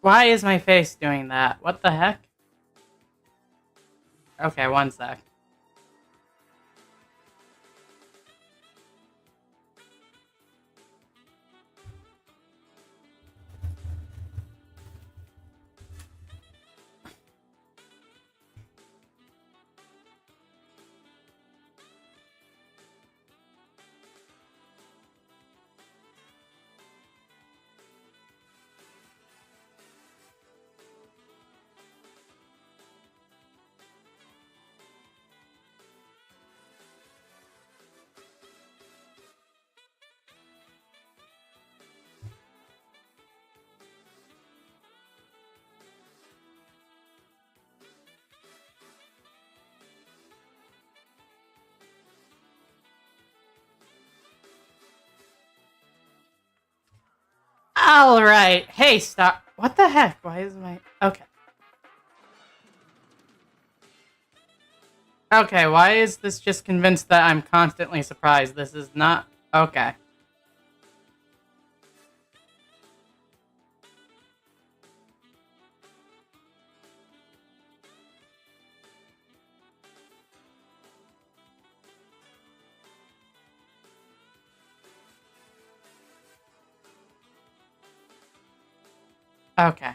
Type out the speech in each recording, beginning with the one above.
Why is my face doing that? What the heck? Okay, one sec. Alright. Hey, stop. What the heck? Why is my... Okay. Okay, why is this just convinced that I'm constantly surprised? This is not... Okay. Okay.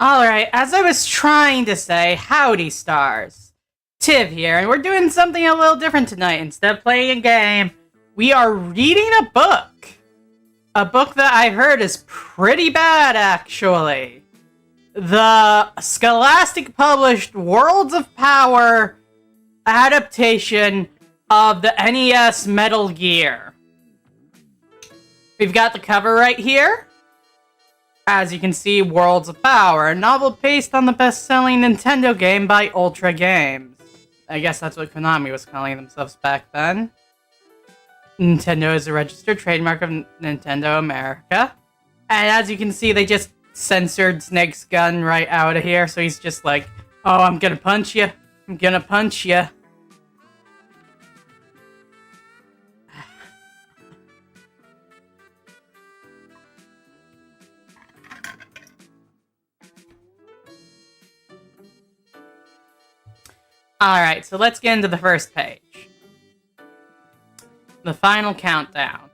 Alright, as I was trying to say, howdy stars. TIV here, and we're doing something a little different tonight. Instead of playing a game, we are reading a book. A book that I heard is pretty bad, actually. The Scholastic published Worlds of Power adaptation of the NES Metal Gear. We've got the cover right here. As you can see, Worlds of Power, a novel based on the best-selling Nintendo game by Ultra Games. I guess that's what Konami was calling themselves back then. Nintendo is a registered trademark of Nintendo America. And as you can see, they just censored Snake's gun right out of here, so he's just like, oh, I'm gonna punch you. I'm gonna punch you. Alright, so let's get into the first page. The final countdown.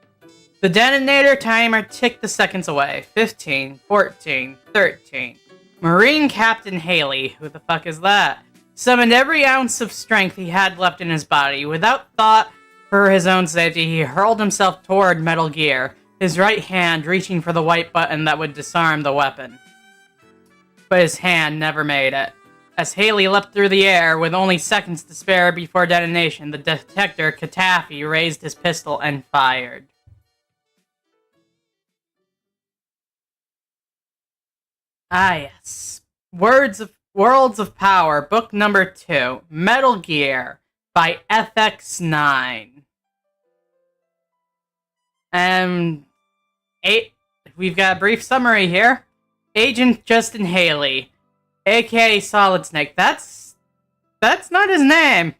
The detonator timer ticked the seconds away. 15, 14, 13. Marine Captain Haley, who the fuck is that? Summoned every ounce of strength he had left in his body. Without thought for his own safety, he hurled himself toward Metal Gear, his right hand reaching for the white button that would disarm the weapon. But his hand never made it. As Haley leapt through the air, with only seconds to spare before detonation, the detector, Katafi, raised his pistol and fired. Ah, yes. Worlds of Power, book number 2, Metal Gear, by FX9. We've got a brief summary here. Agent Justin Haley, aka Solid Snake. That's not his name.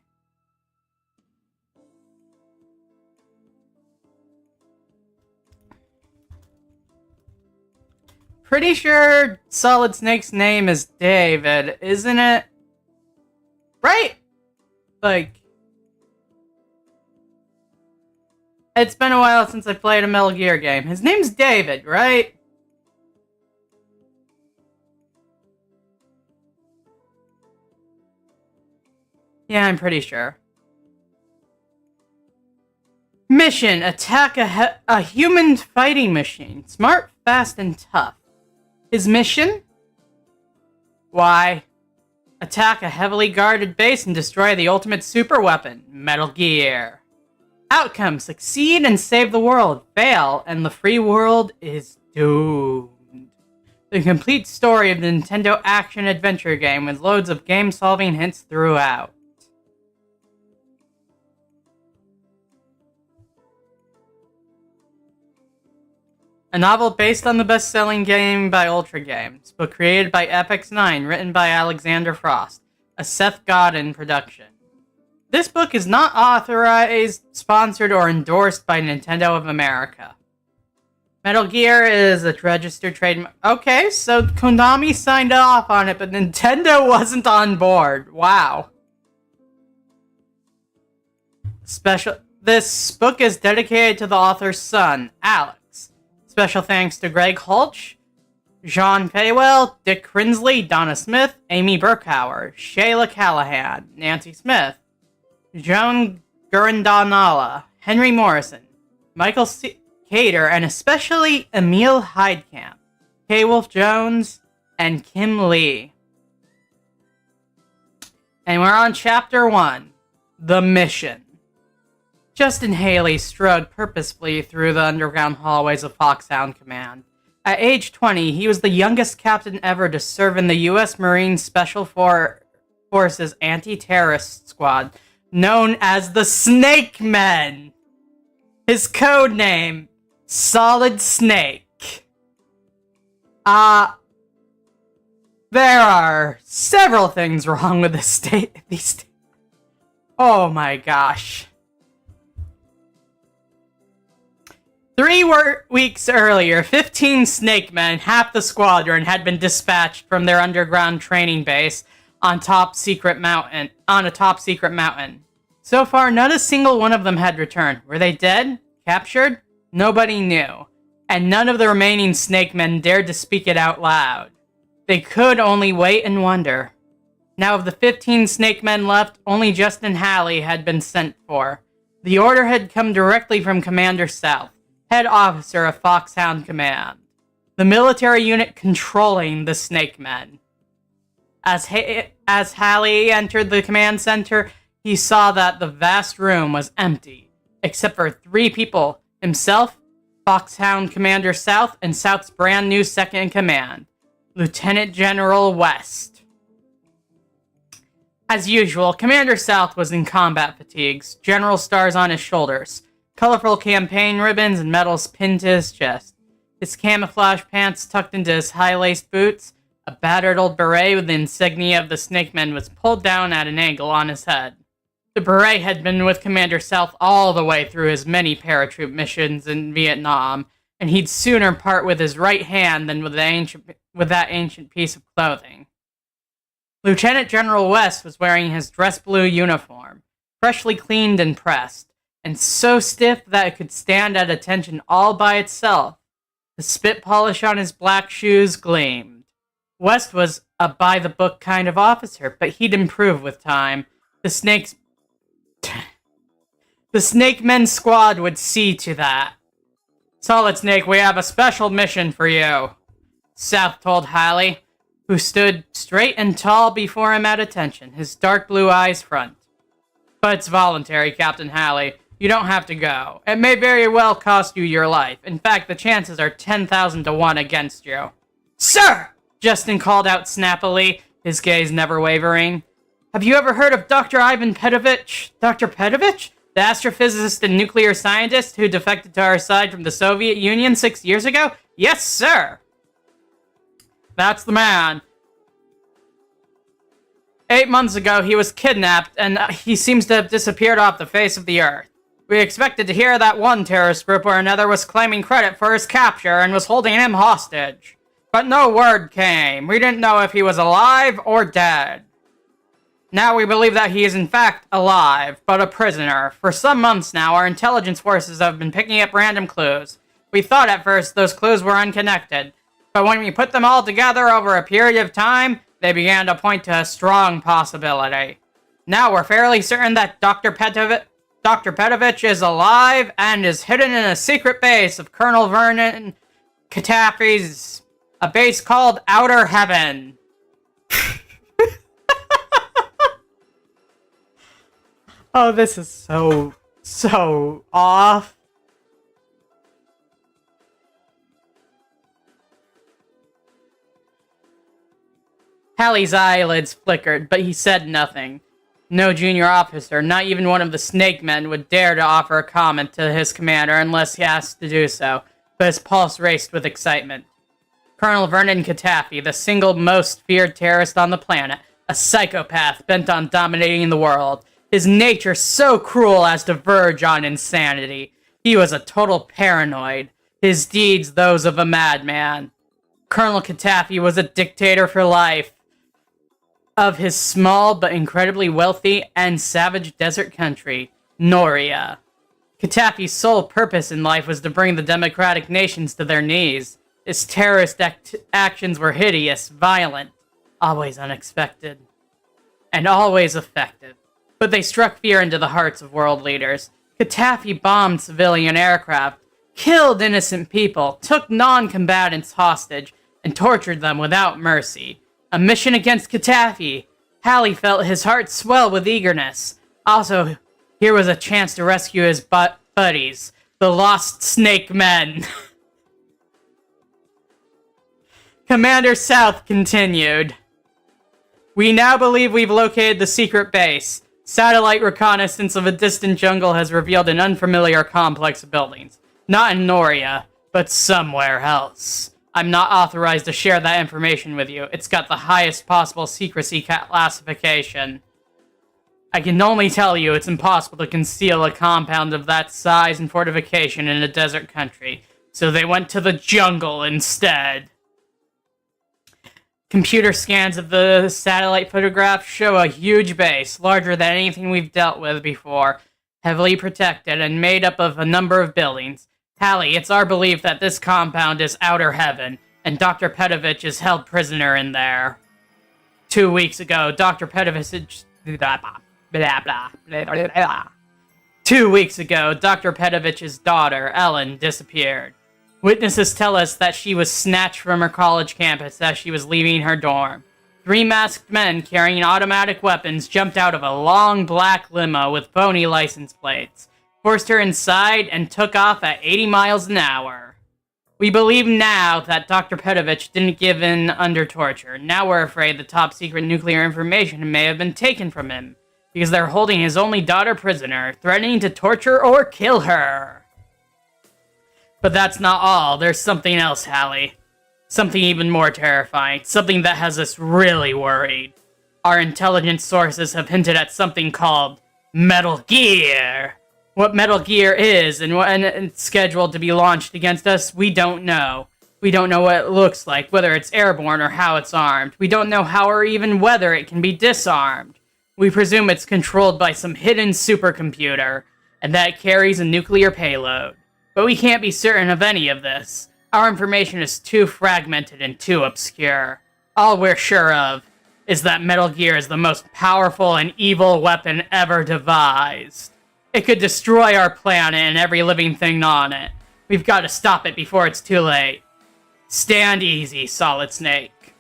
pretty sure Solid Snake's name is David, isn't it? Right? Like, it's been a while since I played a Metal Gear game. His name's David, right? Yeah, I'm pretty sure. Mission: attack a human fighting machine. Smart, fast, and tough. His mission? Why? Attack a heavily guarded base and destroy the ultimate superweapon, Metal Gear. Outcome: succeed and save the world. Fail, and the free world is doomed. The complete story of the Nintendo action-adventure game with loads of game-solving hints throughout. A novel based on the best-selling game by Ultra Games, but created by Epix9, written by Alexander Frost, a Seth Godin production. This book is not authorized, sponsored, or endorsed by Nintendo of America. Metal Gear is a registered trademark. Okay, so Konami signed off on it, but Nintendo wasn't on board. Wow. This book is dedicated to the author's son, Alex. Special thanks to Greg Hulch, Jean Paywell, Dick Crinsley, Donna Smith, Amy Burkhauer, Shayla Callahan, Nancy Smith, Joan Gurandanala, Henry Morrison, Michael Cater, and especially Emil Heidkamp, K. Wolf Jones, and Kim Lee. And we're on Chapter 1, The Mission. Justin Haley strode purposefully through the underground hallways of Foxhound Command. At age 20, he was the youngest captain ever to serve in the U.S. Marine Special Forces Anti-Terrorist Squad, known as the Snake Men. His code name, Solid Snake. There are several things wrong with these. Oh my gosh. 3 weeks earlier, 15 Snake Men, half the squadron, had been dispatched from their underground training base on a top secret mountain. So far, not a single one of them had returned. Were they dead? Captured? Nobody knew. And none of the remaining Snake Men dared to speak it out loud. They could only wait and wonder. Now, of the 15 Snake Men left, only Justin Halley had been sent for. The order had come directly from Commander South, head officer of Foxhound Command, the military unit controlling the Snake Men. As Halley entered the command center, he saw that the vast room was empty, except for 3 people: himself, Foxhound Commander South, and South's brand new second-in-command, Lieutenant General West. As usual, Commander South was in combat fatigues, general stars on his shoulders, colorful campaign ribbons and medals pinned to his chest, his camouflage pants tucked into his high-laced boots. A battered old beret with the insignia of the Snake Men was pulled down at an angle on his head. The beret had been with Commander South all the way through his many paratroop missions in Vietnam, and he'd sooner part with his right hand than with that ancient piece of clothing. Lieutenant General West was wearing his dress blue uniform, freshly cleaned and pressed, and so stiff that it could stand at attention all by itself. The spit polish on his black shoes gleamed. West was a by-the-book kind of officer, but he'd improve with time. The Snake Men squad would see to that. Solid Snake, we have a special mission for you, South told Halley, who stood straight and tall before him at attention, his dark blue eyes front. But it's voluntary, Captain Halley. You don't have to go. It may very well cost you your life. In fact, the chances are 10,000 to 1 against you. Sir! Justin called out snappily, his gaze never wavering. Have you ever heard of Dr. Ivan Petovich? Dr. Petovich? The astrophysicist and nuclear scientist who defected to our side from the Soviet Union 6 years ago? Yes, sir! That's the man. 8 months ago, he was kidnapped, and he seems to have disappeared off the face of the earth. We expected to hear that one terrorist group or another was claiming credit for his capture and was holding him hostage. but no word came. We didn't know if he was alive or dead. Now we believe that he is in fact alive, but a prisoner. For some months now, our intelligence forces have been picking up random clues. We thought at first those clues were unconnected, but when we put them all together over a period of time, they began to point to a strong possibility. Now we're fairly certain that Dr. Petovich is alive and is hidden in a secret base of Colonel Vernon Katafi's, a base called Outer Heaven. Oh, this is so off. Hallie's eyelids flickered, but he said nothing. No junior officer, not even one of the Snake Men, would dare to offer a comment to his commander unless he asked to do so, but his pulse raced with excitement. Colonel Vernon Katafi, the single most feared terrorist on the planet, a psychopath bent on dominating the world, his nature so cruel as to verge on insanity. He was a total paranoid, his deeds those of a madman. Colonel Katafi was a dictator for life of his small but incredibly wealthy and savage desert country, Noria. Katafi's sole purpose in life was to bring the democratic nations to their knees. His terrorist actions were hideous, violent, always unexpected, and always effective. But they struck fear into the hearts of world leaders. Katafi bombed civilian aircraft, killed innocent people, took non-combatants hostage, and tortured them without mercy. A mission against Katafi. Hallie felt his heart swell with eagerness. Also, here was a chance to rescue his buddies, the lost Snake Men. Commander South continued. We now believe we've located the secret base. Satellite reconnaissance of a distant jungle has revealed an unfamiliar complex of buildings. Not in Noria, but somewhere else. I'm not authorized to share that information with you. It's got the highest possible secrecy classification. I can only tell you it's impossible to conceal a compound of that size and fortification in a desert country, so they went to the jungle instead. Computer scans of the satellite photographs show a huge base, larger than anything we've dealt with before, heavily protected and made up of a number of buildings. Hallie, it's our belief that this compound is Outer Heaven, and Dr. Petovich is held prisoner in there. 2 weeks ago, Dr. Petovich's... 2 weeks ago, Dr. Petovich's daughter, Ellen, disappeared. Witnesses tell us that she was snatched from her college campus as she was leaving her dorm. 3 masked men carrying automatic weapons jumped out of a long black limo with phony license plates, forced her inside, and took off at 80 miles an hour. We believe now that Dr. Petovich didn't give in under torture. Now we're afraid the top secret nuclear information may have been taken from him, because they're holding his only daughter prisoner, threatening to torture or kill her. But that's not all. There's something else, Hallie. Something even more terrifying. Something that has us really worried. Our intelligence sources have hinted at something called Metal Gear. What Metal Gear is and when it's scheduled to be launched against us, we don't know. We don't know what it looks like, whether it's airborne or how it's armed. We don't know how or even whether it can be disarmed. We presume it's controlled by some hidden supercomputer, and that it carries a nuclear payload. But we can't be certain of any of this. Our information is too fragmented and too obscure. All we're sure of is that Metal Gear is the most powerful and evil weapon ever devised. It could destroy our planet and every living thing on it. We've got to stop it before it's too late. Stand easy, Solid Snake.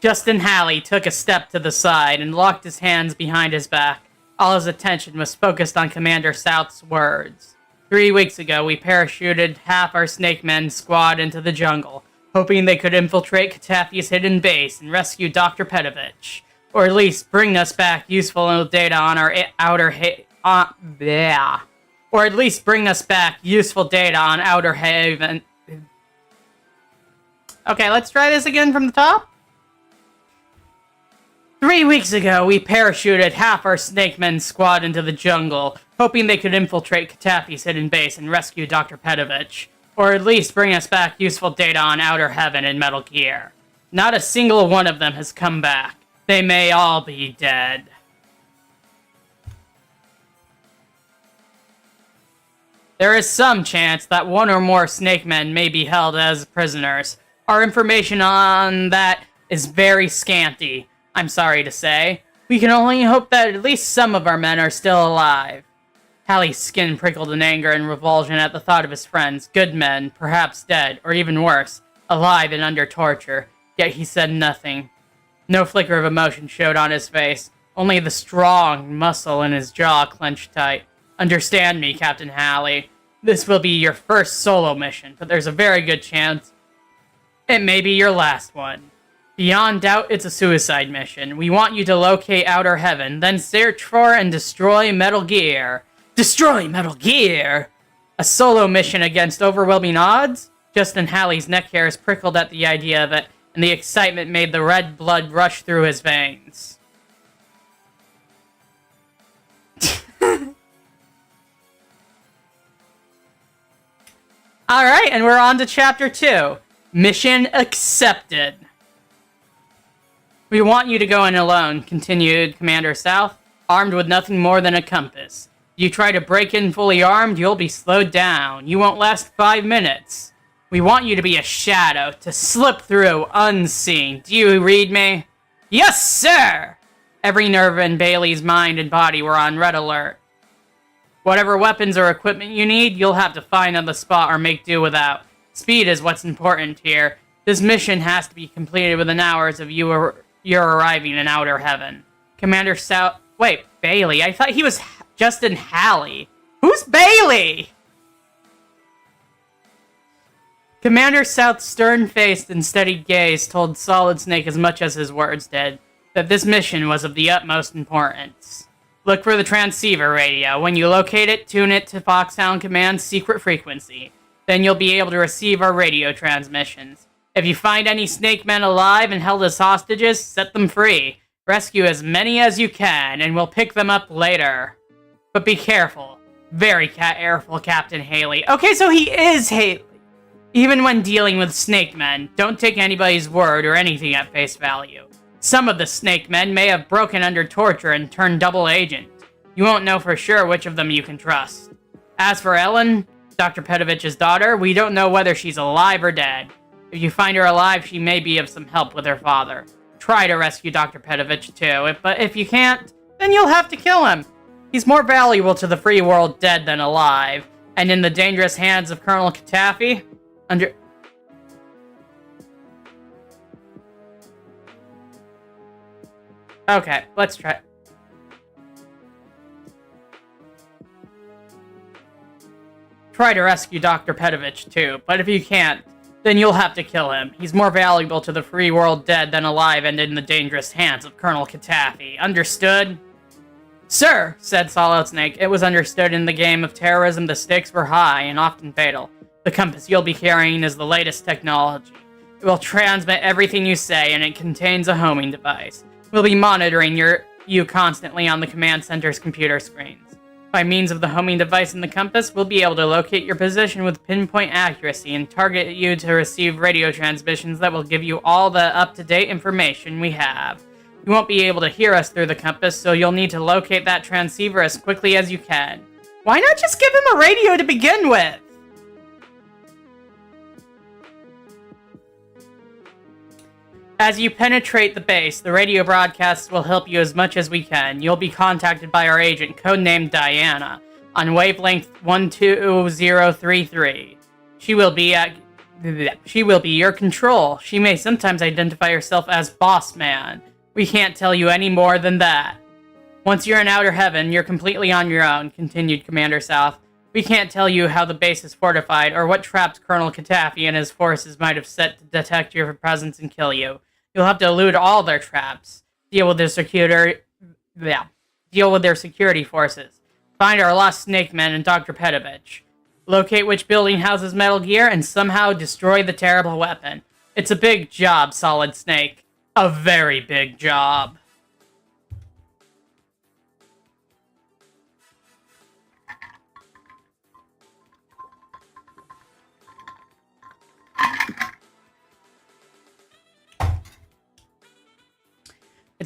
Justin Hallie took a step to the side and locked his hands behind his back. All his attention was focused on Commander South's words. 3 weeks ago, we parachuted half our Snake Men squad into the jungle, hoping they could infiltrate Katafi's hidden base and rescue Dr. Petovich, or at least bring us back useful data on our Outer Haven. Okay, let's try this again from the top. 3 weeks ago, we parachuted half our Snake Men squad into the jungle, hoping they could infiltrate Katafi's hidden base and rescue Dr. Petovich, Or at least bring us back useful data on Outer Heaven and Metal Gear. Not a single one of them has come back. They may all be dead. There is some chance that one or more Snake Men may be held as prisoners. Our information on that is very scanty, I'm sorry to say. We can only hope that at least some of our men are still alive. Hallie's skin prickled in anger and revulsion at the thought of his friends, good men, perhaps dead, or even worse, alive and under torture, yet he said nothing. No flicker of emotion showed on his face, only the strong muscle in his jaw clenched tight. Understand me, Captain Hallie. This will be your first solo mission, but there's a very good chance it may be your last one. Beyond doubt, it's a suicide mission. We want you to locate Outer Heaven, then search for and destroy Metal Gear. Destroy Metal Gear! A solo mission against overwhelming odds? Justin Hallie's neck hairs prickled at the idea of it, and the excitement made the red blood rush through his veins. Alright, and we're on to Chapter 2. Mission accepted. We want you to go in alone, continued Commander South, armed with nothing more than a compass. You try to break in fully armed, you'll be slowed down. You won't last 5 minutes. We want you to be a shadow, to slip through unseen. Do you read me? Yes, sir! Every nerve in Bailey's mind and body were on red alert. Whatever weapons or equipment you need, you'll have to find on the spot or make do without. Speed is what's important here. This mission has to be completed within hours of your arriving in Outer Heaven. Commander South... Wait, Bailey? I thought he was Justin Hallie. Who's Bailey? Commander South's stern-faced and steady gaze told Solid Snake as much as his words did, that this mission was of the utmost importance. Look for the transceiver radio. When you locate it, tune it to Foxhound Command's secret frequency. Then you'll be able to receive our radio transmissions. If you find any Snake Men alive and held as hostages, set them free. Rescue as many as you can, and we'll pick them up later. But be careful. Very careful, Captain Haley. Okay, so he is Haley. Even when dealing with Snake Men, don't take anybody's word or anything at face value. Some of the Snake Men may have broken under torture and turned double agent. You won't know for sure which of them you can trust. As for Ellen, Dr. Petovich's daughter, we don't know whether she's alive or dead. If you find her alive, she may be of some help with her father. Try to rescue Dr. Petovich too, but if you can't, then you'll have to kill him. He's more valuable to the free world dead than alive, and in the dangerous hands of Colonel Katafi, Okay, let's try. Try to rescue Dr. Petovich too, but if you can't, then you'll have to kill him. He's more valuable to the free world dead than alive and in the dangerous hands of Colonel Katafi. Understood? Sir, said Solid Snake, it was understood in the game of terrorism the stakes were high and often fatal. The compass you'll be carrying is the latest technology. It will transmit everything you say, and it contains a homing device. We'll be monitoring you constantly on the command center's computer screens. By means of the homing device and the compass, we'll be able to locate your position with pinpoint accuracy and target you to receive radio transmissions that will give you all the up-to-date information we have. You won't be able to hear us through the compass, so you'll need to locate that transceiver as quickly as you can. Why not just give him a radio to begin with? As you penetrate the base, the radio broadcasts will help you as much as we can. You'll be contacted by our agent, codenamed Diana, on wavelength 12033. She will be your control. She may sometimes identify herself as Boss Man. We can't tell you any more than that. Once you're in Outer Heaven, you're completely on your own, continued Commander South. We can't tell you how the base is fortified or what traps Colonel Katafi and his forces might have set to detect your presence and kill you. You'll have to elude all their traps, deal with their security forces, find our lost Snake Men and Dr. Petovich, locate which building houses Metal Gear, and somehow destroy the terrible weapon. It's a big job, Solid Snake. A very big job.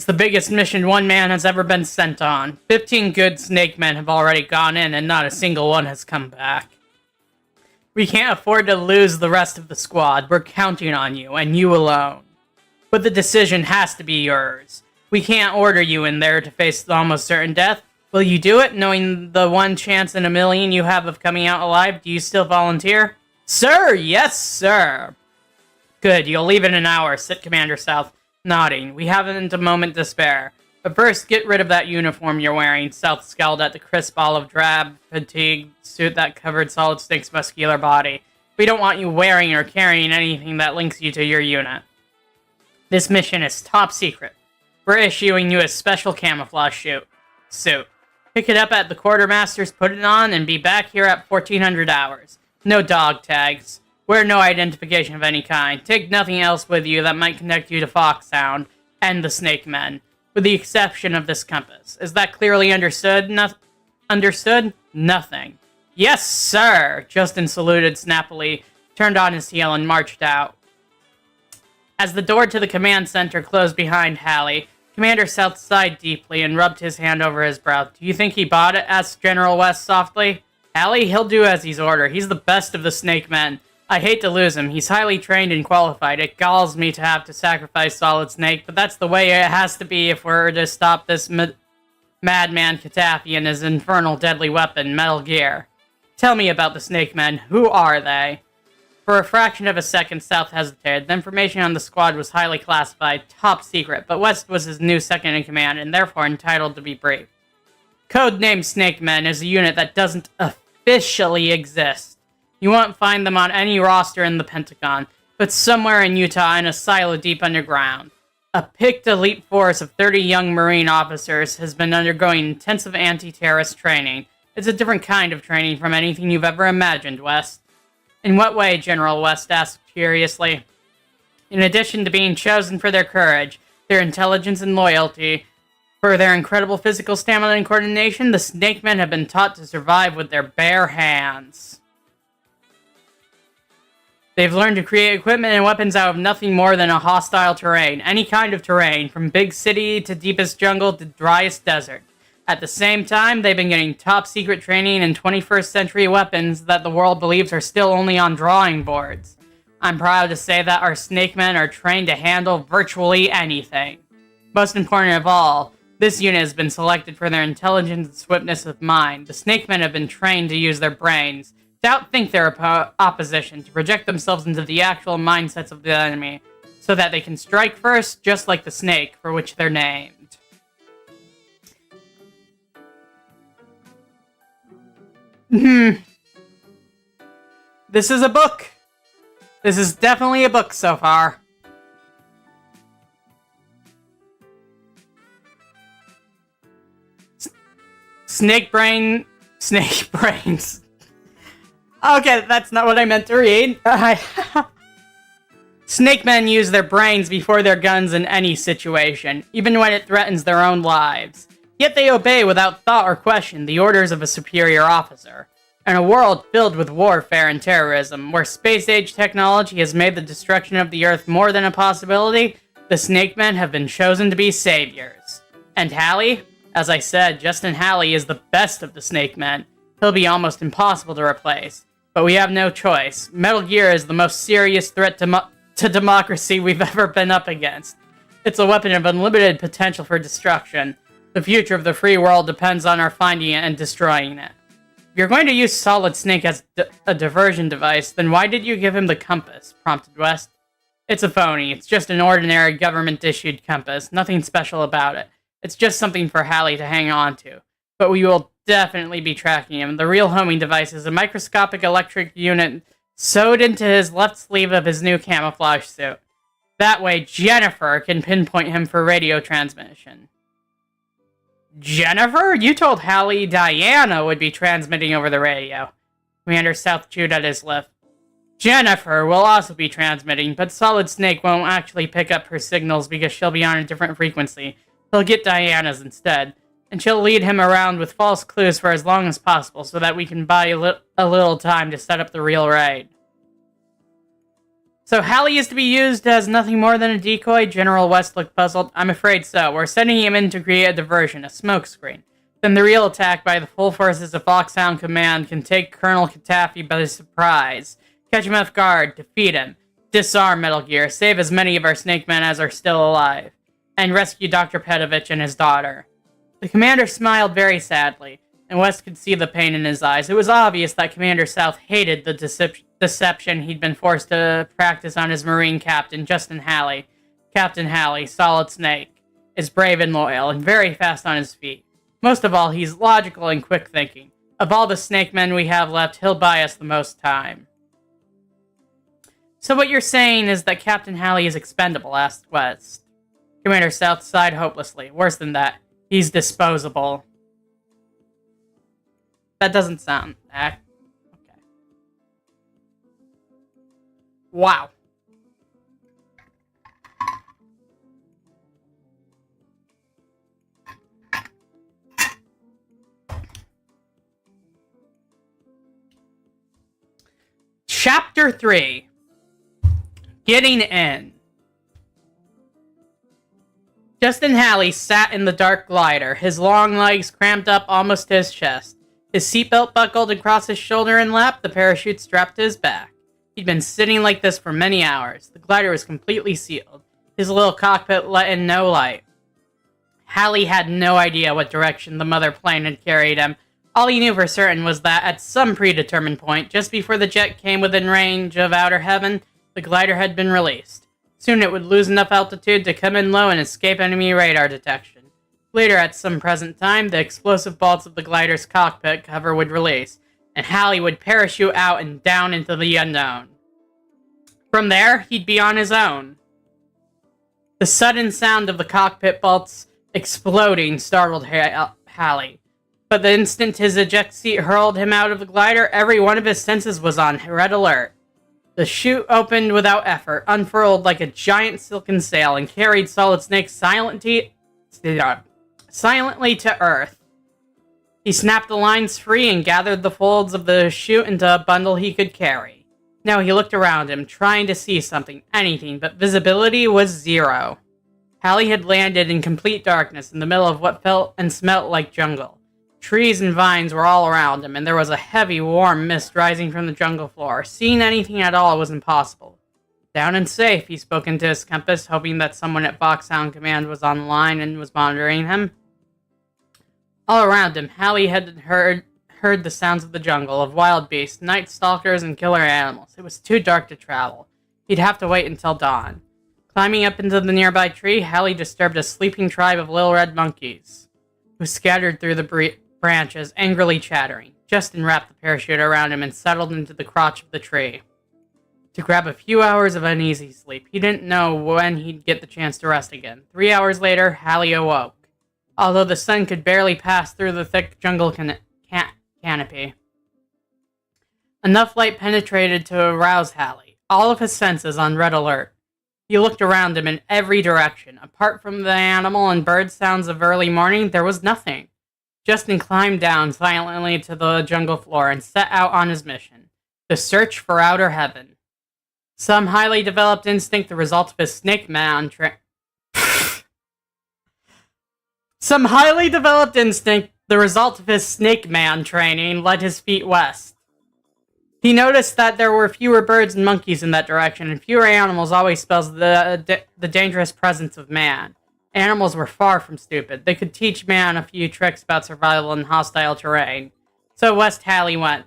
It's the biggest mission one man has ever been sent on. 15 good snake men have already gone in, and not a single one has come back. We can't afford to lose the rest of the squad. We're counting on you, and you alone. But the decision has to be yours. We can't order you in there to face almost certain death. Will you do it, knowing the one chance in a million you have of coming out alive? Do you still volunteer? Sir, yes, sir. Good, you'll leave in an hour, said Commander South, nodding. We haven't a moment to spare. But first, get rid of that uniform you're wearing. South scowled at the crisp olive drab fatigue suit that covered Solid Snake's muscular body. We don't want you wearing or carrying anything that links you to your unit. This mission is top secret. We're issuing you a special camouflage suit. Pick it up at the quartermaster's, put it on, and be back here at 1400 hours. No dog tags. Wear no identification of any kind. Take nothing else with you that might connect you to Fox Sound and the Snake Men, with the exception of this compass. Is that clearly understood? Understood? Nothing. Yes, sir! Justin saluted snappily, turned on his heel, and marched out. As the door to the command center closed behind Hallie, Commander South sighed deeply and rubbed his hand over his brow. Do you think he bought it? Asked General West softly. Hallie, he'll do as he's ordered. He's the best of the Snake Men. I hate to lose him. He's highly trained and qualified. It galls me to have to sacrifice Solid Snake, but that's the way it has to be if we're to stop this madman Katafi and his infernal deadly weapon, Metal Gear. Tell me about the Snake Men. Who are they? For a fraction of a second, South hesitated. The information on the squad was highly classified, top secret, but West was his new second-in-command and therefore entitled to be briefed. Codenamed Snake Men is a unit that doesn't officially exist. You won't find them on any roster in the Pentagon, but somewhere in Utah in a silo deep underground. A picked elite force of 30 young Marine officers has been undergoing intensive anti-terrorist training. It's a different kind of training from anything you've ever imagined, West. In what way, General West asked curiously. In addition to being chosen for their courage, their intelligence and loyalty, for their incredible physical stamina and coordination, the Snake Men have been taught to survive with their bare hands. They've learned to create equipment and weapons out of nothing more than a hostile terrain, any kind of terrain, from big city to deepest jungle to driest desert. At the same time, they've been getting top-secret training in 21st century weapons that the world believes are still only on drawing boards. I'm proud to say that our Snake Men are trained to handle virtually anything. Most important of all, this unit has been selected for their intelligence and swiftness of mind. The Snake Men have been trained to use their brains, to outthink their opposition, to project themselves into the actual mindsets of the enemy, so that they can strike first, just like the snake for which they're named. This is a book. This is definitely a book so far. Snake brains. Okay, that's not what I meant to read. Snake Men use their brains before their guns in any situation, even when it threatens their own lives. Yet they obey without thought or question the orders of a superior officer. In a world filled with warfare and terrorism, where space-age technology has made the destruction of the Earth more than a possibility, the Snake Men have been chosen to be saviors. And Hallie? As I said, Justin Hallie is the best of the Snake Men. He'll be almost impossible to replace. But we have no choice. Metal Gear is the most serious threat to democracy we've ever been up against. It's a weapon of unlimited potential for destruction. The future of the free world depends on our finding it and destroying it. If you're going to use Solid Snake as a diversion device, then why did you give him the compass? Prompted West. It's a phony. It's just an ordinary government-issued compass. Nothing special about it. It's just something for Hallie to hang on to. But we will definitely be tracking him. The real homing device is a microscopic electric unit sewed into his left sleeve of his new camouflage suit. That way, Jennifer can pinpoint him for radio transmission. Jennifer? You told Hallie Diana would be transmitting over the radio. Commander South chewed at his lip. Jennifer will also be transmitting, but Solid Snake won't actually pick up her signals because she'll be on a different frequency. He'll get Diana's instead, and she'll lead him around with false clues for as long as possible so that we can buy a little time to set up the real raid. So Hallie is to be used as nothing more than a decoy? General West looked puzzled. I'm afraid so. We're sending him in to create a diversion, a smokescreen. Then the real attack by the full forces of Foxhound Command can take Colonel Katafi by surprise, catch him off guard, defeat him, disarm Metal Gear, save as many of our Snake Men as are still alive, and rescue Dr. Petovich and his daughter. The commander smiled very sadly, and West could see the pain in his eyes. It was obvious that Commander South hated the deception he'd been forced to practice on his Marine captain, Justin Hallie. Captain Hallie, Solid Snake, is brave and loyal, and very fast on his feet. Most of all, he's logical and quick-thinking. Of all the Snake Men we have left, he'll buy us the most time. So what you're saying is that Captain Hallie is expendable, asked West. Commander South sighed hopelessly. Worse than that, he's disposable. That doesn't sound... okay. Wow. Chapter 3. Getting in. Justin Hallie sat in the dark glider, his long legs cramped up almost to his chest. His seatbelt buckled across his shoulder and lap, the parachute strapped to his back. He'd been sitting like this for many hours. The glider was completely sealed. His little cockpit let in no light. Hallie had no idea what direction the mother plane had carried him. All he knew for certain was that at some predetermined point, just before the jet came within range of outer heaven, the glider had been released. Soon it would lose enough altitude to come in low and escape enemy radar detection. Later, at some present time, the explosive bolts of the glider's cockpit cover would release, and Hallie would parachute out and down into the unknown. From there, he'd be on his own. The sudden sound of the cockpit bolts exploding startled Hallie. But the instant his eject seat hurled him out of the glider, every one of his senses was on red alert. The chute opened without effort, unfurled like a giant silken sail, and carried Solid Snake silently to Earth. He snapped the lines free and gathered the folds of the chute into a bundle he could carry. Now he looked around him, trying to see something, anything, but visibility was zero. Hallie had landed in complete darkness in the middle of what felt and smelt like jungle. Trees and vines were all around him, and there was a heavy, warm mist rising from the jungle floor. Seeing anything at all was impossible. Down and safe, he spoke into his compass, hoping that someone at Foxhound Command was on the line and was monitoring him. All around him, Hallie had heard the sounds of the jungle, of wild beasts, night stalkers, and killer animals. It was too dark to travel. He'd have to wait until dawn. Climbing up into the nearby tree, Hallie disturbed a sleeping tribe of little red monkeys, who scattered through the branches, angrily chattering. Justin wrapped the parachute around him and settled into the crotch of the tree to grab a few hours of uneasy sleep. He didn't know when he'd get the chance to rest again. 3 hours later, Hallie awoke, although the sun could barely pass through the thick jungle canopy. Enough light penetrated to arouse Hallie, all of his senses on red alert. He looked around him in every direction. Apart from the animal and bird sounds of early morning, there was nothing. Justin climbed down silently to the jungle floor and set out on his mission, to search for outer heaven. Some highly developed instinct, the result of his Snake Man training, led his feet west. He noticed that there were fewer birds and monkeys in that direction, and fewer animals always spells the dangerous presence of man. Animals were far from stupid. They could teach man a few tricks about survival in hostile terrain. So west Hallie went,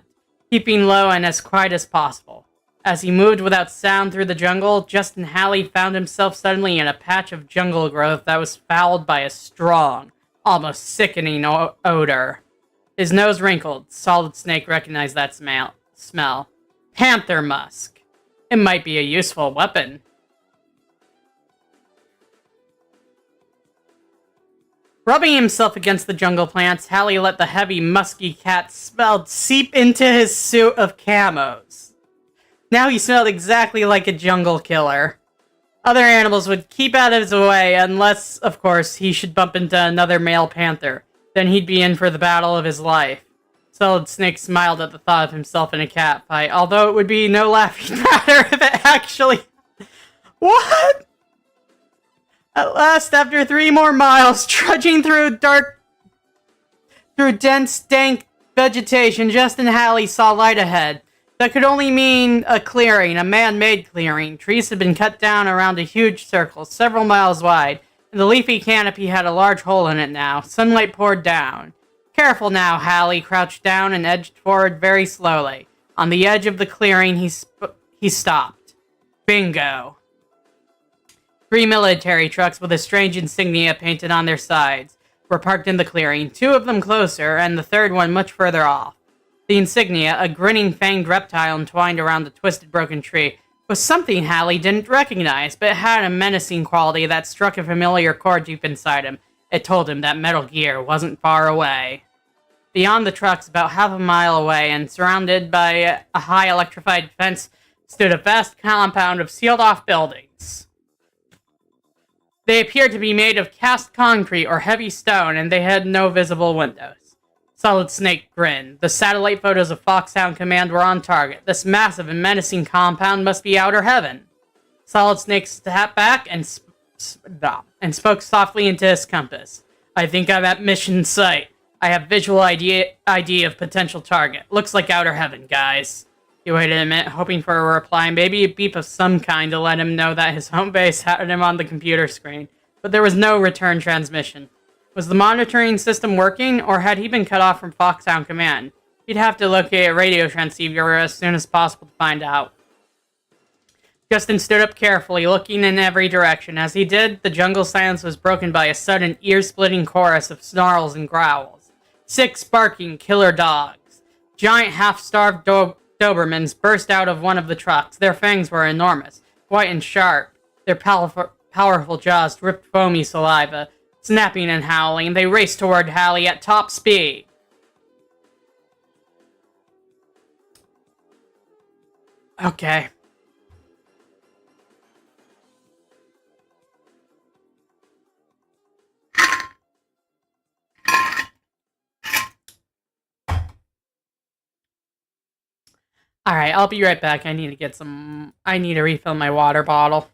keeping low and as quiet as possible. As he moved without sound through the jungle, Justin Hallie found himself suddenly in a patch of jungle growth that was fouled by a strong, almost sickening odor. His nose wrinkled. Solid Snake recognized that smell. Panther musk. It might be a useful weapon. Rubbing himself against the jungle plants, Hallie let the heavy, musky cat smell seep into his suit of camos. Now he smelled exactly like a jungle killer. Other animals would keep out of his way unless, of course, he should bump into another male panther. Then he'd be in for the battle of his life. Solid Snake smiled at the thought of himself in a cat fight, although it would be no laughing matter if it actually What? At last, after 3 more miles, trudging through dense, dank vegetation, Justin Halley saw light ahead. That could only mean a clearing, a man-made clearing. Trees had been cut down around a huge circle, several miles wide, and the leafy canopy had a large hole in it now. Sunlight poured down. Careful now, Halley crouched down and edged forward very slowly. On the edge of the clearing, he stopped. Bingo. 3 military trucks with a strange insignia painted on their sides were parked in the clearing, 2 of them closer, and the third one much further off. The insignia, a grinning fanged reptile entwined around the twisted broken tree, was something Halley didn't recognize, but it had a menacing quality that struck a familiar chord deep inside him. It told him that Metal Gear wasn't far away. Beyond the trucks, about half a mile away, and surrounded by a high electrified fence, stood a vast compound of sealed-off buildings. They appeared to be made of cast concrete or heavy stone, and they had no visible windows. Solid Snake grinned. The satellite photos of Foxhound Command were on target. This massive and menacing compound must be outer heaven. Solid Snake stepped back and spoke softly into his compass. I think I'm at mission site. I have visual ID of potential target. Looks like outer heaven, guys. He waited a minute, hoping for a reply, maybe a beep of some kind to let him know that his home base had him on the computer screen. But there was no return transmission. Was the monitoring system working, or had he been cut off from Foxhound Command? He'd have to locate a radio transceiver as soon as possible to find out. Justin stood up carefully, looking in every direction. As he did, the jungle silence was broken by a sudden, ear-splitting chorus of snarls and growls. 6 barking killer dogs. Giant, half-starved Dobermans burst out of one of the trucks. Their fangs were enormous, white and sharp. Their powerful jaws dripped foamy saliva. Snapping and howling, they raced toward Halley at top speed. Okay. Alright, I'll be right back. I need to refill my water bottle.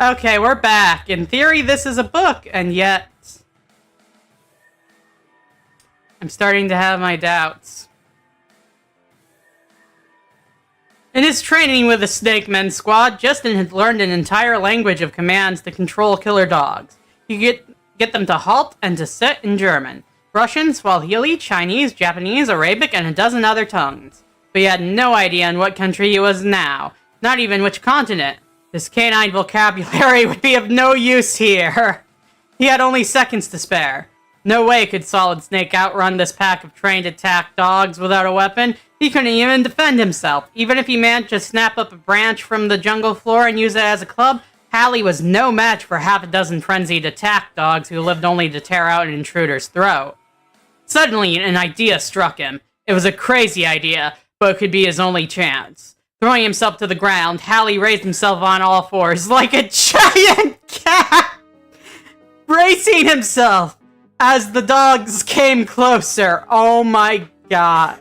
Okay, we're back. In theory, this is a book, and yet... I'm starting to have my doubts. In his training with the Snake Men squad, Justin had learned an entire language of commands to control killer dogs. He could get them to halt and to sit in German, Russian, Swahili, Chinese, Japanese, Arabic, and a dozen other tongues. But he had no idea in what country he was now, not even which continent. His canine vocabulary would be of no use here. He had only seconds to spare. No way could Solid Snake outrun this pack of trained attack dogs without a weapon. He couldn't even defend himself. Even if he managed to snap up a branch from the jungle floor and use it as a club, Hallie was no match for half a dozen frenzied attack dogs who lived only to tear out an intruder's throat. Suddenly, an idea struck him. It was a crazy idea, but it could be his only chance. Throwing himself to the ground, Hallie raised himself on all fours like a giant cat, bracing himself as the dogs came closer. Oh my god.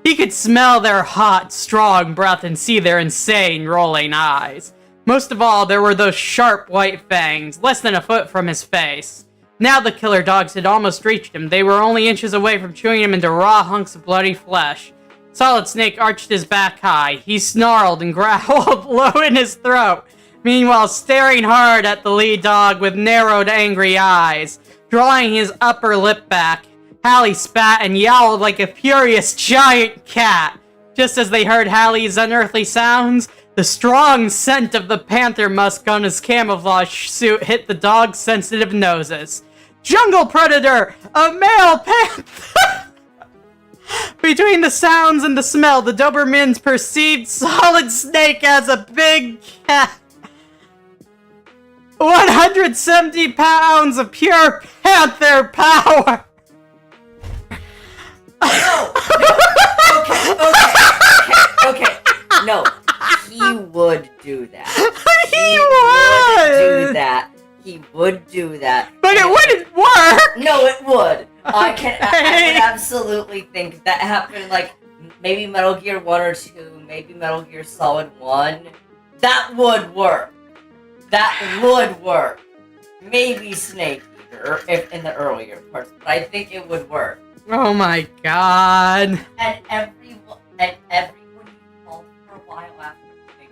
He could smell their hot, strong breath and see their insane, rolling eyes. Most of all, there were those sharp white fangs, less than a foot from his face. Now the killer dogs had almost reached him. They were only inches away from chewing him into raw hunks of bloody flesh. Solid Snake arched his back high. He snarled and growled low in his throat, meanwhile staring hard at the lead dog with narrowed, angry eyes. Drawing his upper lip back, Hallie spat and yowled like a furious giant cat. Just as they heard Hallie's unearthly sounds, the strong scent of the panther musk on his camouflage suit hit the dog's sensitive noses. Jungle predator! A male panther! Between the sounds and the smell, the Dobermans perceived Solid Snake as a big cat. 170 pounds of pure panther power! Okay. No, he would do that. He would do that. He would do that. But it wouldn't work! No, it would. I can absolutely think that happened, like, maybe Metal Gear 1 or 2, maybe Metal Gear Solid 1. That would work. That would work. Maybe Snake Eater, if in the earlier parts, but I think it would work. Oh my god. And everyone called for a while after Snake.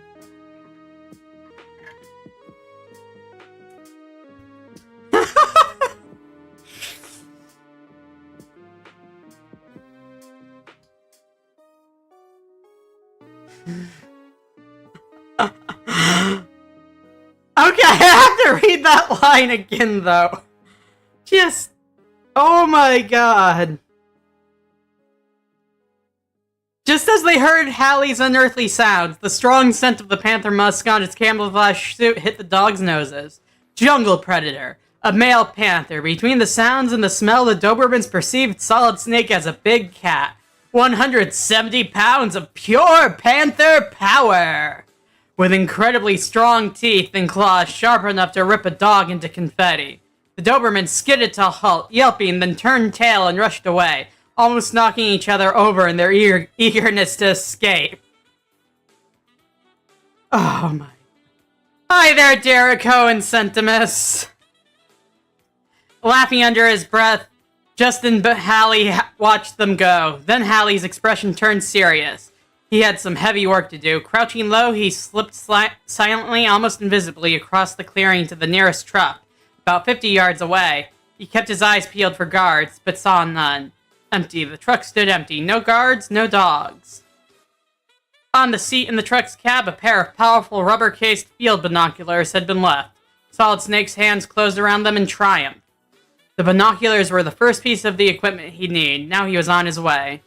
Okay, I have to read that line again, though. Just... oh my god. Just as they heard Hallie's unearthly sounds, the strong scent of the panther musk on its camouflage suit hit the dog's noses. Jungle predator. A male panther. Between the sounds and the smell, the Dobermans perceived Solid Snake as a big cat. 170 pounds of pure panther power! With incredibly strong teeth and claws sharp enough to rip a dog into confetti. The Dobermans skidded to a halt, yelping, then turned tail and rushed away, almost knocking each other over in their eagerness to escape. Oh my... Hi there, Jericho and Centimus! Laughing under his breath, Justin but Hallie watched them go. Then Hallie's expression turned serious. He had some heavy work to do. Crouching low, he slipped silently, almost invisibly, across the clearing to the nearest truck, about 50 yards away. He kept his eyes peeled for guards, but saw none. Empty. The truck stood empty. No guards, no dogs. On the seat in the truck's cab, a pair of powerful rubber-cased field binoculars had been left. Solid Snake's hands closed around them in triumph. The binoculars were the first piece of the equipment he'd need. Now he was on his way.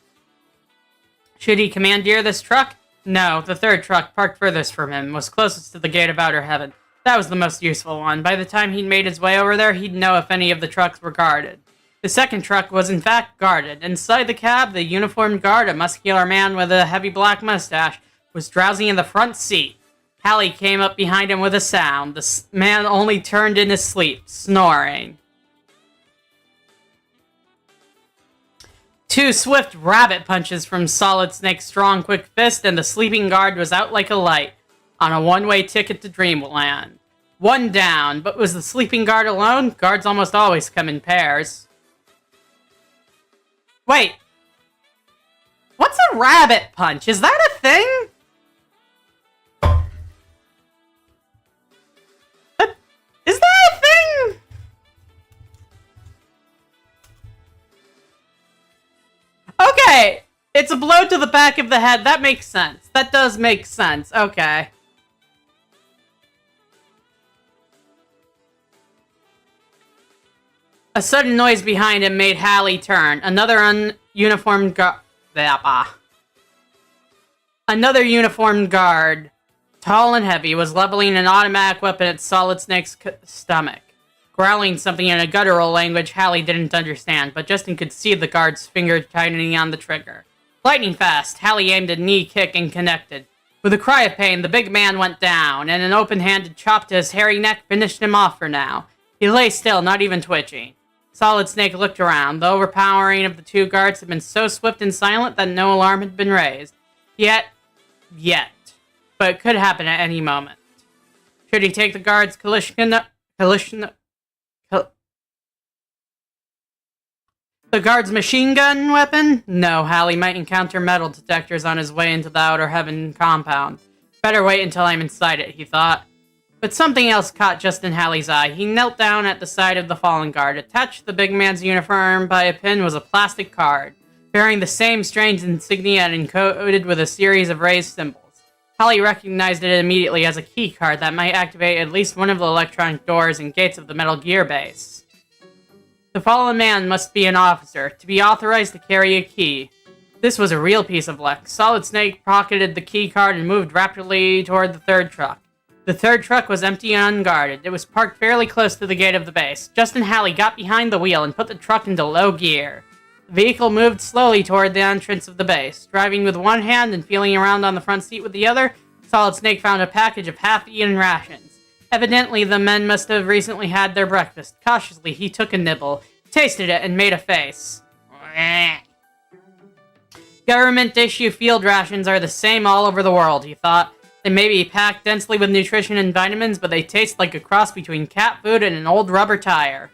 Should he commandeer this truck? No, the third truck, parked furthest from him, was closest to the gate of outer heaven. That was the most useful one. By the time he'd made his way over there, he'd know if any of the trucks were guarded. The second truck was in fact guarded. Inside the cab, the uniformed guard, a muscular man with a heavy black mustache, was drowsing in the front seat. Hallie came up behind him with a sound. The man only turned in his sleep, snoring. Two swift rabbit punches from Solid Snake's strong, quick fist, and the sleeping guard was out like a light, on a one-way ticket to Dreamland. One down, but was the sleeping guard alone? Guards almost always come in pairs. Wait. What's a rabbit punch? Is that a thing? Is that a thing? Okay. It's a blow to the back of the head. That makes sense. That does make sense. Okay. A sudden noise behind him made Hallie turn. Another uniformed guard, tall and heavy, was leveling an automatic weapon at Solid Snake's stomach. Growling something in a guttural language Hallie didn't understand, but Justin could see the guard's finger tightening on the trigger. Lightning fast, Hallie aimed a knee kick and connected. With a cry of pain, the big man went down, and an open-handed chop to his hairy neck finished him off for now. He lay still, not even twitching. Solid Snake looked around. The overpowering of the two guards had been so swift and silent that no alarm had been raised. Yet. But it could happen at any moment. Should he take the guard's the guard's machine gun weapon? No, Hallie might encounter metal detectors on his way into the Outer Heaven compound. Better wait until I'm inside it, he thought. But something else caught Justin Hallie's eye. He knelt down at the side of the fallen guard. Attached to the big man's uniform by a pin was a plastic card, bearing the same strange insignia and encoded with a series of raised symbols. Hallie recognized it immediately as a key card that might activate at least one of the electronic doors and gates of the Metal Gear base. The fallen man must be an officer, to be authorized to carry a key. This was a real piece of luck. Solid Snake pocketed the key card and moved rapidly toward the third truck. The third truck was empty and unguarded. It was parked fairly close to the gate of the base. Justin Hallie got behind the wheel and put the truck into low gear. The vehicle moved slowly toward the entrance of the base. Driving with one hand and feeling around on the front seat with the other, Solid Snake found a package of half-eaten rations. Evidently, the men must have recently had their breakfast. Cautiously, he took a nibble, tasted it, and made a face. Government-issue field rations are the same all over the world, he thought. They may be packed densely with nutrition and vitamins, but they taste like a cross between cat food and an old rubber tire.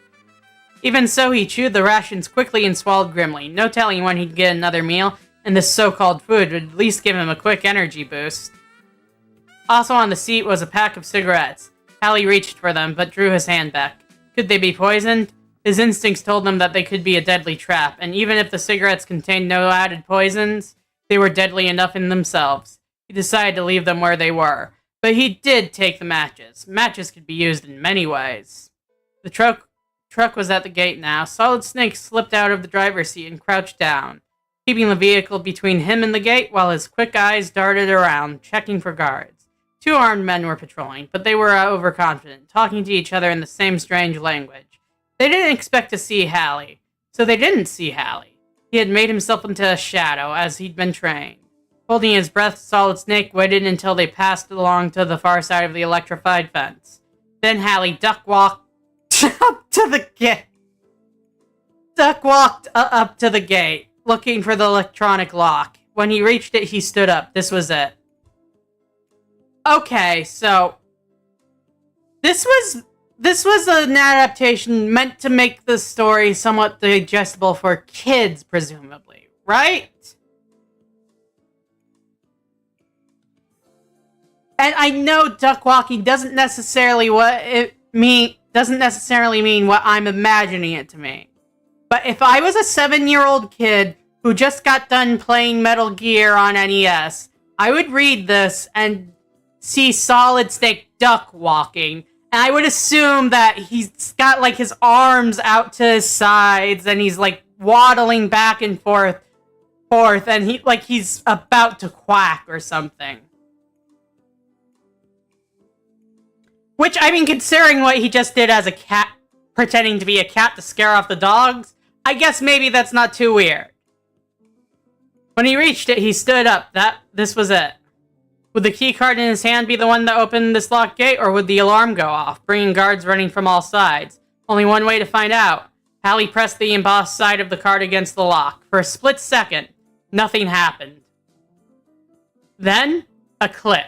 Even so, he chewed the rations quickly and swallowed grimly. No telling when he'd get another meal, and this so-called food would at least give him a quick energy boost. Also on the seat was a pack of cigarettes. Hallie reached for them, but drew his hand back. Could they be poisoned? His instincts told him that they could be a deadly trap, and even if the cigarettes contained no added poisons, they were deadly enough in themselves. He decided to leave them where they were, but he did take the matches. Matches could be used in many ways. The truck was at the gate now. Solid Snake slipped out of the driver's seat and crouched down, keeping the vehicle between him and the gate while his quick eyes darted around, checking for guards. Two armed men were patrolling, but they were overconfident, talking to each other in the same strange language. They didn't expect to see Hallie, so they didn't see Hallie. He had made himself into a shadow, as he'd been trained. Holding his breath, Solid Snake waited until they passed along to the far side of the electrified fence. Then Hallie duck-walked up to the gate. Duck-walked up to the gate, looking for the electronic lock. When he reached it, he stood up. This was it. Okay, so this was an adaptation meant to make the story somewhat digestible for kids, presumably, right? And I know duck walking doesn't necessarily mean what I'm imagining it to mean. But if I was a 7-year-old kid who just got done playing Metal Gear on NES, I would read this and see Solid Snake duck walking, and I would assume that he's got like his arms out to his sides and he's like waddling back and forth, and he's about to quack or something. Which, I mean, considering what he just did as a cat, pretending to be a cat to scare off the dogs, I guess maybe that's not too weird. When he reached it, he stood up. This was it. Would the key card in his hand be the one that opened this locked gate, or would the alarm go off, bringing guards running from all sides? Only one way to find out. Hallie pressed the embossed side of the card against the lock. For a split second, nothing happened. Then, a click.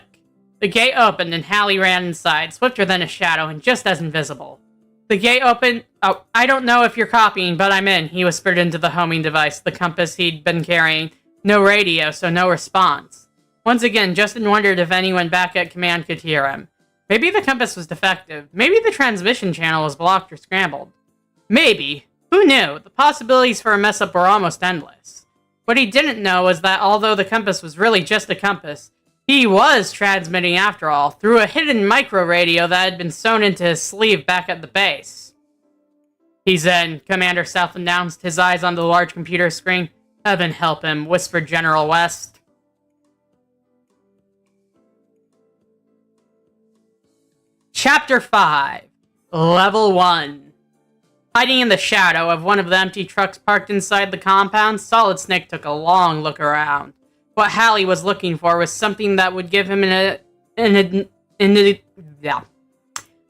The gate opened and Hallie ran inside, swifter than a shadow and just as invisible. The gate opened. Oh, I don't know if you're copying, but I'm in, he whispered into the homing device, the compass he'd been carrying. No radio, so no response. Once again, Justin wondered if anyone back at command could hear him. Maybe the compass was defective. Maybe the transmission channel was blocked or scrambled. Maybe. Who knew? The possibilities for a mess-up were almost endless. What he didn't know was that although the compass was really just a compass, he was transmitting after all, through a hidden micro-radio that had been sewn into his sleeve back at the base. He's in, Commander South announced, his eyes on the large computer screen. Heaven help him, whispered General West. Chapter 5, Level 1. Hiding in the shadow of one of the empty trucks parked inside the compound, Solid Snake took a long look around. What Hallie was looking for was something that would give him an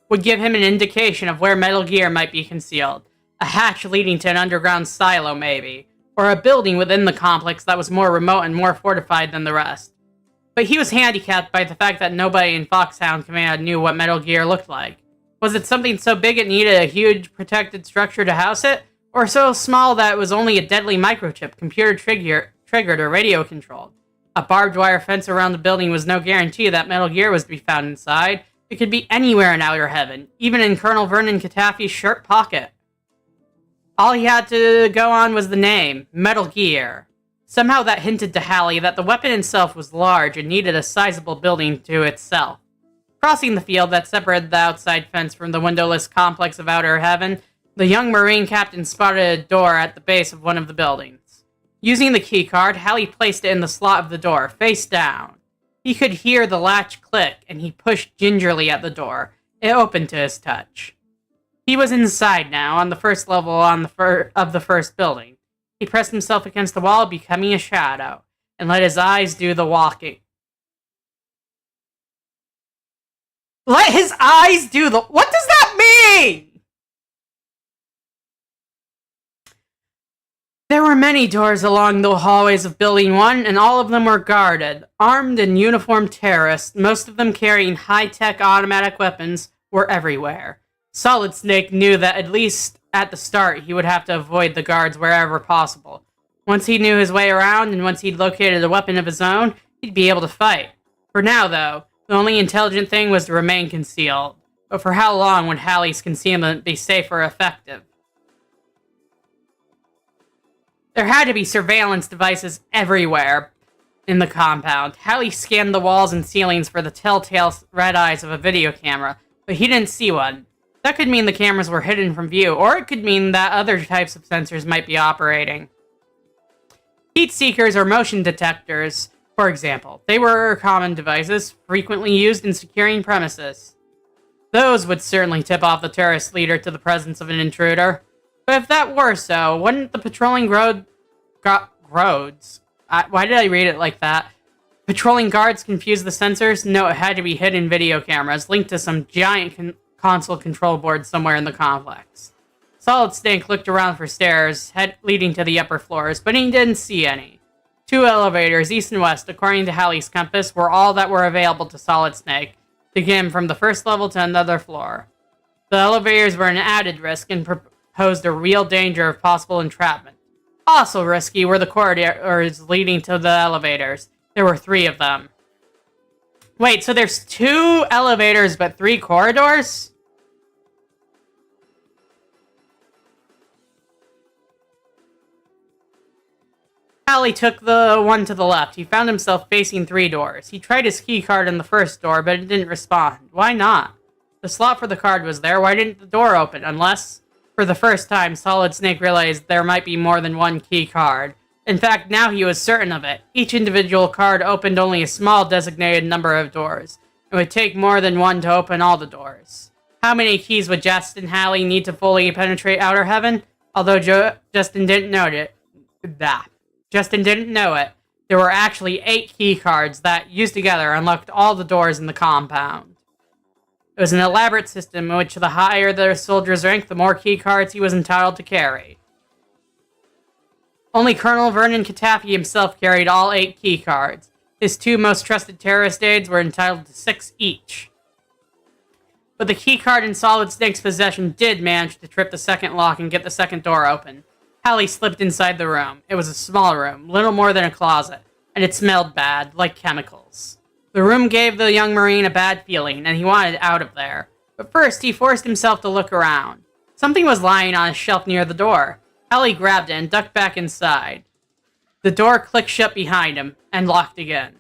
indication of where Metal Gear might be concealed. A hatch leading to an underground silo, maybe. Or a building within the complex that was more remote and more fortified than the rest. But he was handicapped by the fact that nobody in Foxhound Command knew what Metal Gear looked like. Was it something so big it needed a huge protected structure to house it? Or so small that it was only a deadly microchip, computer triggered or radio controlled? A barbed wire fence around the building was no guarantee that Metal Gear was to be found inside. It could be anywhere in outer heaven, even in Colonel Vernon Catafy's shirt pocket. All he had to go on was the name, Metal Gear. Somehow that hinted to Hallie that the weapon itself was large and needed a sizable building to itself. Crossing the field that separated the outside fence from the windowless complex of outer heaven, the young Marine captain spotted a door at the base of one of the buildings. Using the keycard, Hallie placed it in the slot of the door, face down. He could hear the latch click, and he pushed gingerly at the door. It opened to his touch. He was inside now, on the first level of the first building. He pressed himself against the wall, becoming a shadow, and let his eyes do the walking. Let his eyes do the... What does that mean? There were many doors along the hallways of Building 1, and all of them were guarded. Armed and uniformed terrorists, most of them carrying high-tech automatic weapons, were everywhere. Solid Snake knew that at least at the start he would have to avoid the guards wherever possible. Once he knew his way around, and once he'd located a weapon of his own, he'd be able to fight. For now, though, the only intelligent thing was to remain concealed. But for how long would Hallie's concealment be safe or effective? There had to be surveillance devices everywhere in the compound. Hallie scanned the walls and ceilings for the telltale red eyes of a video camera, but he didn't see one. That could mean the cameras were hidden from view, or it could mean that other types of sensors might be operating. Heat seekers or motion detectors, for example. They were common devices, frequently used in securing premises. Those would certainly tip off the terrorist leader to the presence of an intruder. But if that were so, wouldn't the patrolling roads... why did I read it like that? Patrolling guards confuse the sensors? No, it had to be hidden video cameras linked to some giant console control board somewhere in the complex. Solid Snake looked around for stairs leading to the upper floors, but he didn't see any. 2 elevators, east and west, according to Hallie's compass, were all that were available to Solid Snake, to get him from the first level to another floor. The elevators were an added risk and posed a real danger of possible entrapment. Also risky were the corridors leading to the elevators. There were 3 of them. Wait, so there's 2 elevators but 3 corridors? Hallie took the one to the left. He found himself facing 3 doors. He tried his key card in the first door, but it didn't respond. Why not? The slot for the card was there. Why didn't the door open? Unless, for the first time, Solid Snake realized there might be more than one key card. In fact, now he was certain of it. Each individual card opened only a small designated number of doors. It would take more than one to open all the doors. How many keys would Justin Hallie need to fully penetrate outer heaven? Although Justin didn't know it. There were actually 8 key cards that, used together, unlocked all the doors in the compound. It was an elaborate system in which the higher the soldier's rank, the more key cards he was entitled to carry. Only Colonel Vernon Catafy himself carried all 8 key cards. His 2 most trusted terrorist aides were entitled to 6 each. But the keycard in Solid Snake's possession did manage to trip the second lock and get the second door open. Hallie slipped inside the room. It was a small room, little more than a closet, and it smelled bad, like chemicals. The room gave the young Marine a bad feeling, and he wanted out of there. But first, he forced himself to look around. Something was lying on a shelf near the door. Hallie grabbed it and ducked back inside. The door clicked shut behind him, and locked again.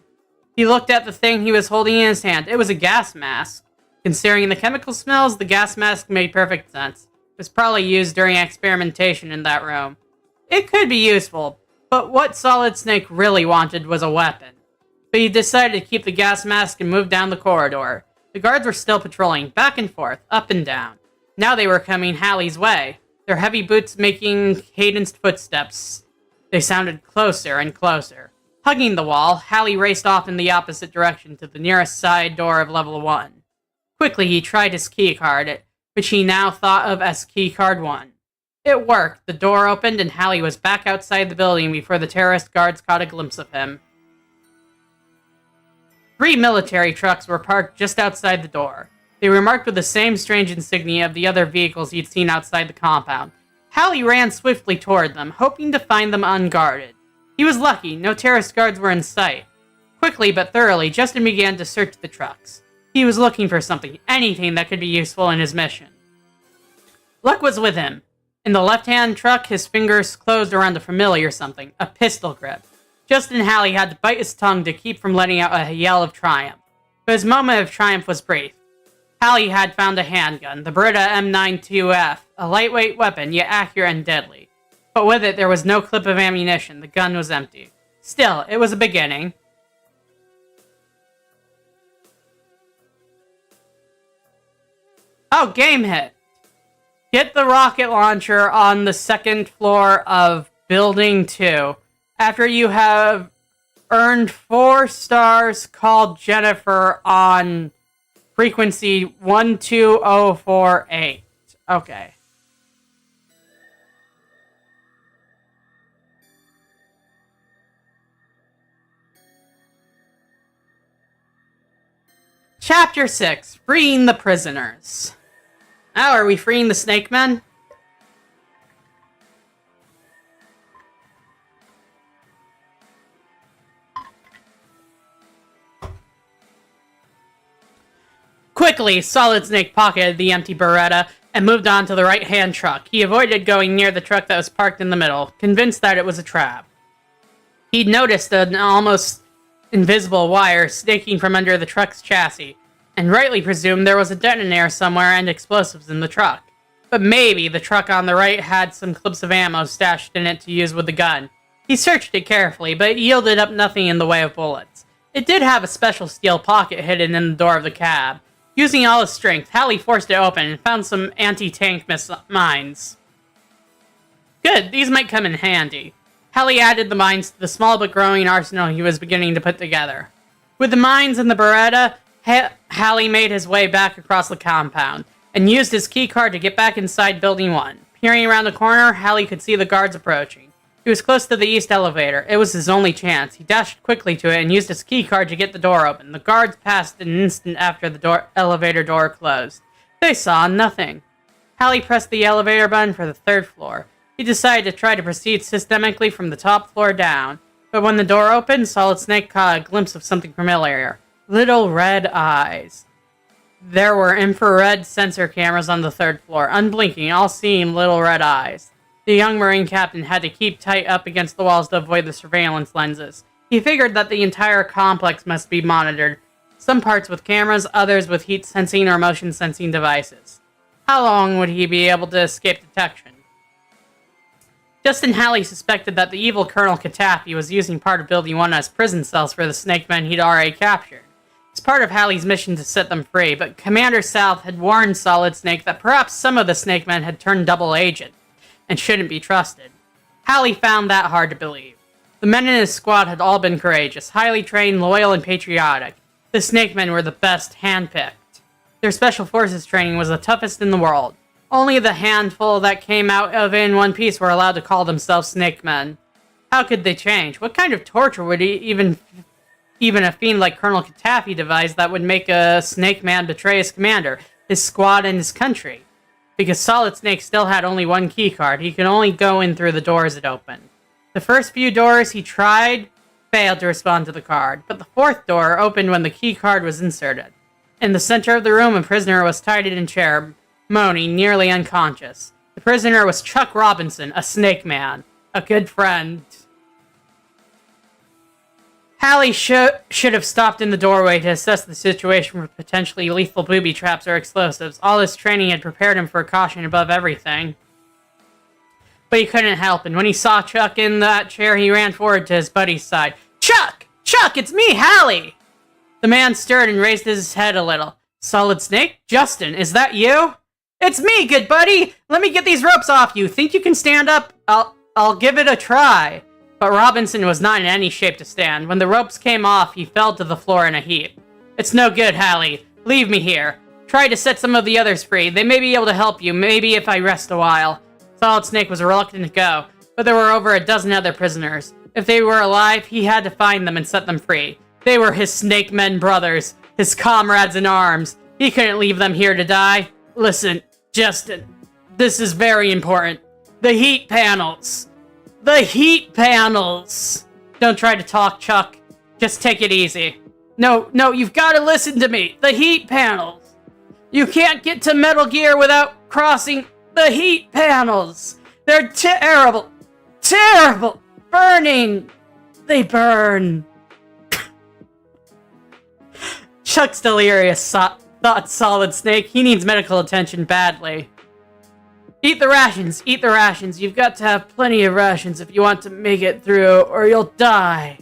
He looked at the thing he was holding in his hand. It was a gas mask. Considering the chemical smells, the gas mask made perfect sense. It was probably used during experimentation in that room. It could be useful, but what Solid Snake really wanted was a weapon. But he decided to keep the gas mask and move down the corridor. The guards were still patrolling, back and forth, up and down. Now they were coming Hallie's way, their heavy boots making cadenced footsteps. They sounded closer and closer. Hugging the wall, Hallie raced off in the opposite direction to the nearest side door of level 1. Quickly, he tried his keycard, which he now thought of as keycard 1. It worked. The door opened and Hallie was back outside the building before the terrorist guards caught a glimpse of him. 3 military trucks were parked just outside the door. They were marked with the same strange insignia of the other vehicles he'd seen outside the compound. Hallie ran swiftly toward them, hoping to find them unguarded. He was lucky, no terrorist guards were in sight. Quickly but thoroughly, Justin began to search the trucks. He was looking for something, anything that could be useful in his mission. Luck was with him. In the left-hand truck, his fingers closed around a familiar something, a pistol grip. Justin Hallie had to bite his tongue to keep from letting out a yell of triumph. But his moment of triumph was brief. Hallie had found a handgun, the Beretta M92F, a lightweight weapon, yet accurate and deadly. But with it, there was no clip of ammunition. The gun was empty. Still, it was a beginning. Oh, game hit! Get the rocket launcher on the 2nd floor of Building 2. After you have earned 4 stars, call Jennifer on frequency 12048. Okay. Chapter 6, Freeing the Prisoners. Now, are we freeing the Snake Men? Quickly, Solid Snake pocketed the empty Beretta and moved on to the right-hand truck. He avoided going near the truck that was parked in the middle, convinced that it was a trap. He'd noticed an almost invisible wire snaking from under the truck's chassis, and rightly presumed there was a detonator somewhere and explosives in the truck. But maybe the truck on the right had some clips of ammo stashed in it to use with the gun. He searched it carefully, but it yielded up nothing in the way of bullets. It did have a special steel pocket hidden in the door of the cab. Using all his strength, Hallie forced it open and found some anti-tank mines. Good, these might come in handy. Hallie added the mines to the small but growing arsenal he was beginning to put together. With the mines and the Beretta, Hallie made his way back across the compound, and used his keycard to get back inside Building 1. Peering around the corner, Hallie could see the guards approaching. He was close to the east elevator. It was his only chance. He dashed quickly to it and used his keycard to get the door open. The guards passed an instant after the elevator door closed. They saw nothing. Hallie pressed the elevator button for the 3rd floor. He decided to try to proceed systemically from the top floor down. But when the door opened, Solid Snake caught a glimpse of something familiar. Little red eyes. There were infrared sensor cameras on the 3rd floor, unblinking, all-seeing little red eyes. The young Marine captain had to keep tight up against the walls to avoid the surveillance lenses. He figured that the entire complex must be monitored, some parts with cameras, others with heat-sensing or motion-sensing devices. How long would he be able to escape detection? Justin Hallie suspected that the evil Colonel Katafi was using part of Building 1 as prison cells for the Snake Men he'd already captured. It's part of Hallie's mission to set them free, but Commander South had warned Solid Snake that perhaps some of the Snake Men had turned double agent, and shouldn't be trusted. Hallie found that hard to believe. The men in his squad had all been courageous, highly trained, loyal, and patriotic. The Snake Men were the best handpicked. Their special forces training was the toughest in the world. Only the handful that came out of it in one piece were allowed to call themselves Snake Men. How could they change? What kind of torture would even even a fiend like Colonel Katafi devised that would make a Snake Man betray his commander, his squad, and his country. Because Solid Snake still had only one key card, he could only go in through the doors it opened. The first few doors he tried failed to respond to the card, but the fourth door opened when the key card was inserted. In the center of the room, a prisoner was tied in a chair, moaning, nearly unconscious. The prisoner was Chuck Robinson, a Snake Man, a good friend. Hallie should have stopped in the doorway to assess the situation for potentially lethal booby traps or explosives. All his training had prepared him for caution above everything. But he couldn't help, and when he saw Chuck in that chair, he ran forward to his buddy's side. Chuck! Chuck, it's me, Hallie! The man stirred and raised his head a little. Solid Snake? Justin, is that you? It's me, good buddy! Let me get these ropes off you. Think you can stand up? I'll give it a try. But Robinson was not in any shape to stand. When the ropes came off, he fell to the floor in a heap. It's no good, Hallie. Leave me here. Try to set some of the others free. They may be able to help you, maybe if I rest a while. Solid Snake was reluctant to go, but there were over a dozen other prisoners. If they were alive, he had to find them and set them free. They were his Snake Men brothers, his comrades in arms. He couldn't leave them here to die. Listen, Justin, this is very important. The heat panels. The heat panels! Don't try to talk, Chuck. Just take it easy. No, you've got to listen to me. The heat panels. You can't get to Metal Gear without crossing the heat panels. They're terrible. Terrible. Burning. They burn. Chuck's delirious, thought Solid Snake. He needs medical attention badly. Eat the rations, eat the rations. You've got to have plenty of rations if you want to make it through, or you'll die.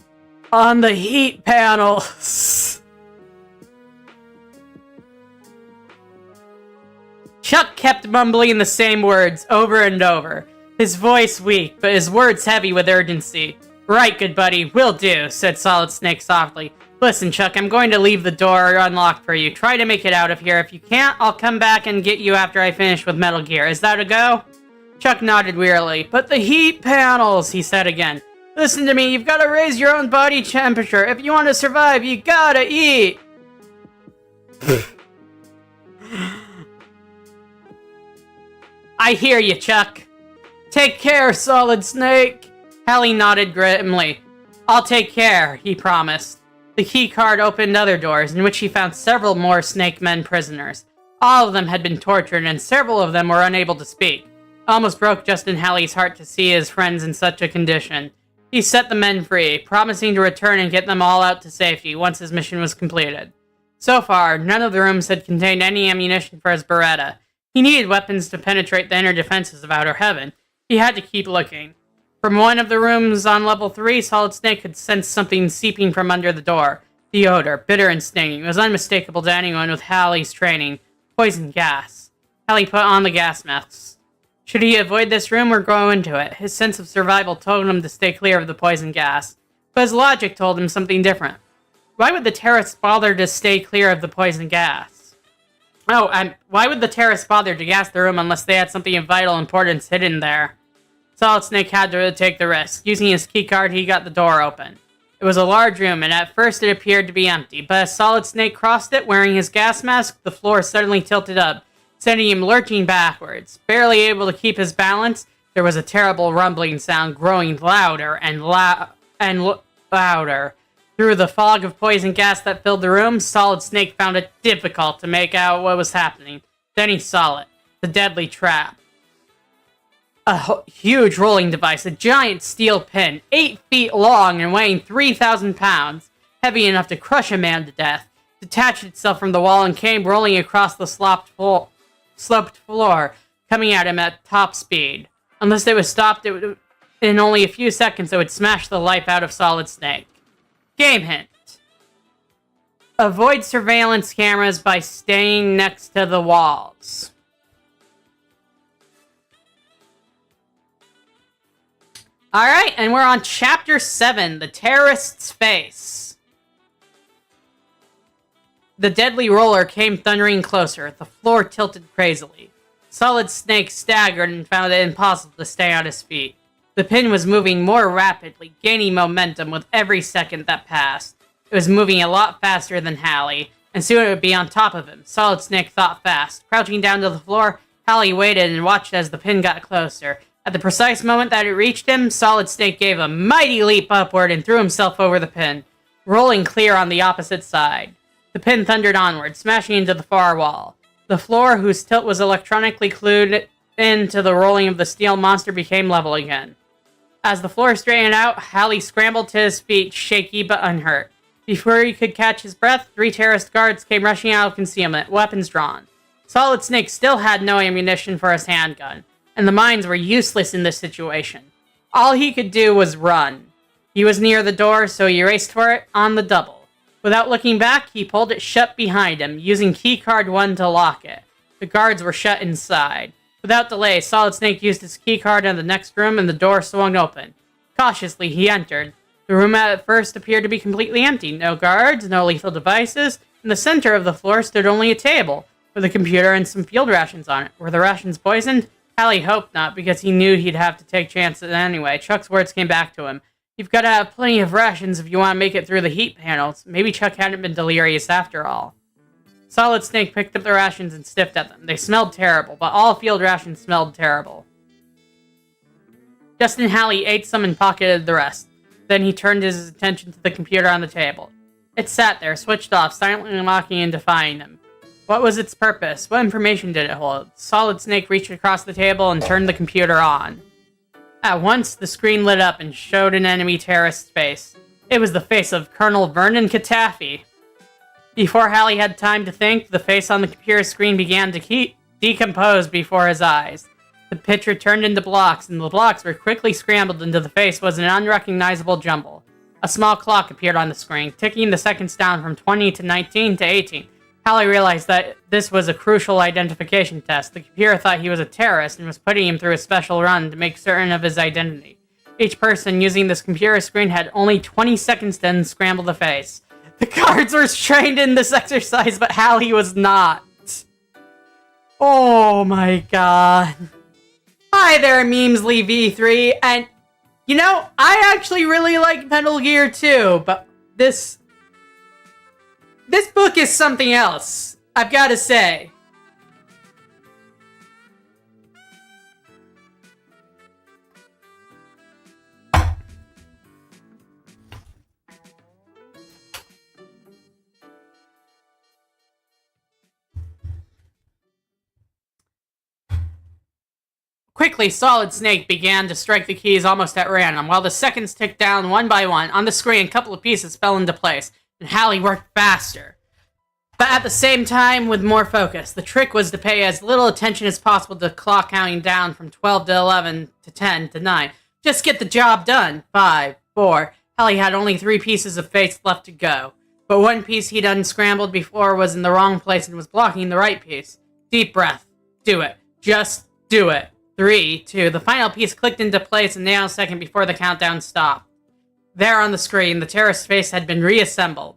On the heat panels. Chuck kept mumbling the same words over and over. His voice weak, but his words heavy with urgency. Right, good buddy, will do, said Solid Snake softly. Listen, Chuck, I'm going to leave the door unlocked for you. Try to make it out of here. If you can't, I'll come back and get you after I finish with Metal Gear. Is that a go? Chuck nodded wearily. But the heat panels, he said again. Listen to me, you've got to raise your own body temperature. If you want to survive, you gotta eat. I hear you, Chuck. Take care, Solid Snake. Hallie nodded grimly. I'll take care, he promised. The key card opened other doors, in which he found several more Snake Men prisoners. All of them had been tortured, and several of them were unable to speak. It almost broke Justin Hallie's heart to see his friends in such a condition. He set the men free, promising to return and get them all out to safety once his mission was completed. So far, none of the rooms had contained any ammunition for his Beretta. He needed weapons to penetrate the inner defenses of Outer Heaven. He had to keep looking. From one of the rooms on level 3, Solid Snake could sense something seeping from under the door. The odor, bitter and stinging, was unmistakable to anyone with Hallie's training. Poison gas. Hallie put on the gas masks. Should he avoid this room or go into it? His sense of survival told him to stay clear of the poison gas. But his logic told him something different. Why would the terrorists bother to stay clear of the poison gas? Why would the terrorists bother to gas the room unless they had something of vital importance hidden there? Solid Snake had to take the risk. Using his keycard, he got the door open. It was a large room, and at first it appeared to be empty, but as Solid Snake crossed it, wearing his gas mask, the floor suddenly tilted up, sending him lurching backwards. Barely able to keep his balance, there was a terrible rumbling sound growing louder and louder. Through the fog of poison gas that filled the room, Solid Snake found it difficult to make out what was happening. Then he saw it. The deadly trap. A huge rolling device, a giant steel pin, 8 feet long and weighing 3,000 pounds, heavy enough to crush a man to death, detached itself from the wall and came rolling across the sloped floor, coming at him at top speed. Unless it was stopped, in only a few seconds, it would smash the life out of Solid Snake. Game hint. Avoid surveillance cameras by staying next to the walls. Alright, and we're on Chapter 7, The Terrorist's Face. The deadly roller came thundering closer. The floor tilted crazily. Solid Snake staggered and found it impossible to stay on his feet. The pin was moving more rapidly, gaining momentum with every second that passed. It was moving a lot faster than Hallie, and soon it would be on top of him. Solid Snake thought fast. Crouching down to the floor, Hallie waited and watched as the pin got closer. At the precise moment that it reached him, Solid Snake gave a mighty leap upward and threw himself over the pin, rolling clear on the opposite side. The pin thundered onward, smashing into the far wall. The floor, whose tilt was electronically clued into the rolling of the steel monster, became level again. As the floor straightened out, Hallie scrambled to his feet, shaky but unhurt. Before he could catch his breath, 3 terrorist guards came rushing out of concealment, weapons drawn. Solid Snake still had no ammunition for his handgun, and the mines were useless in this situation. All he could do was run. He was near the door, so he raced for it on the double. Without looking back, he pulled it shut behind him, using keycard 1 to lock it. The guards were shut inside. Without delay, Solid Snake used his keycard in the next room and the door swung open. Cautiously, he entered. The room at first appeared to be completely empty. No guards, no lethal devices. In the center of the floor stood only a table, with a computer and some field rations on it. Were the rations poisoned? Hallie hoped not, because he knew he'd have to take chances anyway. Chuck's words came back to him. You've got to have plenty of rations if you want to make it through the heat panels. Maybe Chuck hadn't been delirious after all. Solid Snake picked up the rations and sniffed at them. They smelled terrible, but all field rations smelled terrible. Justin Hallie ate some and pocketed the rest. Then he turned his attention to the computer on the table. It sat there, switched off, silently mocking and defying him. What was its purpose? What information did it hold? Solid Snake reached across the table and turned the computer on. At once, the screen lit up and showed an enemy terrorist's face. It was the face of Colonel Vernon Katafi. Before Hallie had time to think, the face on the computer screen began to decompose before his eyes. The picture turned into blocks, and the blocks were quickly scrambled into the face was an unrecognizable jumble. A small clock appeared on the screen, ticking the seconds down from 20 to 19 to 18. Hallie realized that this was a crucial identification test. The computer thought he was a terrorist and was putting him through a special run to make certain of his identity. Each person using this computer screen had only 20 seconds to unscramble the face. The guards were trained in this exercise, but Hallie was not. Oh my god. Hi there, Memesley V3, and you know, I actually really like Metal Gear 2, but this book is something else, I've gotta say. Quickly, Solid Snake began to strike the keys almost at random, while the seconds ticked down one by one. On the screen, a couple of pieces fell into place, and Hallie worked faster. But at the same time, with more focus. The trick was to pay as little attention as possible to the clock counting down from 12 to 11 to 10 to 9. Just get the job done. 5, 4. Hallie had only 3 pieces of face left to go. But one piece he'd unscrambled before was in the wrong place and was blocking the right piece. Deep breath. Do it. Just do it. 3, 2. The final piece clicked into place a nanosecond before the countdown stopped. There on the screen, the terrorist's face had been reassembled.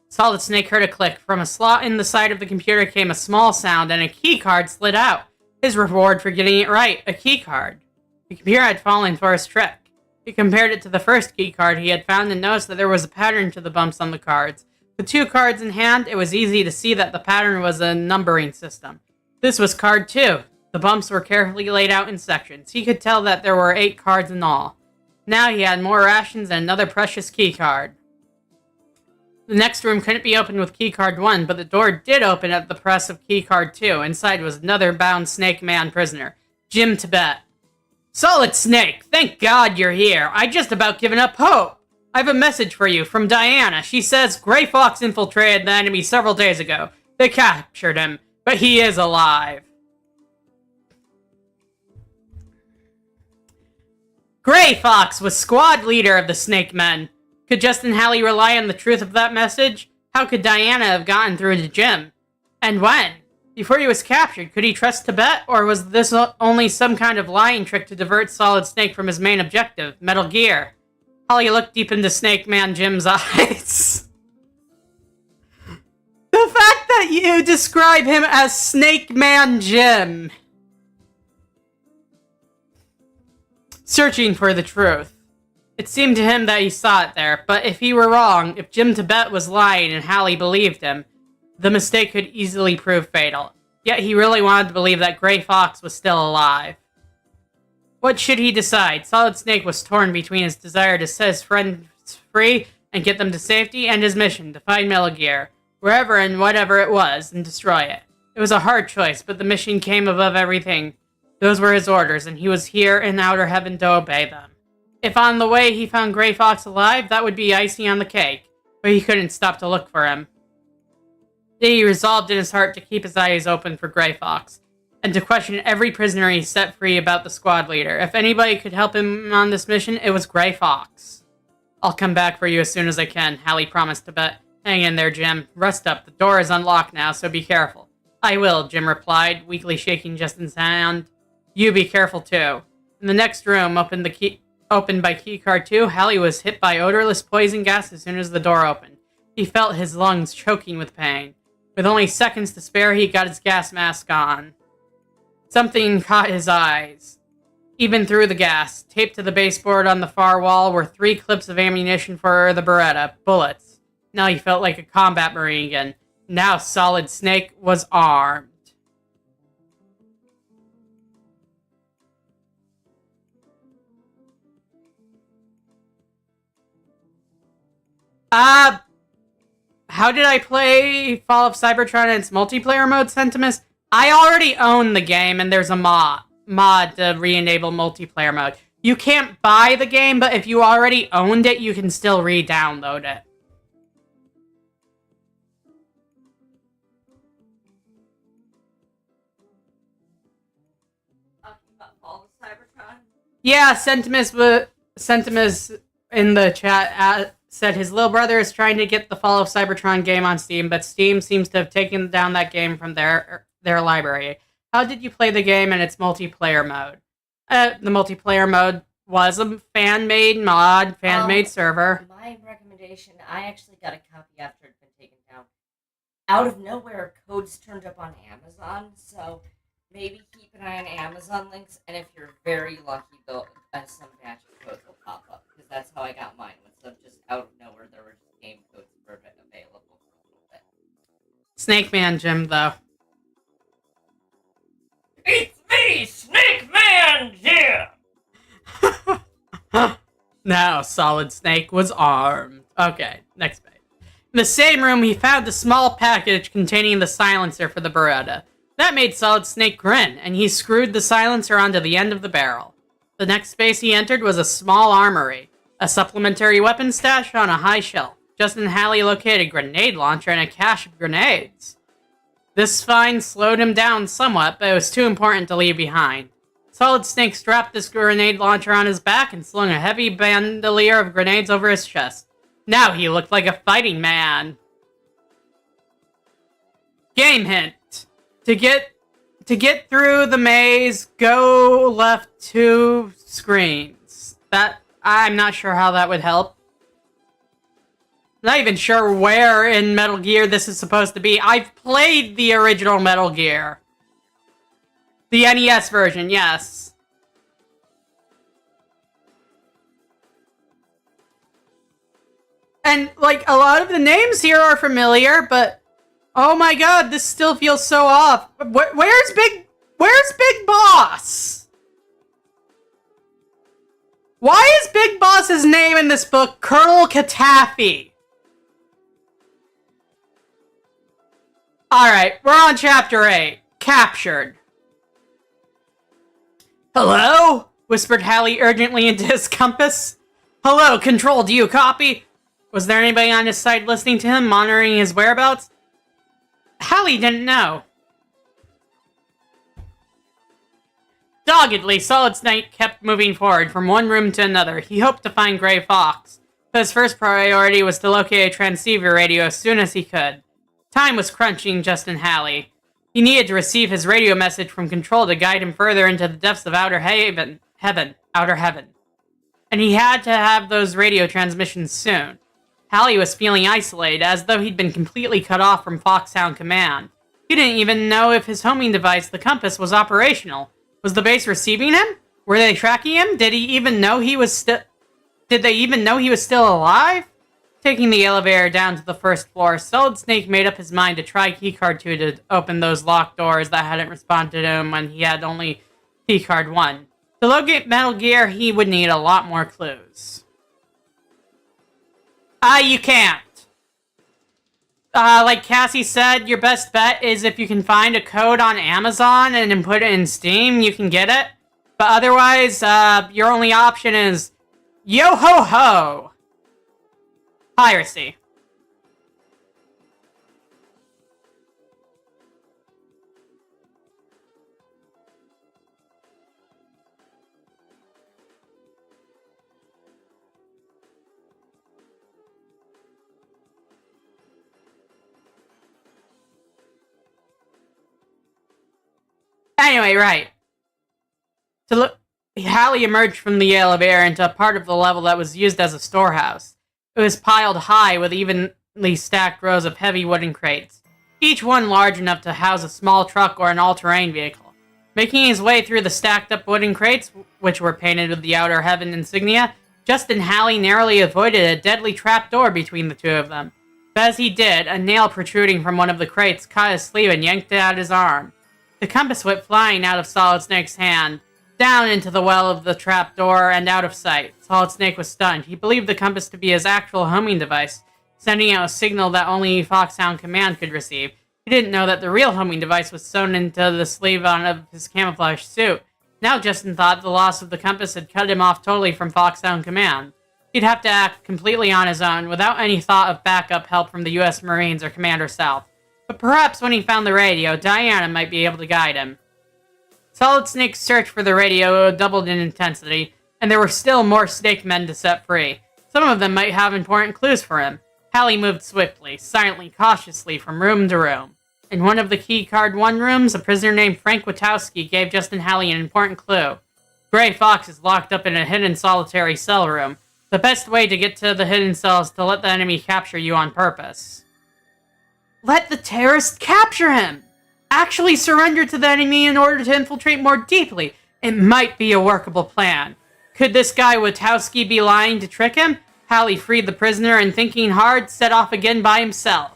Solid Snake heard a click. From a slot in the side of the computer came a small sound, and a keycard slid out. His reward for getting it right, a keycard. The computer had fallen for his trick. He compared it to the first keycard he had found and noticed that there was a pattern to the bumps on the cards. With 2 cards in hand, it was easy to see that the pattern was a numbering system. This was card 2. The bumps were carefully laid out in sections. He could tell that there were 8 cards in all. Now he had more rations and another precious keycard. The next room couldn't be opened with keycard 1, but the door did open at the press of keycard 2. Inside was another bound Snake Man prisoner, Jim Tibet. Solid Snake, thank God you're here. I just about given up hope. I have a message for you from Diana. She says Gray Fox infiltrated the enemy several days ago. They captured him, but he is alive. Gray Fox was squad leader of the Snake Men. Could Justin Hallie rely on the truth of that message? How could Diana have gotten through to Jim? And when? Before he was captured, could he trust Tibet, or was this only some kind of lying trick to divert Solid Snake from his main objective, Metal Gear? Hallie looked deep into Snake Man Jim's eyes. The fact that you describe him as Snake Man Jim. Searching for the truth. It seemed to him that he saw it there, but if he were wrong, if Jim Tibet was lying and Hallie believed him, the mistake could easily prove fatal. Yet he really wanted to believe that Gray Fox was still alive. What should he decide? Solid Snake was torn between his desire to set his friends free and get them to safety, and his mission to find Metal Gear, wherever and whatever it was, and destroy it. It was a hard choice, but the mission came above everything. Those were his orders, and he was here in Outer Heaven to obey them. If on the way he found Gray Fox alive, that would be icing on the cake, but he couldn't stop to look for him. He resolved in his heart to keep his eyes open for Gray Fox, and to question every prisoner he set free about the squad leader. If anybody could help him on this mission, it was Gray Fox. I'll come back for you as soon as I can, Hallie promised Tibet. Hang in there, Jim. Rest up. The door is unlocked now, so be careful. I will, Jim replied, weakly shaking Justin's hand. You be careful, too. In the next room, opened by keycard 2, Hallie was hit by odorless poison gas as soon as the door opened. He felt his lungs choking with pain. With only seconds to spare, he got his gas mask on. Something caught his eyes. Even through the gas, taped to the baseboard on the far wall were 3 clips of ammunition for the Beretta, bullets. Now he felt like a combat marine again. Now Solid Snake was armed. How did I play Fall of Cybertron in its multiplayer mode, Sentimus? I already own the game, and there's a mod to re-enable multiplayer mode. You can't buy the game, but if you already owned it, you can still re-download it. Fall of Cybertron? Yeah, Sentimus in the chat said his little brother is trying to get the Fall of Cybertron game on Steam, but Steam seems to have taken down that game from their library. How did you play the game in its multiplayer mode? The multiplayer mode was a fan-made mod, fan-made server. My recommendation, I actually got a copy after it had been taken down. Out of nowhere, codes turned up on Amazon, so maybe keep an eye on Amazon links, and if you're very lucky, some batch of codes will pop up, because that's how I got mine. So just out of nowhere, there were just game codes available for a little bit. Snake Man Jim, though. It's me, Snake Man Jim! Now Solid Snake was armed. Okay, next page. In the same room, he found a small package containing the silencer for the Beretta. That made Solid Snake grin, and he screwed the silencer onto the end of the barrel. The next space he entered was a small armory. A supplementary weapon stash on a high shelf. Justin and Hallie located a grenade launcher and a cache of grenades. This find slowed him down somewhat, but it was too important to leave behind. Solid Snake strapped this grenade launcher on his back and slung a heavy bandolier of grenades over his chest. Now he looked like a fighting man. Game hint. To get through the maze, go left 2 screens. I'm not sure how that would help. Not even sure where in Metal Gear this is supposed to be. I've played the original Metal Gear. The NES version, yes. And, like, a lot of the names here are familiar, but... Oh my god, this still feels so off. Where's Big Boss? Why is Big Boss's name in this book Colonel Katafi? Alright, we're on chapter 8. Captured. Hello? Whispered Hallie urgently into his compass. Hello, Control, do you copy? Was there anybody on his side listening to him, monitoring his whereabouts? Hallie didn't know. Doggedly, Solid Snake kept moving forward from one room to another. He hoped to find Gray Fox, but his first priority was to locate a transceiver radio as soon as he could. Time was crunching Justin Hallie. He needed to receive his radio message from Control to guide him further into the depths of Outer Heaven. And he had to have those radio transmissions soon. Hallie was feeling isolated, as though he'd been completely cut off from Foxhound Command. He didn't even know if his homing device, the compass, was operational. Was the base receiving him? Were they tracking him? Did he even know he was Did they even know he was still alive? Taking the elevator down to the first floor, Solid Snake made up his mind to try keycard 2 to open those locked doors that hadn't responded to him when he had only keycard 1. To locate Metal Gear, he would need a lot more clues. You can't. Like Cassie said, your best bet is if you can find a code on Amazon and then put it in Steam, you can get it. But otherwise, your only option is yo-ho-ho! Piracy. Anyway, right. Hallie emerged from the elevator into a part of the level that was used as a storehouse. It was piled high with evenly stacked rows of heavy wooden crates, each one large enough to house a small truck or an all-terrain vehicle. Making his way through the stacked-up wooden crates, which were painted with the Outer Heaven insignia, Justin Hallie narrowly avoided a deadly trapdoor between the two of them. But as he did, a nail protruding from one of the crates caught his sleeve and yanked it out his arm. The compass went flying out of Solid Snake's hand, down into the well of the trapdoor and out of sight. Solid Snake was stunned. He believed the compass to be his actual homing device, sending out a signal that only Foxhound Command could receive. He didn't know that the real homing device was sewn into the sleeve of his camouflage suit. Now Justin thought the loss of the compass had cut him off totally from Foxhound Command. He'd have to act completely on his own, without any thought of backup help from the U.S. Marines or Commander South. But perhaps when he found the radio, Diana might be able to guide him. Solid Snake's search for the radio doubled in intensity, and there were still more Snake Men to set free. Some of them might have important clues for him. Hallie moved swiftly, silently, cautiously from room to room. In one of the keycard 1 rooms, a prisoner named Frank Witowski gave Justin Hallie an important clue. Gray Fox is locked up in a hidden solitary cell room. The best way to get to the hidden cell is to let the enemy capture you on purpose. Let the terrorists capture him! Actually surrender to the enemy in order to infiltrate more deeply. It might be a workable plan. Could this guy Witowski be lying to trick him? Hallie freed the prisoner and, thinking hard, set off again by himself.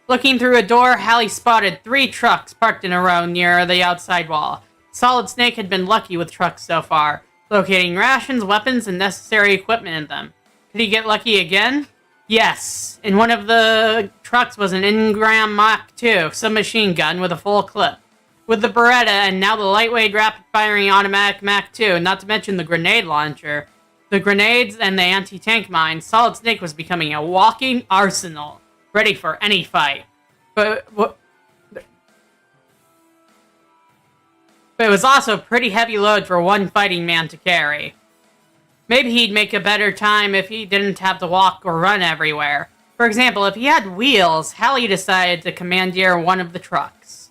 Looking through a door, Hallie spotted 3 trucks parked in a row near the outside wall. Solid Snake had been lucky with trucks so far, locating rations, weapons, and necessary equipment in them. Could he get lucky again? Yes. In one of the trucks was an Ingram Mach 2 submachine gun with a full clip. With the Beretta and now the lightweight rapid-firing automatic Mach 2, not to mention the grenade launcher, the grenades, and the anti-tank mine, Solid Snake was becoming a walking arsenal, ready for any fight. But it was also a pretty heavy load for one fighting man to carry. Maybe he'd make a better time if he didn't have to walk or run everywhere. For example, if he had wheels, Hallie decided to commandeer one of the trucks.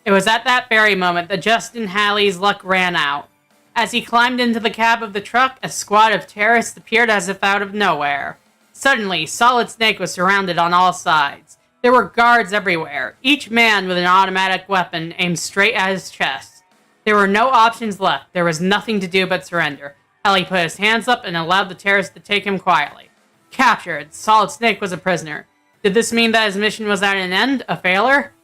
It was at that very moment that Justin Hallie's luck ran out. As he climbed into the cab of the truck, a squad of terrorists appeared as if out of nowhere. Suddenly, Solid Snake was surrounded on all sides. There were guards everywhere, each man with an automatic weapon aimed straight at his chest. There were no options left. There was nothing to do but surrender. Hallie put his hands up and allowed the terrorists to take him quietly. Captured, Solid Snake was a prisoner. Did this mean that his mission was at an end? A failure?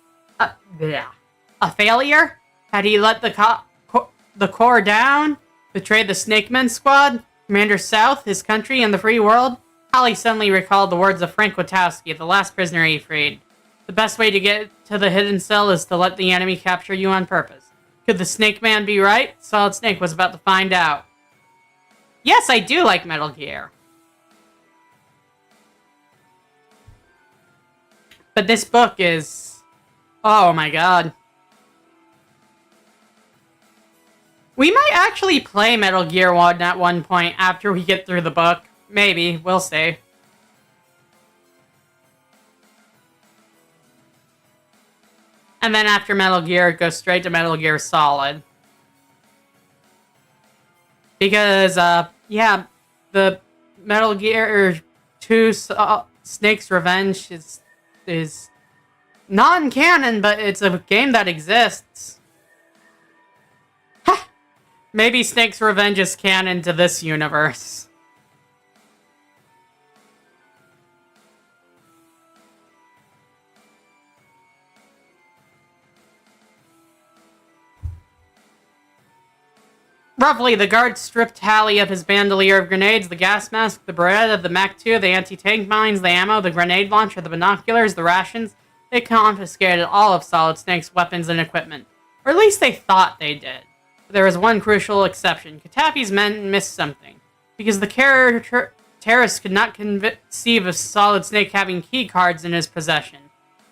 A failure? Had he let the Corps down? Betrayed the Snake Men squad? Commander South, his country, and the free world? Hallie suddenly recalled the words of Frank Witowski, the last prisoner he freed. The best way to get to the hidden cell is to let the enemy capture you on purpose. Could the Snake Man be right? Solid Snake was about to find out. Yes, I do like Metal Gear. But this book is... oh my god. We might actually play Metal Gear 1 at one point after we get through the book. Maybe, we'll see. And then after Metal Gear, go straight to Metal Gear Solid. Because, yeah, the Metal Gear 2 Snake's Revenge is non-canon, but it's a game that exists. Ha! Maybe Snake's revenge is canon to this universe. Roughly, the guards stripped Halley of his bandolier of grenades, the gas mask, the Beretta, the Mach-2, the anti-tank mines, the ammo, the grenade launcher, the binoculars, the rations. They confiscated all of Solid Snake's weapons and equipment. Or at least they thought they did. But there was one crucial exception. Katafi's men missed something. Because the terrorists could not conceive of Solid Snake having key cards in his possession.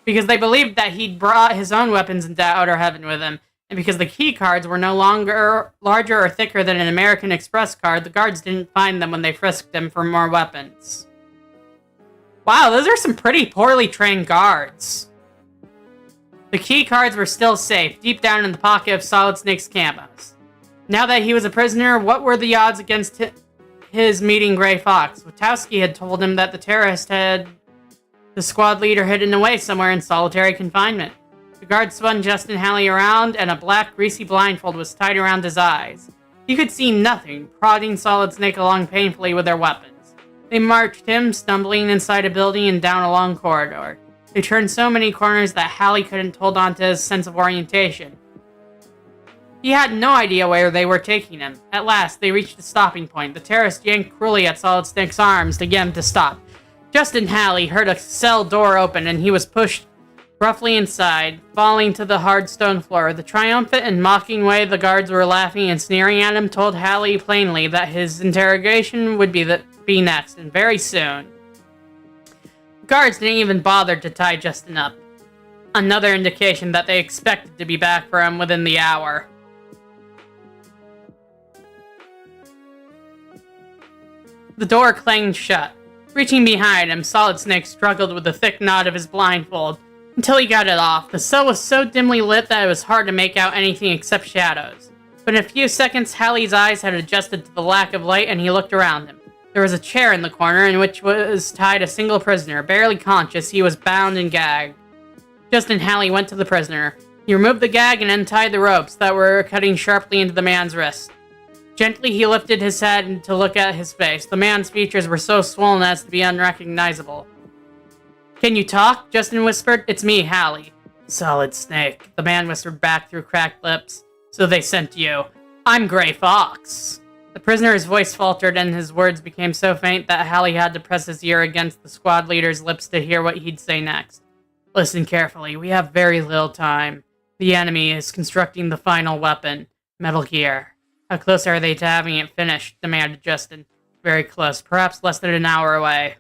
Because they believed that he'd brought his own weapons into Outer Heaven with him. And because the key cards were no longer larger or thicker than an American Express card, the guards didn't find them when they frisked him for more weapons. Wow, those are some pretty poorly trained guards. The key cards were still safe, deep down in the pocket of Solid Snake's camos. Now that he was a prisoner, what were the odds against his meeting Gray Fox? Wachowski had told him that the terrorist had the squad leader hidden away somewhere in solitary confinement. The guard spun Justin Halley around, and a black, greasy blindfold was tied around his eyes. He could see nothing, prodding Solid Snake along painfully with their weapons. They marched him, stumbling inside a building and down a long corridor. They turned so many corners that Halley couldn't hold on to his sense of orientation. He had no idea where they were taking him. At last, they reached a stopping point. The terrorist yanked cruelly at Solid Snake's arms to get him to stop. Justin Halley heard a cell door open, and he was pushed roughly inside, falling to the hard stone floor. The triumphant and mocking way the guards were laughing and sneering at him told Halley plainly that his interrogation would be next, and very soon. The guards didn't even bother to tie Justin up. Another indication that they expected to be back for him within the hour. The door clanged shut. Reaching behind him, Solid Snake struggled with the thick knot of his blindfold until he got it off. The cell was so dimly lit that it was hard to make out anything except shadows. But in a few seconds, Halley's eyes had adjusted to the lack of light, and he looked around him. There was a chair in the corner in which was tied a single prisoner. Barely conscious, he was bound and gagged. Justin Halley went to the prisoner. He removed the gag and untied the ropes that were cutting sharply into the man's wrist. Gently, he lifted his head to look at his face. The man's features were so swollen as to be unrecognizable. "Can you talk?" Justin whispered. "It's me, Halley." "Solid Snake," the man whispered back through cracked lips. "So they sent you. I'm Gray Fox." The prisoner's voice faltered, and his words became so faint that Halley had to press his ear against the squad leader's lips to hear what he'd say next. "Listen carefully. We have very little time. The enemy is constructing the final weapon, Metal Gear. How close are they to having it finished?" demanded Justin. "Very close. Perhaps less than an hour away."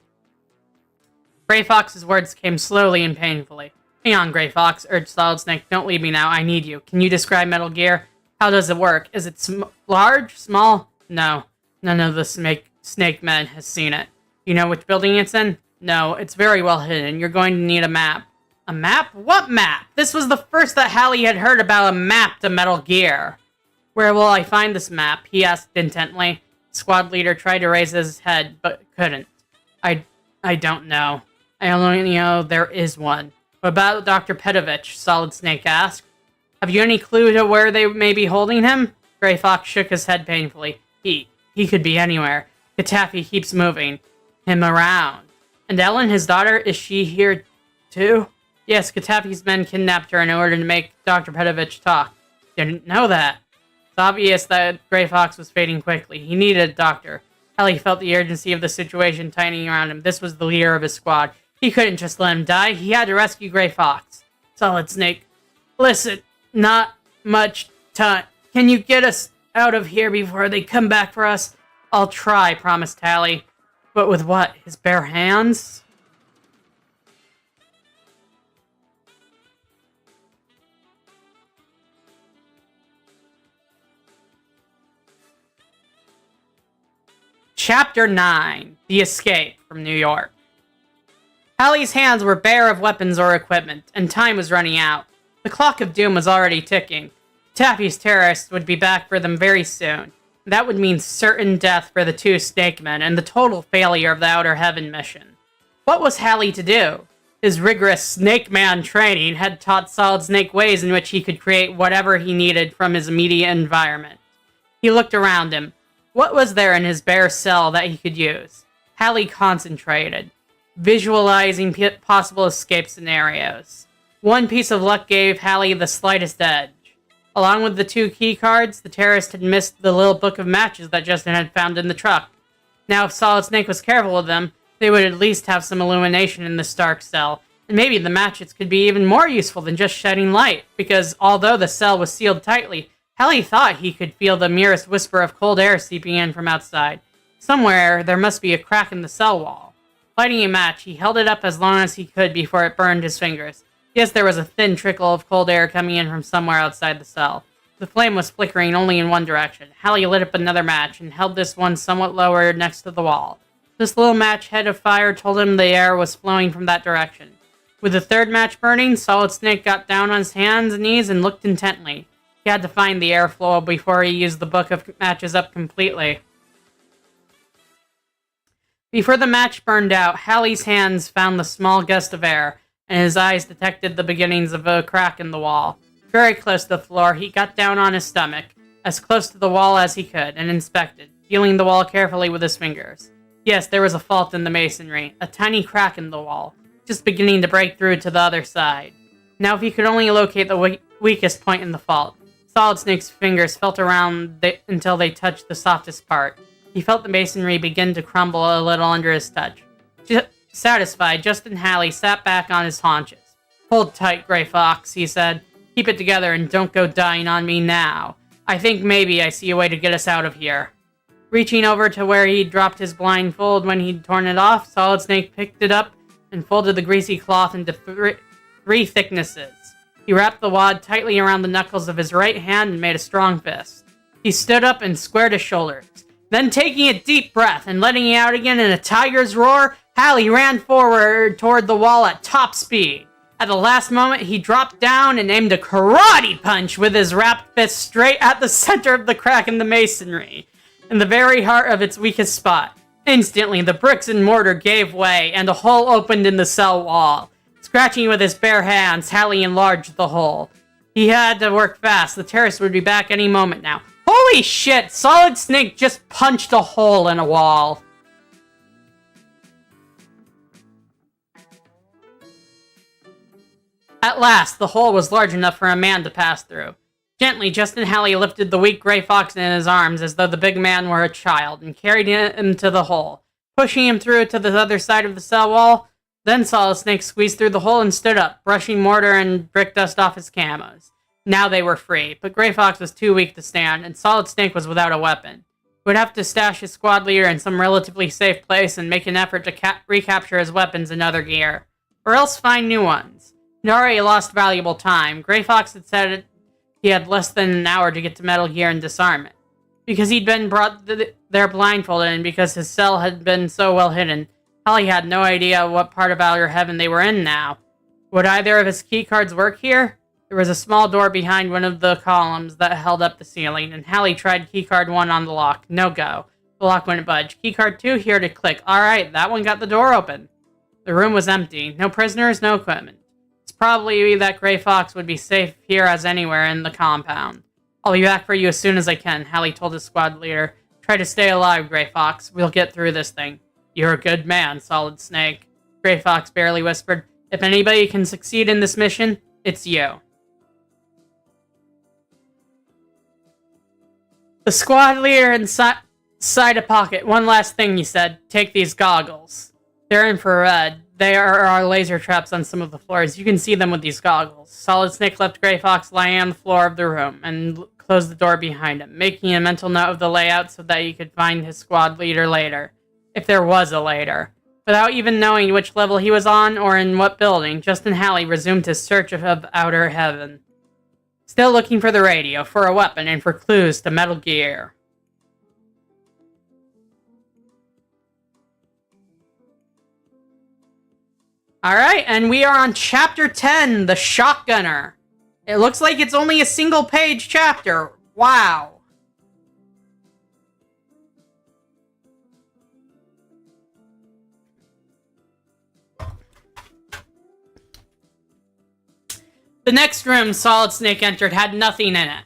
Gray Fox's words came slowly and painfully. "Hang on, Gray Fox," urged Solid Snake. "Don't leave me now. I need you. Can you describe Metal Gear? How does it work? Is it large? Small?" "No. None of the Snake Men has seen it. You know which building it's in?" "No. It's very well hidden. You're going to need a map." "A map? What map?" This was the first that Halley had heard about a map to Metal Gear. "Where will I find this map?" he asked intently. The squad leader tried to raise his head, but couldn't. I don't know. I only know there is one." "What about Dr. Petovich?" Solid Snake asked. "Have you any clue to where they may be holding him?" Gray Fox shook his head painfully. He could be anywhere. Katafi keeps moving him around." "And Ellen, his daughter, is she here too?" "Yes, Katafi's men kidnapped her in order to make Dr. Petovich talk." "Didn't know that." It's obvious that Gray Fox was fading quickly. He needed a doctor. Halley felt the urgency of the situation tightening around him. This was the leader of his squad. He couldn't just let him die. He had to rescue Gray Fox. "Solid Snake, listen, not much time. Can you get us out of here before they come back for us?" "I'll try," promised Halley. "But with what? His bare hands?" Chapter 9. The Escape from New York. Halley's hands were bare of weapons or equipment, and time was running out. The clock of doom was already ticking. Taffy's terrorists would be back for them very soon. That would mean certain death for the two Snake Men and the total failure of the Outer Heaven mission. What was Halley to do? His rigorous Snake Man training had taught Solid Snake ways in which he could create whatever he needed from his immediate environment. He looked around him. What was there in his bare cell that he could use? Hallie concentrated, visualizing possible escape scenarios. One piece of luck gave Hallie the slightest edge. Along with the 2 key cards, the terrorist had missed the little book of matches that Justin had found in the truck. Now, if Solid Snake was careful with them, they would at least have some illumination in the Stark cell, and maybe the matches could be even more useful than just shedding light, because although the cell was sealed tightly, Hallie thought he could feel the merest whisper of cold air seeping in from outside. Somewhere, there must be a crack in the cell wall. Lighting a match, he held it up as long as he could before it burned his fingers. Yes, there was a thin trickle of cold air coming in from somewhere outside the cell. The flame was flickering only in one direction. Hallie lit up another match and held this one somewhat lower next to the wall. This little match head of fire told him the air was flowing from that direction. With the third match burning, Solid Snake got down on his hands and knees and looked intently. He had to find the airflow before he used the book of matches up completely. Before the match burned out, Hallie's hands found the small gust of air, and his eyes detected the beginnings of a crack in the wall. Very close to the floor, he got down on his stomach, as close to the wall as he could, and inspected, feeling the wall carefully with his fingers. Yes, there was a fault in the masonry, a tiny crack in the wall, just beginning to break through to the other side. Now, if he could only locate the weakest point in the fault. Solid Snake's fingers felt around until they touched the softest part. He felt the masonry begin to crumble a little under his touch. Satisfied, Justin Hallie sat back on his haunches. "Hold tight, Gray Fox," he said. "Keep it together and don't go dying on me now. I think maybe I see a way to get us out of here." Reaching over to where he'd dropped his blindfold when he'd torn it off, Solid Snake picked it up and folded the greasy cloth into three thicknesses. He wrapped the wad tightly around the knuckles of his right hand and made a strong fist. He stood up and squared his shoulders. Then, taking a deep breath and letting it out again in a tiger's roar, Hallie ran forward toward the wall at top speed. At the last moment, he dropped down and aimed a karate punch with his wrapped fist straight at the center of the crack in the masonry, in the very heart of its weakest spot. Instantly, the bricks and mortar gave way, and a hole opened in the cell wall. Scratching with his bare hands, Hallie enlarged the hole. He had to work fast. The terrorist would be back any moment now. Holy shit! Solid Snake just punched a hole in a wall. At last, the hole was large enough for a man to pass through. Gently, Justin Hallie lifted the weak Gray Fox in his arms as though the big man were a child and carried him to the hole, pushing him through to the other side of the cell wall. Then Solid Snake squeezed through the hole and stood up, brushing mortar and brick dust off his camos. Now they were free, but Gray Fox was too weak to stand, and Solid Snake was without a weapon. He would have to stash his squad leader in some relatively safe place and make an effort to recapture his weapons and other gear, or else find new ones. He'd already lost valuable time. Gray Fox had said he had less than an hour to get to Metal Gear and disarm it. Because he'd been brought there blindfolded, and because his cell had been so well hidden, Hallie had no idea what part of Outer Heaven they were in now. Would either of his keycards work here? There was a small door behind one of the columns that held up the ceiling, and Hallie tried keycard 1 on the lock. No go. The lock wouldn't budge. Keycard 2 here to click. Alright, that one got the door open. The room was empty. No prisoners, no equipment. It's probably that Gray Fox would be safe here as anywhere in the compound. "I'll be back for you as soon as I can," Hallie told his squad leader. "Try to stay alive, Gray Fox. We'll get through this thing." "You're a good man, Solid Snake," Gray Fox barely whispered. "If anybody can succeed in this mission, it's you." The squad leader inside a pocket. "One last thing," he said. "Take these goggles. They're infrared. They are laser traps on some of the floors. You can see them with these goggles." Solid Snake left Gray Fox lying on the floor of the room and closed the door behind him, making a mental note of the layout so that he could find his squad leader later. If there was a later. Without even knowing which level he was on or in what building, Justin Hallie resumed his search of Outer Heaven. Still looking for the radio, for a weapon, and for clues to Metal Gear. Alright, and we are on Chapter 10, The Shotgunner. It looks like it's only a single-page chapter. Wow. The next room Solid Snake entered had nothing in it.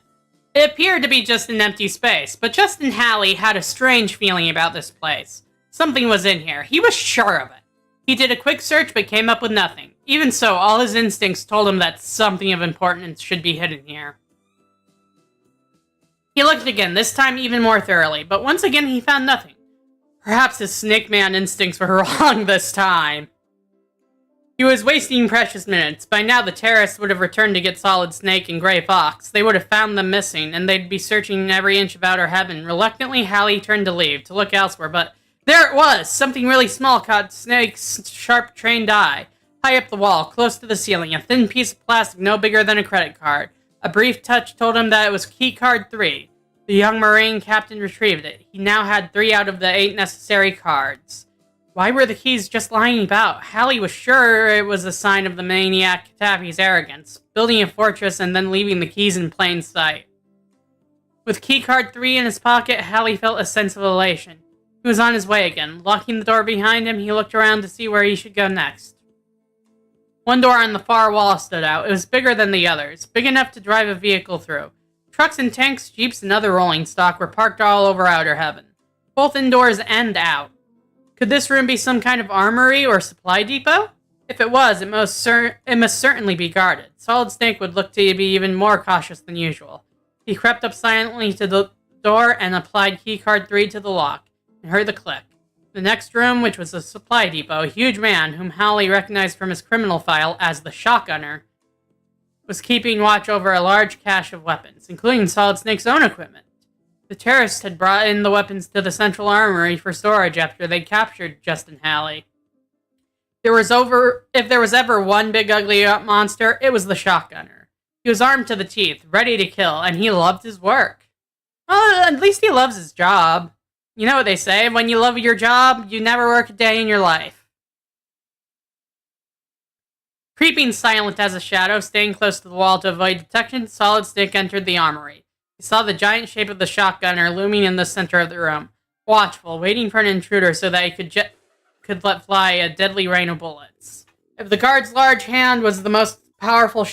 It appeared to be just an empty space, but Justin Halley had a strange feeling about this place. Something was in here. He was sure of it. He did a quick search but came up with nothing. Even so, all his instincts told him that something of importance should be hidden here. He looked again, this time even more thoroughly, but once again he found nothing. Perhaps his Snake Man instincts were wrong this time. He was wasting precious minutes. By now the terrorists would have returned to get Solid Snake and Gray Fox. They would have found them missing, and they'd be searching every inch of outer heaven. Reluctantly, Halley turned to leave, to look elsewhere, but there it was! Something really small caught Snake's sharp, trained eye. High up the wall, close to the ceiling, a thin piece of plastic no bigger than a credit card. A brief touch told him that it was key card 3. The young Marine captain retrieved it. He now had 3 out of the 8 necessary cards. Why were the keys just lying about? Halley was sure it was a sign of the maniac Taffy's arrogance, building a fortress and then leaving the keys in plain sight. With keycard 3 in his pocket, Halley felt a sense of elation. He was on his way again. Locking the door behind him, he looked around to see where he should go next. One door on the far wall stood out. It was bigger than the others, big enough to drive a vehicle through. Trucks and tanks, jeeps, and other rolling stock were parked all over outer heaven, both indoors and out. Could this room be some kind of armory or supply depot? If it was, it must certainly be guarded. Solid Snake would look to be even more cautious than usual. He crept up silently to the door and applied keycard 3 to the lock, and heard the click. The next room, which was a supply depot, a huge man, whom Halley recognized from his criminal file as the Shotgunner, was keeping watch over a large cache of weapons, including Solid Snake's own equipment. The terrorists had brought in the weapons to the central armory for storage after they captured Justin Halley. If there was ever one big ugly monster, it was the Shotgunner. He was armed to the teeth, ready to kill, and he loved his work. Well, at least he loves his job. You know what they say, when you love your job, you never work a day in your life. Creeping silent as a shadow, staying close to the wall to avoid detection, Solid Snake entered the armory. He saw the giant shape of the Shotgunner looming in the center of the room, watchful, waiting for an intruder so that he could let fly a deadly rain of bullets. If the guard's large hand was the most powerful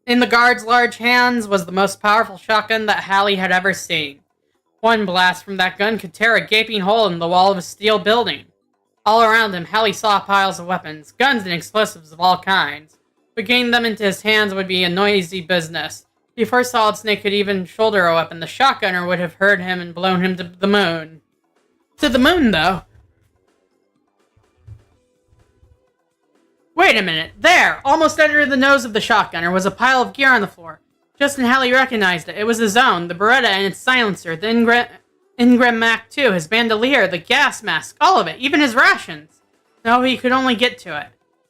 in the guard's large hands was the most powerful shotgun that Halley had ever seen. One blast from that gun could tear a gaping hole in the wall of a steel building. All around him, Halley saw piles of weapons, guns and explosives of all kinds. But getting them into his hands would be a noisy business. Before Solid Snake could even shoulder a weapon, the Shotgunner would have heard him and blown him to the moon. To the moon, though. Wait a minute. There, almost under the nose of the Shotgunner, was a pile of gear on the floor. Justin Halley recognized it. It was his own, the Beretta and its silencer, the Ingram Mac 2, his bandolier, the gas mask, all of it, even his rations. No, he could only get to it.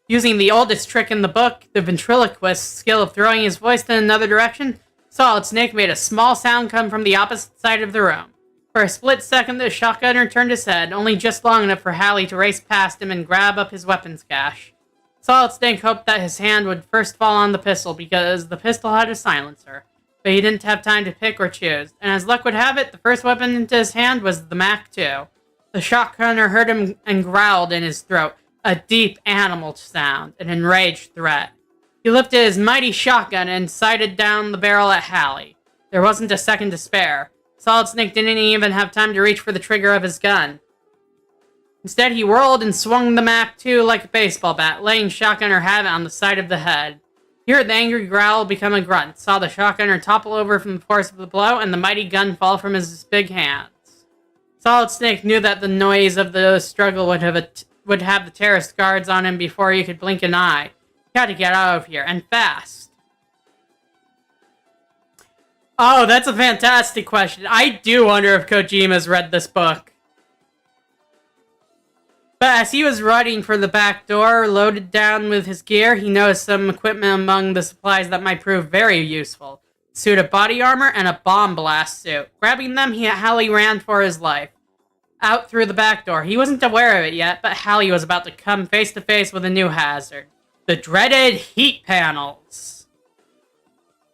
Using the oldest trick in the book, the ventriloquist's skill of throwing his voice in another direction, Solid Snake made a small sound come from the opposite side of the room. For a split second, the Shotgunner turned his head, only just long enough for Halley to race past him and grab up his weapons cache. Solid Snake hoped that his hand would first fall on the pistol because the pistol had a silencer, but he didn't have time to pick or choose, and as luck would have it, the first weapon into his hand was the Mac 2. The Shotgunner heard him and growled in his throat, a deep animal sound, an enraged threat. He lifted his mighty shotgun and sighted down the barrel at Halley. There wasn't a second to spare. Solid Snake didn't even have time to reach for the trigger of his gun. Instead, he whirled and swung the Mac 2 like a baseball bat, laying Shotgunner have it on the side of the head. He heard the angry growl become a grunt, saw the Shotgunner topple over from the force of the blow, and the mighty gun fall from his big hands. Solid Snake knew that the noise of the struggle would have the terrorist guards on him before he could blink an eye. He had to get out of here, and fast. Oh, that's a fantastic question. I do wonder if Kojima's read this book. But as he was running for the back door, loaded down with his gear, he noticed some equipment among the supplies that might prove very useful. A suit of body armor and a bomb blast suit. Grabbing them, Halley ran for his life. Out through the back door. He wasn't aware of it yet, but Halley was about to come face to face with a new hazard. The dreaded heat panels.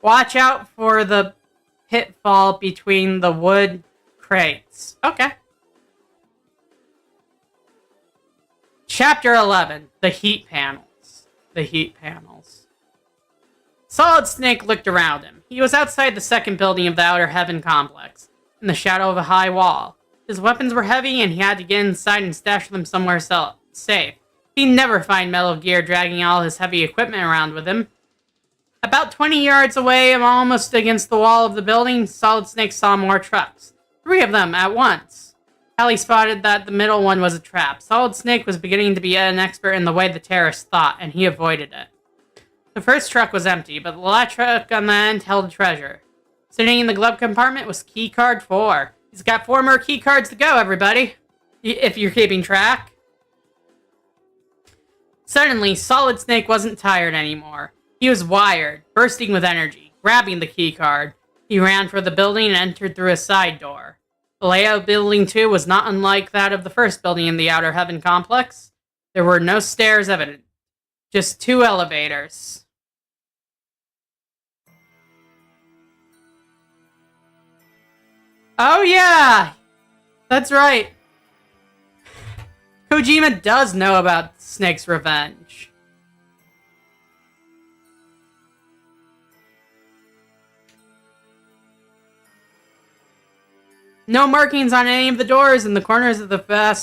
Watch out for the pitfall between the wood crates. Okay. Chapter 11. The heat panels. The heat panels. Solid Snake looked around him. He was outside the second building of the Outer Heaven complex, in the shadow of a high wall. His weapons were heavy, and he had to get inside and stash them somewhere safe. He'd never find Metal Gear dragging all his heavy equipment around with him. About 20 yards away, almost against the wall of the building, Solid Snake saw more trucks. 3 of them at once. Hallie spotted that the middle one was a trap. Solid Snake was beginning to be an expert in the way the terrorists thought, and he avoided it. The first truck was empty, but the last truck on the end held a treasure. Sitting in the glove compartment was keycard 4. He's got 4 more keycards to go, everybody. If you're keeping track. Suddenly, Solid Snake wasn't tired anymore. He was wired, bursting with energy. Grabbing the keycard, he ran for the building and entered through a side door. The layout of Building 2 was not unlike that of the first building in the Outer Heaven complex. There were no stairs evident, just 2 elevators. Oh yeah! That's right. Kojima does know about Snake's revenge. No markings on any of the doors in the corners of the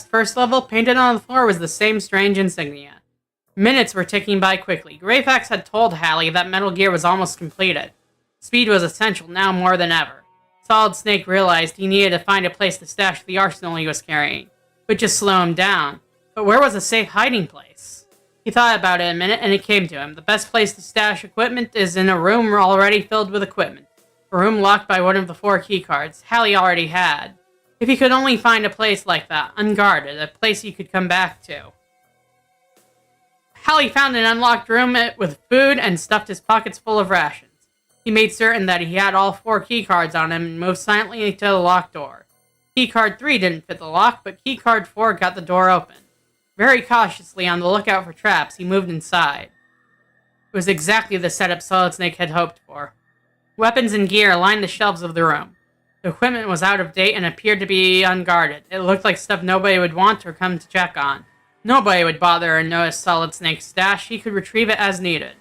first level. Painted on the floor was the same strange insignia. Minutes were ticking by quickly. Greyfax had told Hallie that Metal Gear was almost completed. Speed was essential now more than ever. Solid Snake realized he needed to find a place to stash the arsenal he was carrying, which would slow him down. But where was a safe hiding place? He thought about it a minute, and it came to him. The best place to stash equipment is in a room already filled with equipment. A room locked by one of the 4 keycards Hallie already had. If he could only find a place like that, unguarded, a place he could come back to. Hallie found an unlocked room with food and stuffed his pockets full of rations. He made certain that he had all 4 keycards on him and moved silently to the locked door. Keycard 3 didn't fit the lock, but keycard 4 got the door open. Very cautiously on the lookout for traps, he moved inside. It was exactly the setup Solid Snake had hoped for. Weapons and gear lined the shelves of the room. The equipment was out of date and appeared to be unguarded. It looked like stuff nobody would want or come to check on. Nobody would bother or notice Solid Snake's stash. He could retrieve it as needed.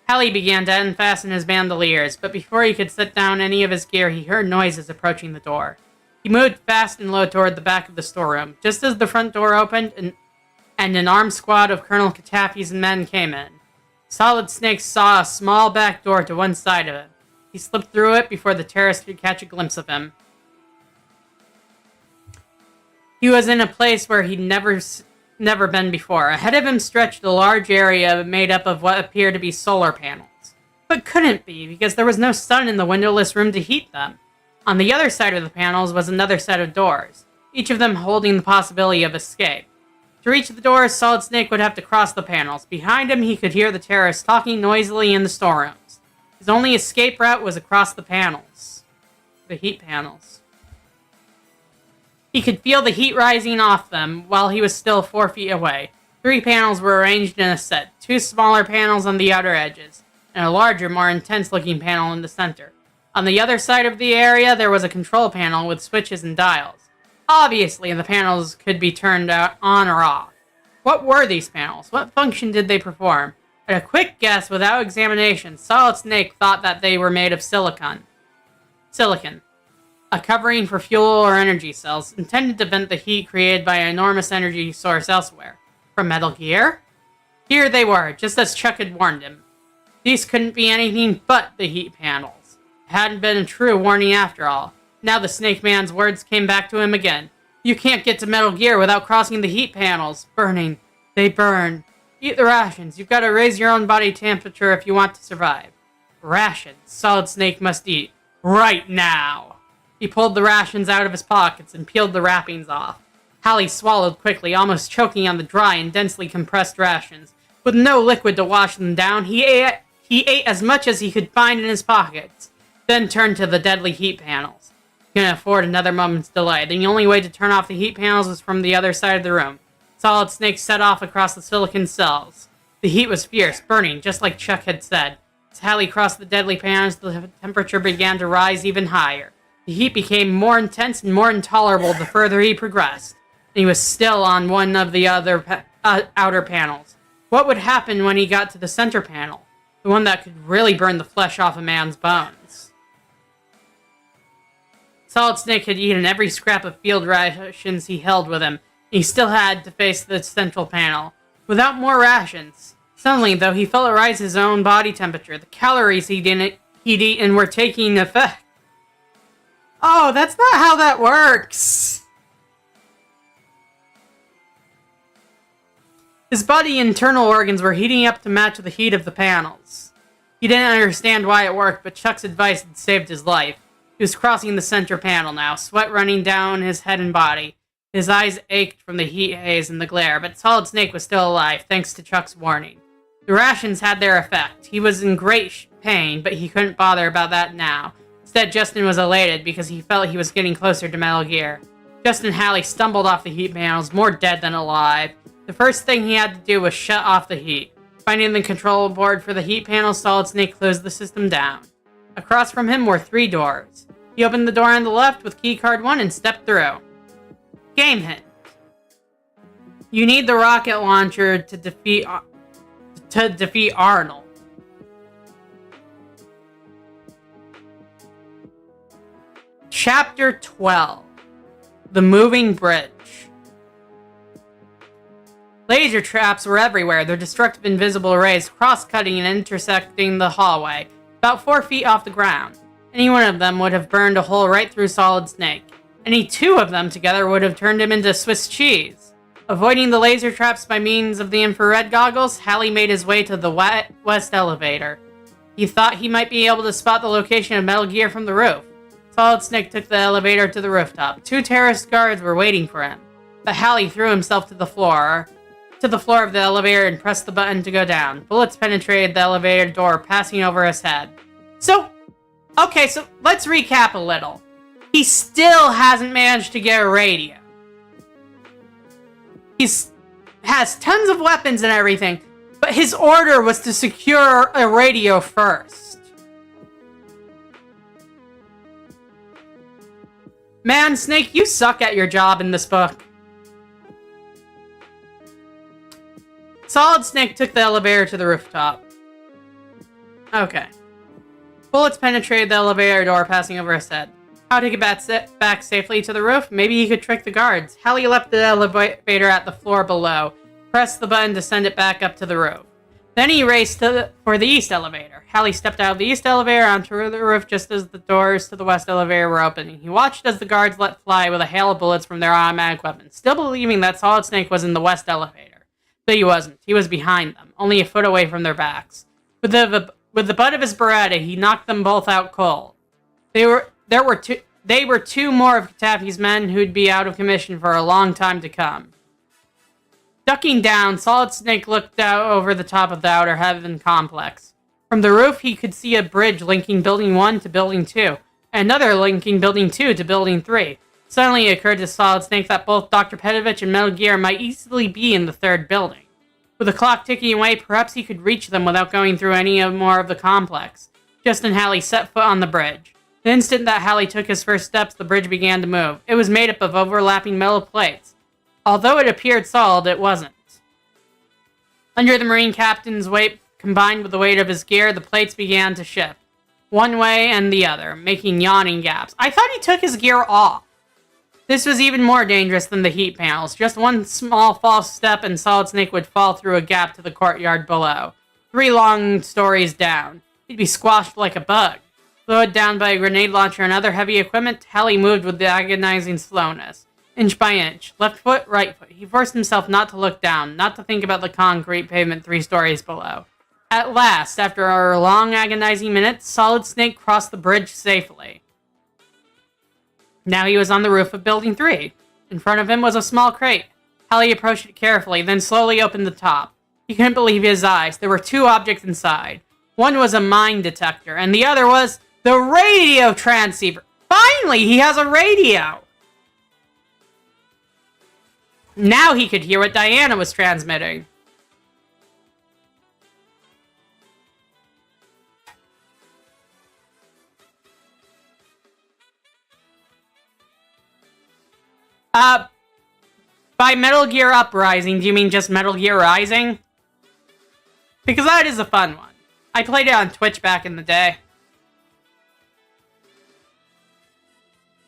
Hallie began to unfasten his bandoliers, but before he could set down any of his gear, he heard noises approaching the door. He moved fast and low toward the back of the storeroom. Just as the front door opened, and an armed squad of Colonel Katafi's men came in. Solid Snake saw a small back door to one side of it. He slipped through it before the terrorists could catch a glimpse of him. He was in a place where he'd never been before. Ahead of him stretched a large area made up of what appeared to be solar panels. But couldn't be, because there was no sun in the windowless room to heat them. On the other side of the panels was another set of doors, each of them holding the possibility of escape. To reach the doors, Solid Snake would have to cross the panels. Behind him, he could hear the terrorists talking noisily in the storerooms. His only escape route was across the panels. The heat panels. He could feel the heat rising off them while he was still 4 feet away. 3 panels were arranged in a set, 2 smaller panels on the outer edges, and a larger, more intense-looking panel in the center. On the other side of the area, there was a control panel with switches and dials. Obviously, the panels could be turned on or off. What were these panels? What function did they perform? At a quick guess, without examination, Solid Snake thought that they were made of silicon, a covering for fuel or energy cells, intended to vent the heat created by an enormous energy source elsewhere. From Metal Gear? Here they were, just as Chuck had warned him. These couldn't be anything but the heat panels. It hadn't been a true warning after all. Now the Snake Man's words came back to him again. You can't get to Metal Gear without crossing the heat panels. Burning. They burn. Eat the rations. You've got to raise your own body temperature if you want to survive. Rations. Solid Snake must eat. Right now. He pulled the rations out of his pockets and peeled the wrappings off. Hallie swallowed quickly, almost choking on the dry and densely compressed rations. With no liquid to wash them down, he ate as much as he could find in his pockets, then turned to the deadly heat panels. He couldn't afford another moment's delay. The only way to turn off the heat panels was from the other side of the room. Solid Snake set off across the silicon cells. The heat was fierce, burning, just like Chuck had said. As Hallie crossed the deadly panels, the temperature began to rise even higher. The heat became more intense and more intolerable the further he progressed. And he was still on one of the other outer panels. What would happen when he got to the center panel? The one that could really burn the flesh off a man's bones. Solid Snake had eaten every scrap of field rations he held with him, and he still had to face the central panel. Without more rations. Suddenly, though, he felt it rise his own body temperature. The calories he'd eaten were taking effect. Oh, that's not how that works! His body internal organs were heating up to match the heat of the panels. He didn't understand why it worked, but Chuck's advice had saved his life. He was crossing the center panel now, sweat running down his head and body. His eyes ached from the heat haze and the glare, but Solid Snake was still alive, thanks to Chuck's warning. The rations had their effect. He was in great pain, but he couldn't bother about that now. Instead, Justin was elated because he felt he was getting closer to Metal Gear. Justin and Hallie stumbled off the heat panels, more dead than alive. The first thing he had to do was shut off the heat. Finding the control board for the heat panel, Solid Snake closed the system down. Across from him were 3 doors. He opened the door on the left with keycard 1 and stepped through. Game hint. You need the rocket launcher to defeat Arnold. Chapter 12. The Moving Bridge. Laser traps were everywhere, their destructive invisible rays cross-cutting and intersecting the hallway, about 4 feet off the ground. Any one of them would have burned a hole right through Solid Snake. Any 2 of them together would have turned him into Swiss cheese. Avoiding the laser traps by means of the infrared goggles, Hallie made his way to the west elevator. He thought he might be able to spot the location of Metal Gear from the roof. Solid Snake took the elevator to the rooftop. 2 terrorist guards were waiting for him, but Hallie threw himself to the floor of the elevator and pressed the button to go down. Bullets penetrated the elevator door, passing over his head. So let's recap a little. He still hasn't managed to get a radio. He has tons of weapons and everything, but his order was to secure a radio first. Man, Snake, you suck at your job in this book. Solid Snake took the elevator to the rooftop. Okay. Bullets penetrated the elevator door, passing over his head. How to get back safely to the roof? Maybe he could trick the guards. Hallie left the elevator at the floor below, pressed the button to send it back up to the roof. Then he raced for the east elevator. Hallie stepped out of the east elevator onto the roof just as the doors to the west elevator were opening. He watched as the guards let fly with a hail of bullets from their automatic weapons, still believing that Solid Snake was in the west elevator. But he wasn't. He was behind them, only a foot away from their backs. With the butt of his Beretta, he knocked them both out cold. They were 2 more of Katafi's men who'd be out of commission for a long time to come. Ducking down, Solid Snake looked out over the top of the Outer Heaven complex. From the roof, he could see a bridge linking Building 1 to Building 2, and another linking Building 2 to Building 3. Suddenly it occurred to Solid Snake that both Dr. Petovich and Metal Gear might easily be in the 3rd building. With the clock ticking away, perhaps he could reach them without going through any more of the complex. Justin and Hallie set foot on the bridge. The instant that Hallie took his first steps, the bridge began to move. It was made up of overlapping metal plates. Although it appeared solid, it wasn't. Under the Marine captain's weight, combined with the weight of his gear, the plates began to shift. One way and the other, making yawning gaps. I thought he took his gear off. This was even more dangerous than the heat panels. Just one small false step and Solid Snake would fall through a gap to the courtyard below. 3 long stories down. He'd be squashed like a bug. Slowed down by a grenade launcher and other heavy equipment, Hallie moved with agonizing slowness. Inch by inch. Left foot, right foot. He forced himself not to look down, not to think about the concrete pavement 3 stories below. At last, after a long agonizing minutes, Solid Snake crossed the bridge safely. Now he was on the roof of Building 3. In front of him was a small crate. Hallie approached it carefully, then slowly opened the top. He couldn't believe his eyes. There were 2 objects inside. One was a mine detector, and the other was the radio transceiver. Finally, he has a radio! Now he could hear what Diana was transmitting. By Metal Gear Uprising, do you mean just Metal Gear Rising? Because that is a fun one. I played it on Twitch back in the day.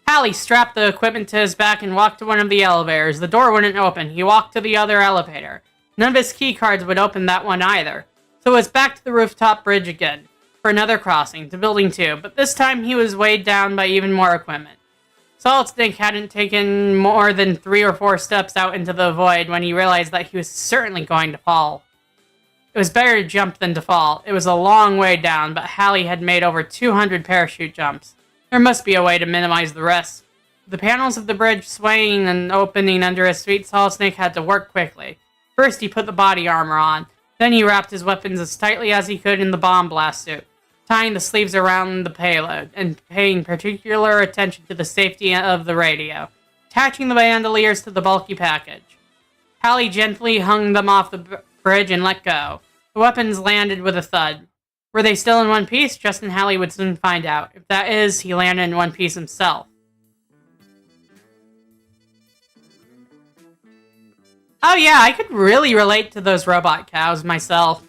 Hallie strapped the equipment to his back and walked to one of the elevators. The door wouldn't open. He walked to the other elevator. None of his key cards would open that one either. So it was back to the rooftop bridge again, for another crossing, to Building 2, but this time he was weighed down by even more equipment. Solid Snake hadn't taken more than 3 or 4 steps out into the void when he realized that he was certainly going to fall. It was better to jump than to fall. It was a long way down, but Hallie had made over 200 parachute jumps. There must be a way to minimize the risk. The panels of the bridge swaying and opening under his feet, Solid Snake had to work quickly. First, he put the body armor on. Then he wrapped his weapons as tightly as he could in the bomb blast suit, tying the sleeves around the payload, and paying particular attention to the safety of the radio, attaching the bandoliers to the bulky package. Hallie gently hung them off the bridge and let go. The weapons landed with a thud. Were they still in one piece? Justin Hallie would soon find out. If that is, he landed in one piece himself. Oh yeah, I could really relate to those robot cows myself.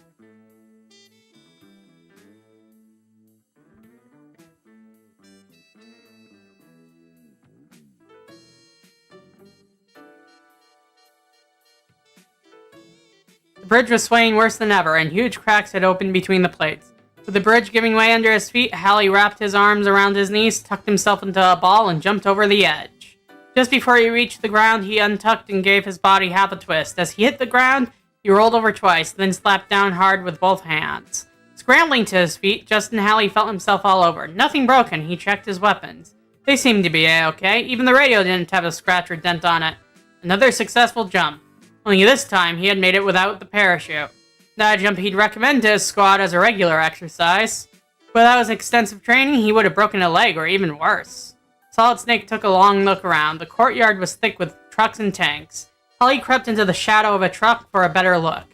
The bridge was swaying worse than ever, and huge cracks had opened between the plates. With the bridge giving way under his feet, Hallie wrapped his arms around his knees, tucked himself into a ball, and jumped over the edge. Just before he reached the ground, he untucked and gave his body half a twist. As he hit the ground, he rolled over twice, then slapped down hard with both hands. Scrambling to his feet, Justin Hallie felt himself all over. Nothing broken. He checked his weapons. They seemed to be a-okay. Even the radio didn't have a scratch or dent on it. Another successful jump. Only this time, he had made it without the parachute. Not a jump he'd recommend to his squad as a regular exercise. Without his extensive training, he would have broken a leg, or even worse. Solid Snake took a long look around. The courtyard was thick with trucks and tanks. Hallie crept into the shadow of a truck for a better look.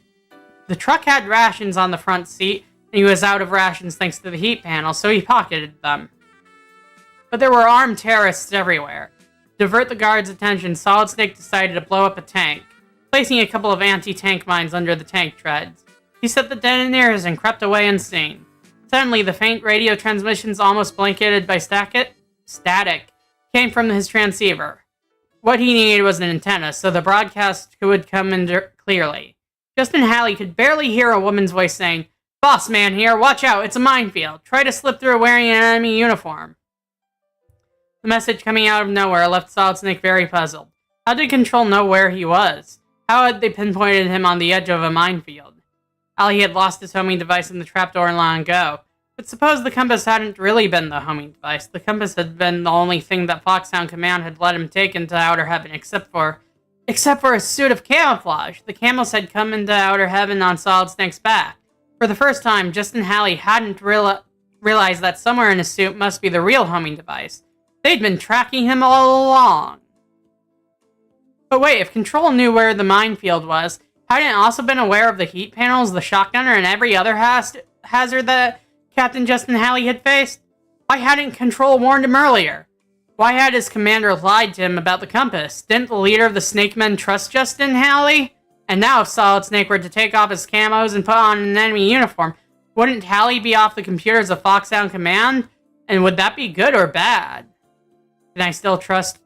The truck had rations on the front seat, and he was out of rations thanks to the heat panel, so he pocketed them. But there were armed terrorists everywhere. To divert the guards' attention, Solid Snake decided to blow up a tank, placing a couple of anti-tank mines under the tank treads. He set the detonators and crept away unseen. Suddenly, the faint radio transmissions almost blanketed by static came from his transceiver. What he needed was an antenna, so the broadcast would come in clearly. Justin Hallie could barely hear a woman's voice saying, "Boss man here, watch out, it's a minefield. Try to slip through wearing an enemy uniform." The message coming out of nowhere left Solid Snake very puzzled. How did Control know where he was? How had they pinpointed him on the edge of a minefield? Hallie had lost his homing device in the trapdoor long ago. But suppose the compass hadn't really been the homing device. The compass had been the only thing that Foxhound Command had let him take into Outer Heaven, except for a suit of camouflage. The camos had come into Outer Heaven on Solid Snake's back. For the first time, Justin Hallie hadn't realized that somewhere in his suit must be the real homing device. They'd been tracking him all along. But wait, if Control knew where the minefield was, hadn't it also been aware of the heat panels, the shotgunner, and every other hazard that Captain Justin Hallie had faced? Why hadn't Control warned him earlier? Why had his commander lied to him about the compass? Didn't the leader of the Snake Men trust Justin Hallie? And now if Solid Snake were to take off his camos and put on an enemy uniform, wouldn't Hallie be off the computers of Foxhound Command? And would that be good or bad? Can I still trust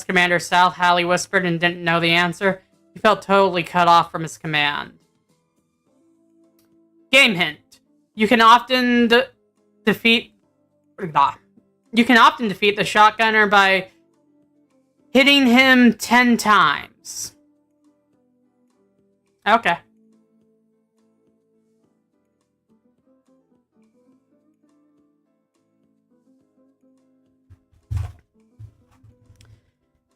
Commander South? Hallie whispered and didn't know the answer. He felt totally cut off from his command. Game hint. You can often defeat the shotgunner by hitting him 10 times. Okay.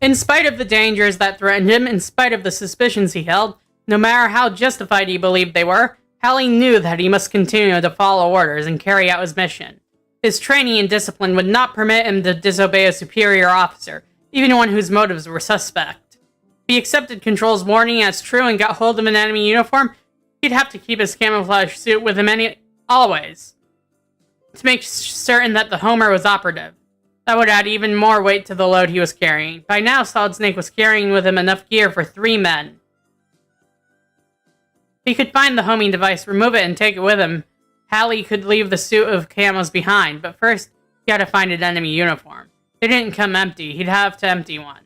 In spite of the dangers that threatened him, in spite of the suspicions he held, no matter how justified he believed they were, Hallie knew that he must continue to follow orders and carry out his mission. His training and discipline would not permit him to disobey a superior officer, even one whose motives were suspect. If he accepted Control's warning as true and got hold of an enemy uniform, he'd have to keep his camouflage suit with him always, to make certain that the Homer was operative. That would add even more weight to the load he was carrying. By now, Solid Snake was carrying with him enough gear for 3 men. He could find the homing device, remove it, and take it with him. Hallie could leave the suit of camos behind, but first he had to find an enemy uniform. They didn't come empty, he'd have to empty one.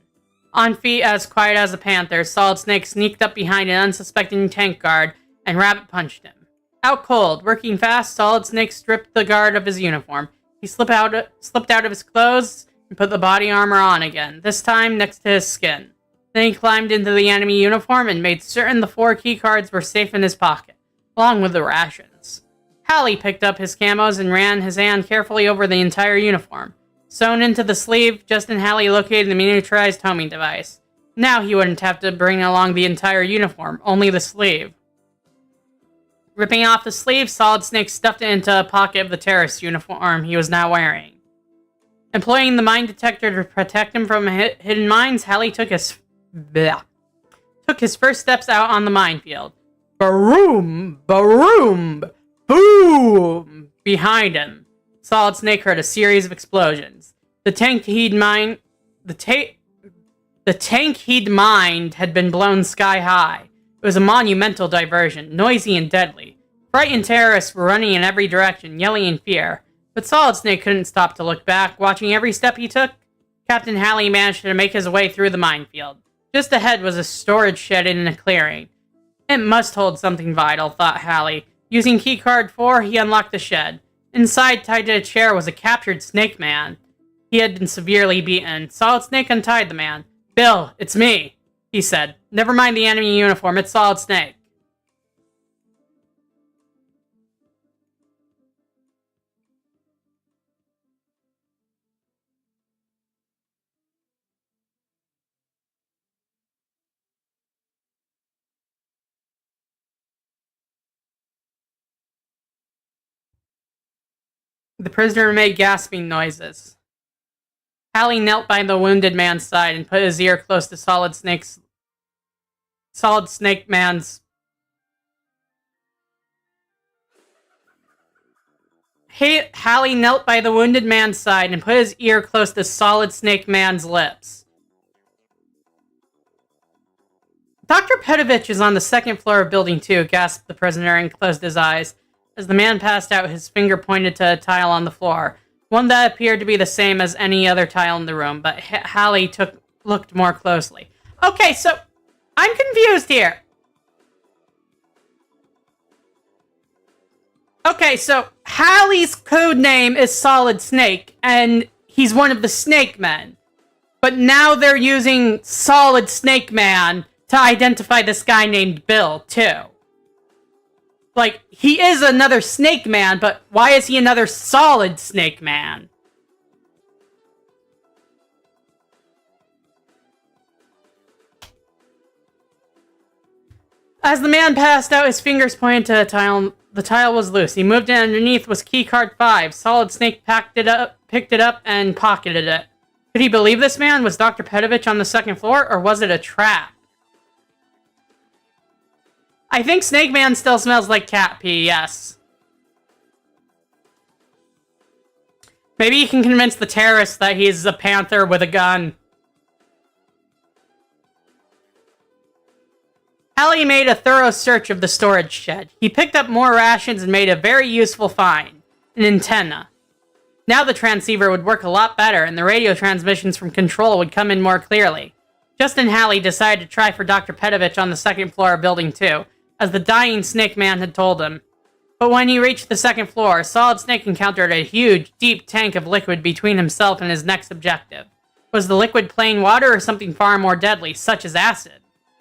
On feet, as quiet as a panther, Solid Snake sneaked up behind an unsuspecting tank guard and rabbit punched him. Out cold, working fast, Solid Snake stripped the guard of his uniform. He slipped out of his clothes and put the body armor on again, this time next to his skin. Then he climbed into the enemy uniform and made certain the 4 key cards were safe in his pocket, along with the rations. Hallie picked up his camos and ran his hand carefully over the entire uniform. Sewn into the sleeve, just as Hallie located the miniaturized homing device. Now he wouldn't have to bring along the entire uniform, only the sleeve. Ripping off the sleeve, Solid Snake stuffed it into a pocket of the terrorist uniform he was now wearing. Employing the mine detector to protect him from hidden mines, Hallie took his first steps out on the minefield. Baroom! Baroom! Boom! Behind him, Solid Snake heard a series of explosions. The tank he'd mined had been blown sky high. It was a monumental diversion, noisy and deadly. Frightened terrorists were running in every direction, yelling in fear. But Solid Snake couldn't stop to look back. Watching every step he took, Captain Hallie managed to make his way through the minefield. Just ahead was a storage shed in a clearing. It must hold something vital, thought Hallie. Using keycard 4, he unlocked the shed. Inside, tied to a chair, was a captured Snake Man. He had been severely beaten. Solid Snake untied the man. "Bill, it's me," he said. "Never mind the enemy uniform, it's Solid Snake." The prisoner made gasping noises. Hallie knelt by the wounded man's side and put his ear close to Snake Man's... Hallie knelt by the wounded man's side and put his ear close to Solid Snake Man's lips. "Dr. Petovich is on the 2nd floor of Building 2, gasped the prisoner and closed his eyes. As the man passed out, his finger pointed to a tile on the floor, one that appeared to be the same as any other tile in the room, but Hallie looked more closely. Okay, so I'm confused here. Okay, so Hallie's code name is Solid Snake, and he's one of the Snake Men. But now they're using Solid Snake Man to identify this guy named Bill, too. Like, he is another Snake Man, but why is he another Solid Snake Man? As the man passed out, his fingers pointed to a tile. The tile was loose. He moved it. Underneath was keycard 5. Solid Snake picked it up, and pocketed it. Could he believe this man? Was Dr. Petovich on the 2nd floor, or was it a trap? I think Snake Man still smells like cat pee, yes. Maybe he can convince the terrorists that he's a panther with a gun. Hallie made a thorough search of the storage shed. He picked up more rations and made a very useful find. An antenna. Now the transceiver would work a lot better, and the radio transmissions from Control would come in more clearly. Justin Hallie decided to try for Dr. Petovich on the 2nd floor of Building 2, as the dying Snake Man had told him. But when he reached the 2nd floor, Solid Snake encountered a huge, deep tank of liquid between himself and his next objective. Was the liquid plain water or something far more deadly, such as acid?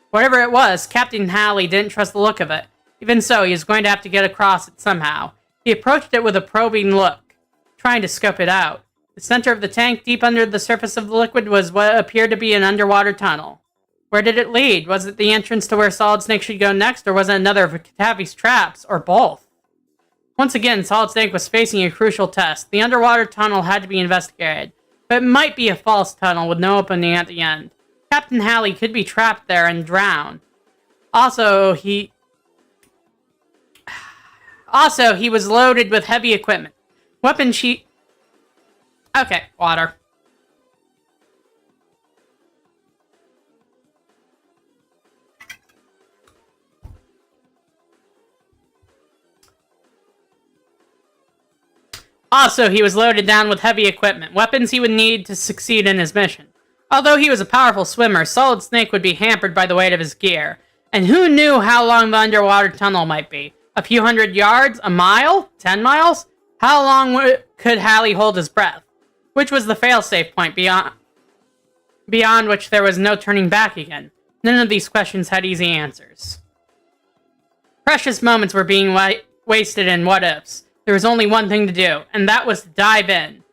Whatever it was, Captain Hallie didn't trust the look of it. Even so, he was going to have to get across it somehow. He approached it with a probing look, trying to scope it out. The center of the tank, deep under the surface of the liquid, was what appeared to be an underwater tunnel. Where did it lead? Was it the entrance to where Solid Snake should go next, or was it another of TIV's traps, or both? Once again, Solid Snake was facing a crucial test. The underwater tunnel had to be investigated, but it might be a false tunnel with no opening at the end. Captain Hallie could be trapped there and drown. Also, he was loaded with heavy equipment. Weapon sheet... Okay, water. Also, he was loaded down with heavy equipment, weapons he would need to succeed in his mission. Although he was a powerful swimmer, Solid Snake would be hampered by the weight of his gear. And who knew how long the underwater tunnel might be? A few hundred yards? A mile? 10 miles? How long could Hallie hold his breath? Which was the failsafe point beyond which there was no turning back again? None of these questions had easy answers. Precious moments were being wasted in what-ifs. There was only one thing to do, and that was to dive in.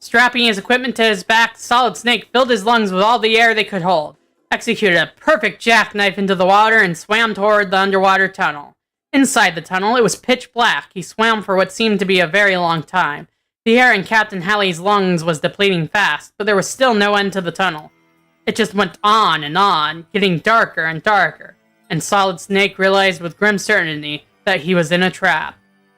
Strapping his equipment to his back, Solid Snake filled his lungs with all the air they could hold, executed a perfect jackknife into the water, and swam toward the underwater tunnel. Inside the tunnel, it was pitch black. He swam for what seemed to be a very long time. The air in Captain Halley's lungs was depleting fast, but there was still no end to the tunnel. It just went on, getting darker and darker, and Solid Snake realized with grim certainty that he was in a trap.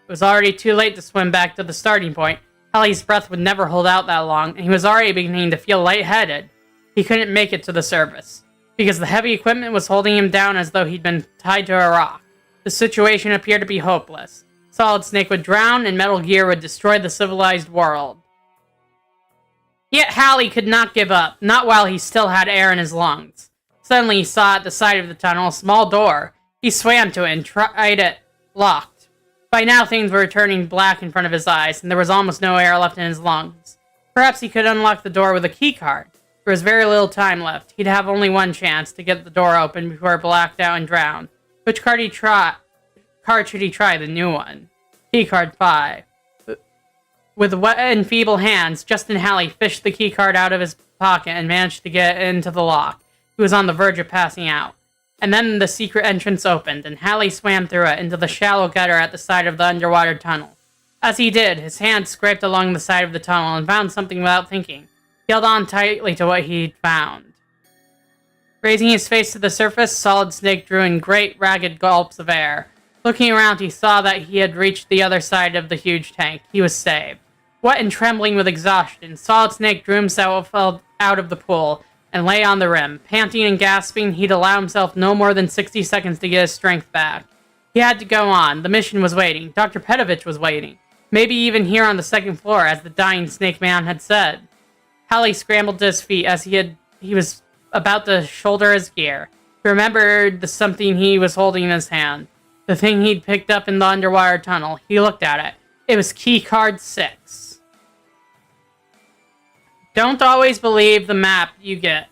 It was already too late to swim back to the starting point. Halley's breath would never hold out that long, and he was already beginning to feel lightheaded. He couldn't make it to the surface, because the heavy equipment was holding him down as though he'd been tied to a rock. The situation appeared to be hopeless. Solid Snake would drown, and Metal Gear would destroy the civilized world. Yet Hallie could not give up, not while he still had air in his lungs. Suddenly he saw at the side of the tunnel a small door. He swam to it and tried it locked. By now things were turning black in front of his eyes, and there was almost no air left in his lungs. Perhaps he could unlock the door with a keycard. There was very little time left. He'd have only one chance to get the door open before it blacked out and drowned. Which card should he try? The new one. Keycard 5. With wet and feeble hands, Justin Hallie fished the keycard out of his pocket and managed to get into the lock. He was on the verge of passing out. And then the secret entrance opened, and Hallie swam through it into the shallow gutter at the side of the underwater tunnel. As he did, his hand scraped along the side of the tunnel and found something without thinking. He held on tightly to what he'd found. Raising his face to the surface, Solid Snake drew in great, ragged gulps of air. Looking around, he saw that he had reached the other side of the huge tank. He was saved. Wet and trembling with exhaustion, Solid Snake drew himself out of the pool and lay on the rim. Panting and gasping, he'd allow himself no more than 60 seconds to get his strength back. He had to go on. The mission was waiting. Dr. Petovich was waiting. Maybe even here on the second floor, as the dying Snake Man had said. Hallie scrambled to his feet as he was about to shoulder his gear. He remembered the something he was holding in his hand. The thing he'd picked up in the underwater tunnel. He looked at it. It was keycard 6. Don't always believe the map you get,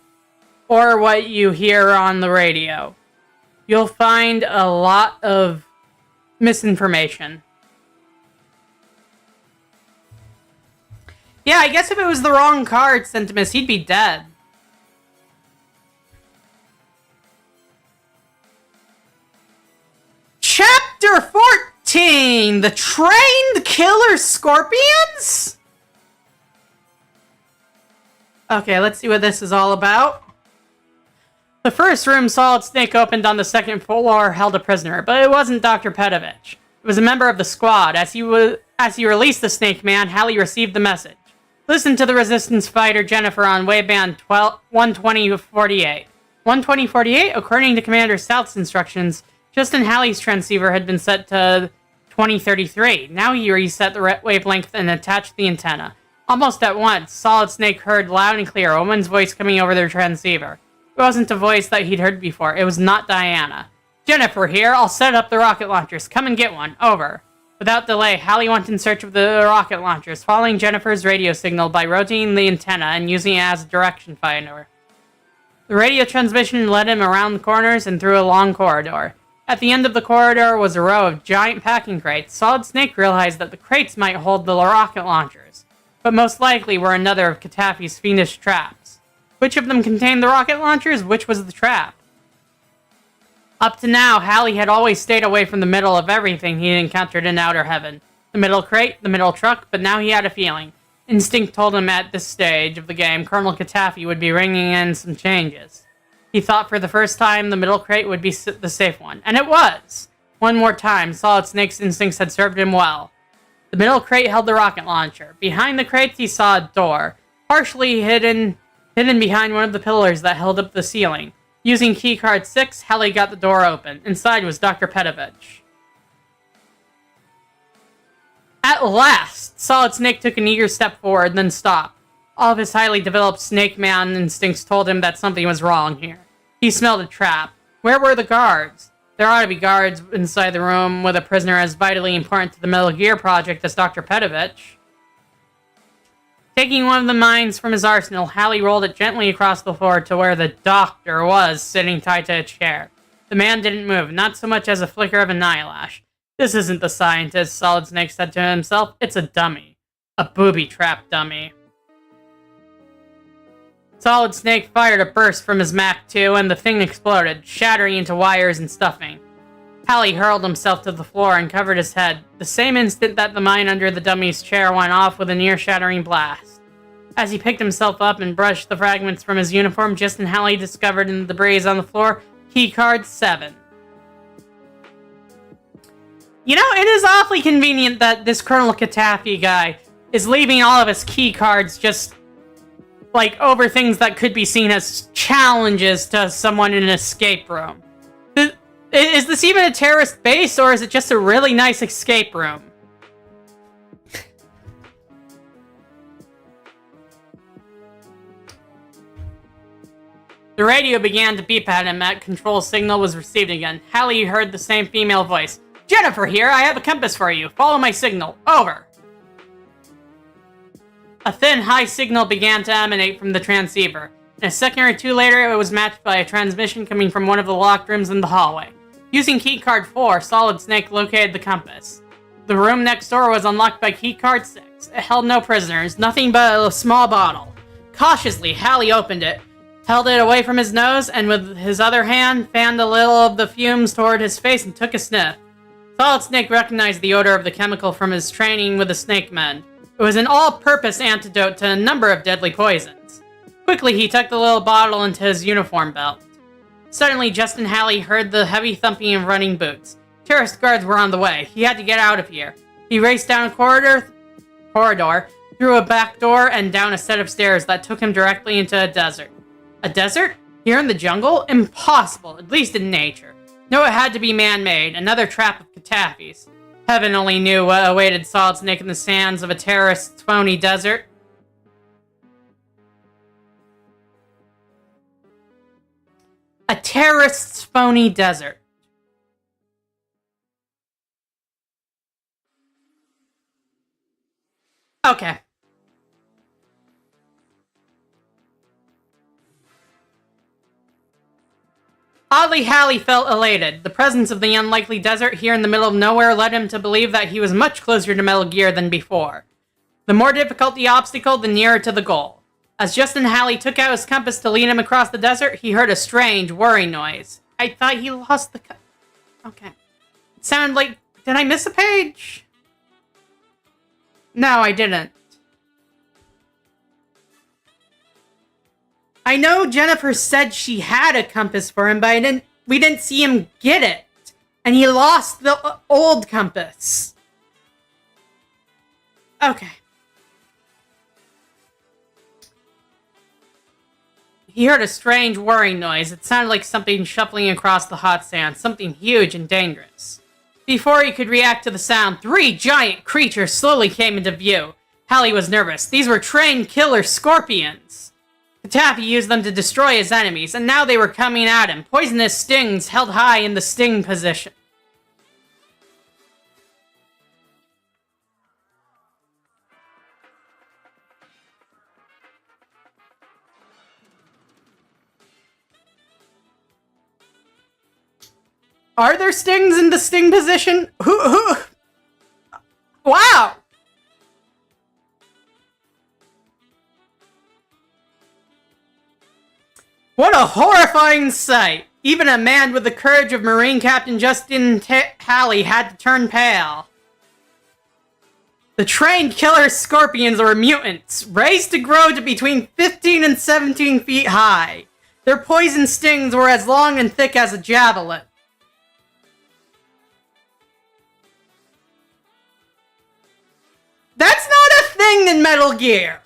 or what you hear on the radio. You'll find a lot of misinformation. Yeah, I guess if it was the wrong card sent to Miss, he'd be dead. Chapter 14! The Trained Killer Scorpions? Okay, let's see what this is all about. The first room Solid Snake opened on the second floor held a prisoner, but it wasn't Dr. Petovich. It was a member of the squad. As he released the Snake Man, Hallie received the message. Listen to the Resistance fighter Jennifer on waveband 12048. 12048? According to Commander South's instructions, Justin Hallie's transceiver had been set to 2033. Now he reset the wavelength and attached the antenna. Almost at once, Solid Snake heard loud and clear a woman's voice coming over their transceiver. It wasn't a voice that he'd heard before. It was not Diana. Jennifer here. I'll set up the rocket launchers. Come and get one. Over. Without delay, Hallie went in search of the rocket launchers, following Jennifer's radio signal by rotating the antenna and using it as a direction finder. The radio transmission led him around the corners and through a long corridor. At the end of the corridor was a row of giant packing crates. Solid Snake realized that the crates might hold the rocket launchers, but most likely were another of Katafi's fiendish traps. Which of them contained the rocket launchers? Which was the trap? Up to now, Hallie had always stayed away from the middle of everything he had encountered in Outer Heaven. The middle crate, the middle truck, but now he had a feeling. Instinct told him at this stage of the game, Colonel Katafi would be bringing in some changes. He thought for the first time the middle crate would be the safe one, and it was! One more time, Solid Snake's instincts had served him well. The middle crate held the rocket launcher. Behind the crates he saw a door, partially hidden behind one of the pillars that held up the ceiling. Using keycard 6, Hallie got the door open. Inside was Dr. Petovich. At last! Solid Snake took an eager step forward, then stopped. All of his highly developed Snake Man instincts told him that something was wrong here. He smelled a trap. Where were the guards? There ought to be guards inside the room with a prisoner as vitally important to the Metal Gear project as Dr. Petovich. Taking one of the mines from his arsenal, Hallie rolled it gently across the floor to where the doctor was sitting tied to a chair. The man didn't move, not so much as a flicker of an eyelash. This isn't the scientist, Solid Snake said to himself. It's a dummy. A booby-trap dummy. Solid Snake fired a burst from his Mach 2 and the thing exploded, shattering into wires and stuffing. Hallie hurled himself to the floor and covered his head, the same instant that the mine under the dummy's chair went off with a near-shattering blast. As he picked himself up and brushed the fragments from his uniform, Justin Hallie discovered in the debris on the floor, keycard 7. You know, it is awfully convenient that this Colonel Katafi guy is leaving all of his keycards just, like, over things that could be seen as challenges to someone in an escape room. Is this even a terrorist base, or is it just a really nice escape room? The radio began to beep at him. That control signal was received again. Hallie heard the same female voice. Jennifer here, I have a compass for you. Follow my signal. Over. A thin, high signal began to emanate from the transceiver. And a second or two later, it was matched by a transmission coming from one of the locked rooms in the hallway. Using keycard 4, Solid Snake located the compass. The room next door was unlocked by keycard 6. It held no prisoners, nothing but a small bottle. Cautiously, Hallie opened it, held it away from his nose, and with his other hand, fanned a little of the fumes toward his face and took a sniff. Solid Snake recognized the odor of the chemical from his training with the Snake Men. It was an all-purpose antidote to a number of deadly poisons. Quickly, he tucked the little bottle into his uniform belt. Suddenly, Justin Hallie heard the heavy thumping of running boots. Terrorist guards were on the way. He had to get out of here. He raced down a corridor, through a back door, and down a set of stairs that took him directly into a desert. A desert? Here in the jungle? Impossible, at least in nature. No, it had to be man-made, another trap of Katafis. Heaven only knew what awaited Solid Snake in the sands of a terrorist's phony desert. A terrorist's phony desert. Okay. Oddly, Hallie felt elated. The presence of the unlikely desert here in the middle of nowhere led him to believe that he was much closer to Metal Gear than before. The more difficult the obstacle, the nearer to the goal. As Justin Hallie took out his compass to lead him across the desert, he heard a strange, whirring noise. I thought he lost the Okay. It sounded like... Did I miss a page? No, I didn't. I know Jennifer said she had a compass for him, but we didn't see him get it. And he lost the old compass. Okay. He heard a strange whirring noise. It sounded like something shuffling across the hot sand, something huge and dangerous. Before he could react to the sound, 3 giant creatures slowly came into view. Hallie was nervous. These were trained killer scorpions. Katafi used them to destroy his enemies, and now they were coming at him, poisonous stings held high in the sting position. Are there stings in the sting position? Wow! What a horrifying sight! Even a man with the courage of Marine Captain Justin Hallie had to turn pale. The trained killer scorpions were mutants, raised to grow to between 15 and 17 feet high. Their poison stings were as long and thick as a javelin. That's not a thing in Metal Gear!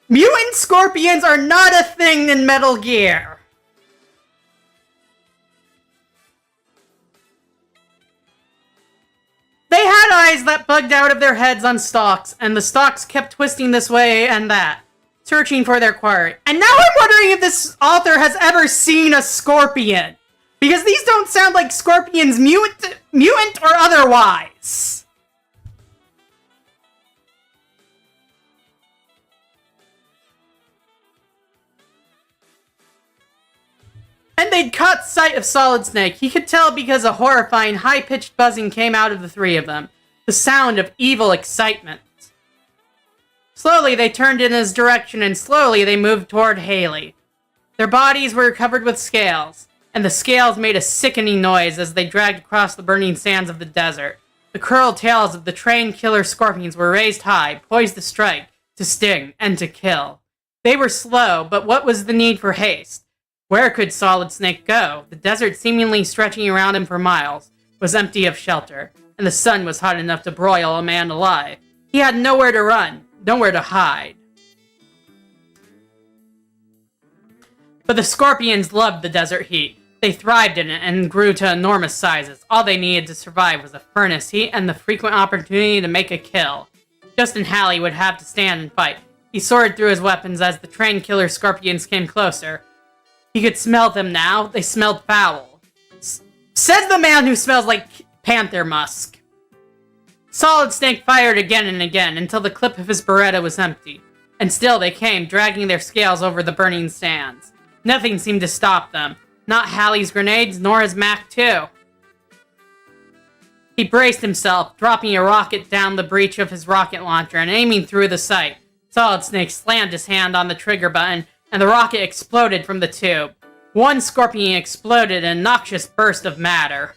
Mutant scorpions are not a thing in Metal Gear! They had eyes that bugged out of their heads on stalks, and the stalks kept twisting this way and that, searching for their quarry. And now I'm wondering if this author has ever seen a scorpion. Because these don't sound like scorpions, mutant or otherwise. And they'd caught sight of Solid Snake. He could tell because a horrifying, high-pitched buzzing came out of the three of them. The sound of evil excitement. Slowly, they turned in his direction, and slowly they moved toward Haley. Their bodies were covered with scales, and the scales made a sickening noise as they dragged across the burning sands of the desert. The curled tails of the trained killer scorpions were raised high, poised to strike, to sting, and to kill. They were slow, but what was the need for haste? Where could Solid Snake go? The desert, seemingly stretching around him for miles, was empty of shelter, and the sun was hot enough to broil a man alive. He had nowhere to run, nowhere to hide. But the scorpions loved the desert heat. They thrived in it and grew to enormous sizes. All they needed to survive was the furnace heat and the frequent opportunity to make a kill. Justin Halley would have to stand and fight. He sorted through his weapons as the trained killer scorpions came closer. He could smell them now. They smelled foul. Says the man who smells like panther musk. Solid Snake fired again and again until the clip of his Beretta was empty. And still they came, dragging their scales over the burning sands. Nothing seemed to stop them. Not Halley's grenades, nor his Mach-2. He braced himself, dropping a rocket down the breech of his rocket launcher and aiming through the sight. Solid Snake slammed his hand on the trigger button, and the rocket exploded from the tube. One scorpion exploded in a noxious burst of matter.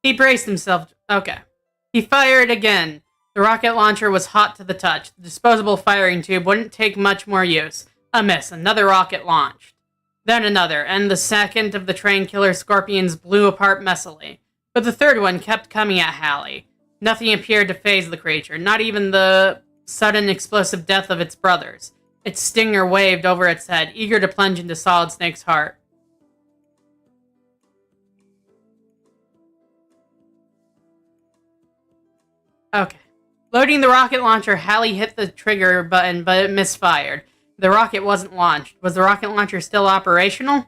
He braced himself. Okay. He fired again. The rocket launcher was hot to the touch. The disposable firing tube wouldn't take much more use. A miss. Another rocket launched. Then another, and the second of the train killer scorpions blew apart messily. But the third one kept coming at Halley. Nothing appeared to faze the creature, not even the sudden explosive death of its brothers. Its stinger waved over its head, eager to plunge into Solid Snake's heart. Okay. Loading the rocket launcher, Halley hit the trigger button, but it misfired. The rocket wasn't launched. Was the rocket launcher still operational?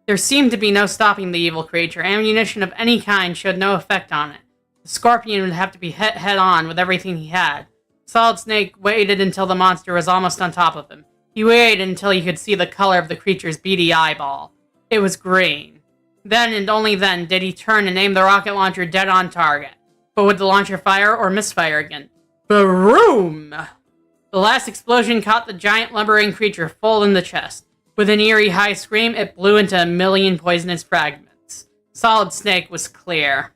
There seemed to be no stopping the evil creature. Ammunition of any kind showed no effect on it. The scorpion would have to be hit head-on with everything he had. Solid Snake waited until the monster was almost on top of him. He waited until he could see the color of the creature's beady eyeball. It was green. Then and only then did he turn and aim the rocket launcher dead on target. But would the launcher fire or misfire again? Boom! The last explosion caught the giant lumbering creature full in the chest. With an eerie high scream, it blew into a million poisonous fragments. Solid Snake was clear.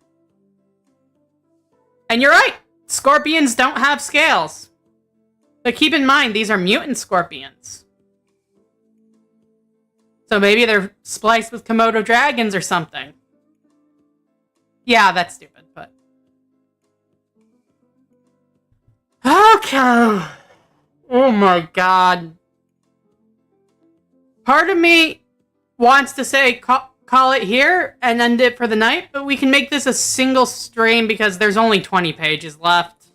And you're right! Scorpions don't have scales. But keep in mind, these are mutant scorpions. So maybe they're spliced with Komodo dragons or something. Yeah, that's stupid, but... Okay. Oh my god. Part of me wants to say call it here and end it for the night, but we can make this a single stream because there's only 20 pages left.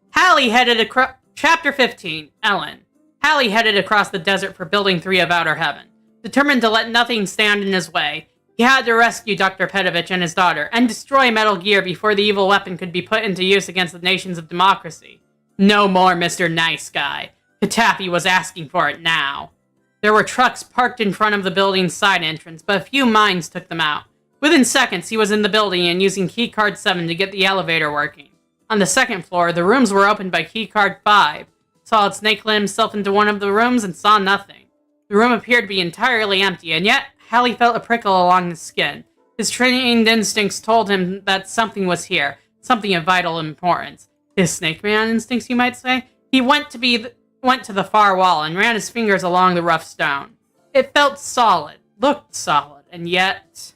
Halley headed across... Chapter 15, Ellen. Halley headed across the desert for Building 3 of Outer Heaven. Determined to let nothing stand in his way, he had to rescue Dr. Petovich and his daughter, and destroy Metal Gear before the evil weapon could be put into use against the nations of democracy. No more Mr. Nice Guy. Katapi was asking for it now. There were trucks parked in front of the building's side entrance, but a few mines took them out. Within seconds, he was in the building and using keycard 7 to get the elevator working. On the second floor, the rooms were opened by keycard 5. Solid Snake let himself into one of the rooms and saw nothing. The room appeared to be entirely empty, and yet Hallie felt a prickle along his skin. His trained instincts told him that something was here, something of vital importance. His Snake Man instincts, you might say? He went to the far wall and ran his fingers along the rough stone. It felt solid, looked solid, and yet...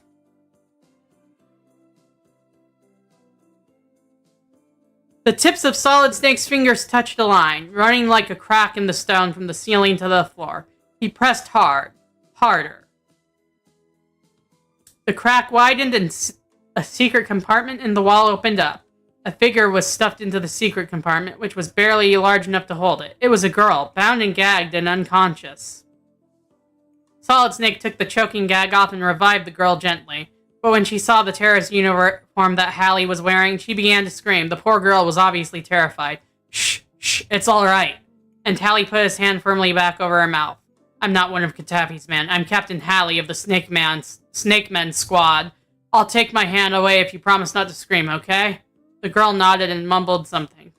The tips of Solid Snake's fingers touched a line, running like a crack in the stone from the ceiling to the floor. He pressed hard, harder. The crack widened and a secret compartment in the wall opened up. A figure was stuffed into the secret compartment, which was barely large enough to hold it. It was a girl, bound and gagged and unconscious. Solid Snake took the choking gag off and revived the girl gently. But when she saw the terrorist uniform that Hallie was wearing, she began to scream. The poor girl was obviously terrified. Shh, shh, it's all right. And Hallie put his hand firmly back over her mouth. I'm not one of Katafi's men. I'm Captain Hallie of the Snake Men squad. I'll take my hand away if you promise not to scream, okay? The girl nodded and mumbled something.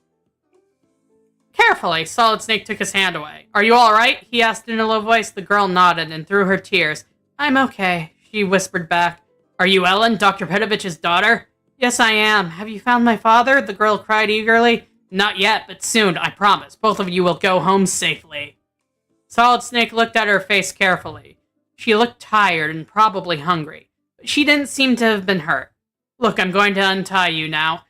Carefully, Solid Snake took his hand away. Are you all right? He asked in a low voice. The girl nodded, and through her tears, I'm okay, she whispered back. Are you Ellen, Dr. Pedovich's daughter? Yes, I am. Have you found my father? The girl cried eagerly. Not yet, but soon, I promise. Both of you will go home safely. Solid Snake looked at her face carefully. She looked tired and probably hungry, but she didn't seem to have been hurt. Look, I'm going to untie you now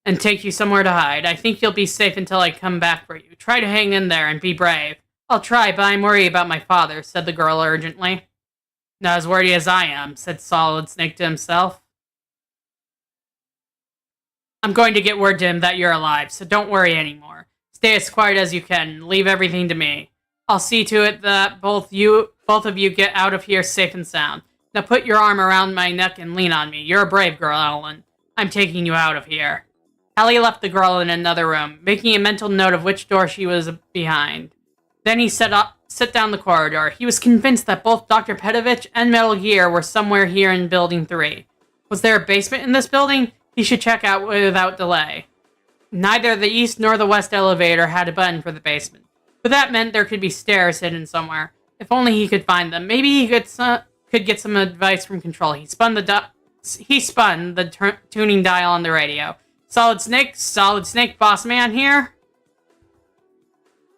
and take you somewhere to hide. I think you'll be safe until I come back for you. Try to hang in there and be brave. I'll try, but I'm worried about my father, said the girl urgently. Not as worried as I am, said Solid Snake to himself. I'm going to get word to him that you're alive, so don't worry anymore. Stay as quiet as you can and leave everything to me. I'll see to it that both of you get out of here safe and sound. Now put your arm around my neck and lean on me. You're a brave girl, Ellen. I'm taking you out of here. Hallie left the girl in another room, making a mental note of which door she was behind. Then he set down the corridor. He was convinced that both Dr. Pedovich and Metal Gear were somewhere here in Building 3. Was there a basement in this building? He should check out without delay. Neither the east nor the west elevator had a button for the basement, but that meant there could be stairs hidden somewhere. If only he could find them. Maybe he could get some advice from Control. He spun the tuning dial on the radio. Solid Snake, boss man here?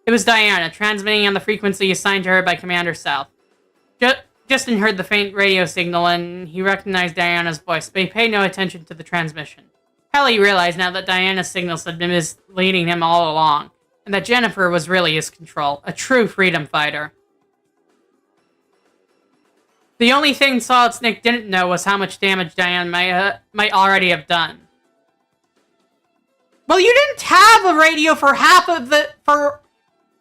It was Diana, transmitting on the frequency assigned to her by Commander South. Justin heard the faint radio signal, and he recognized Diana's voice, but he paid no attention to the transmission. Hallie realized now that Diana's signals had been misleading him all along, and that Jennifer was really his Control, a true freedom fighter. The only thing Solid Snake didn't know was how much damage Diana might already have done. Well, you didn't have a radio for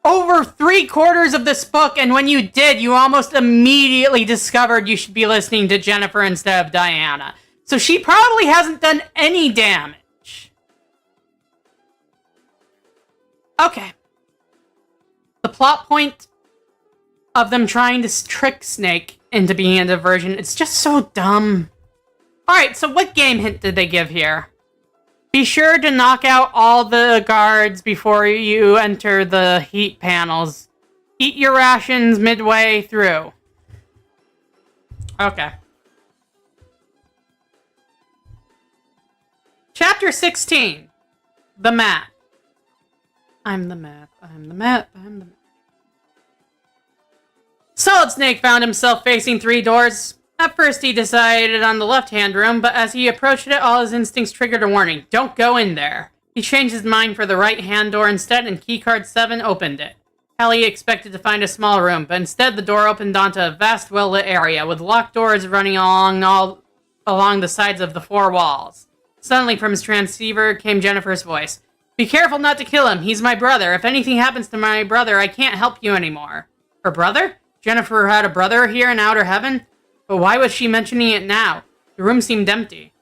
over 3/4 of this book, and when you did, you almost immediately discovered you should be listening to Jennifer instead of Diana. So she probably hasn't done any damage. Okay. The plot point of them trying to trick Snake into being a diversion, it's just so dumb. Alright, so what game hint did they give here? Be sure to knock out all the guards before you enter the heat panels. Eat your rations midway through. Okay. Chapter 16. The Map. I'm the map, I'm the map, I'm the map. Solid Snake found himself facing 3 doors. At first, he decided on the left-hand room, but as he approached it, all his instincts triggered a warning. Don't go in there. He changed his mind for the right-hand door instead, and keycard 7 opened it. Hallie expected to find a small room, but instead the door opened onto a vast, well-lit area, with locked doors running along the sides of the 4 walls. Suddenly, from his transceiver, came Jennifer's voice. Be careful not to kill him. He's my brother. If anything happens to my brother, I can't help you anymore. Her brother? Jennifer had a brother here in Outer Heaven? But why was she mentioning it now? The room seemed empty.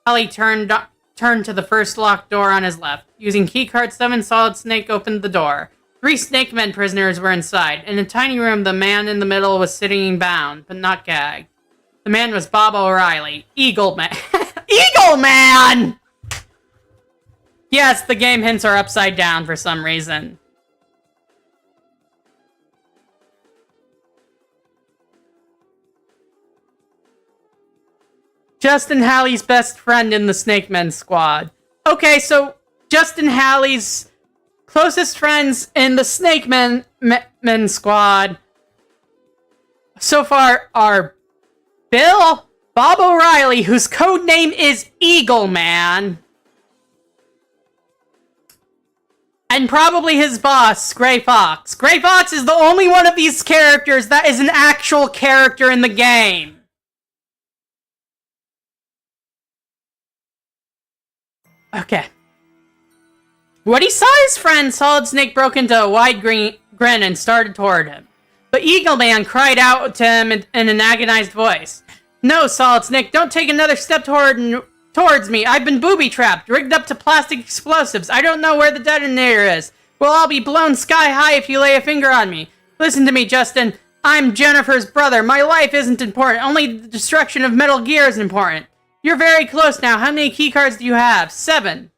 Hallie turned to the first locked door on his left. Using keycard 7, Solid Snake opened the door. 3 Snake Men prisoners were inside. In a tiny room, the man in the middle was sitting bound, but not gagged. The man was Bob O'Reilly. Eagle Man. Eagle Man! Yes, the game hints are upside down for some reason. Justin Halley's best friend in the Snake Men squad. Okay, so Justin Halley's closest friends in the Snake Men squad so far are Bill, Bob O'Reilly, whose code name is Eagle Man, and probably his boss, Gray Fox. Gray Fox is the only one of these characters that is an actual character in the game. Okay. When he saw his friend, Solid Snake broke into a wide grin and started toward him. But Eagle Man cried out to him in an agonized voice. No, Solid Snake, don't take another step towards me. I've been booby-trapped, rigged up to plastic explosives. I don't know where the detonator is. We'll all be blown sky high if you lay a finger on me. Listen to me, Justin. I'm Jennifer's brother. My life isn't important. Only the destruction of Metal Gear is important. You're very close now. How many keycards do you have? 7.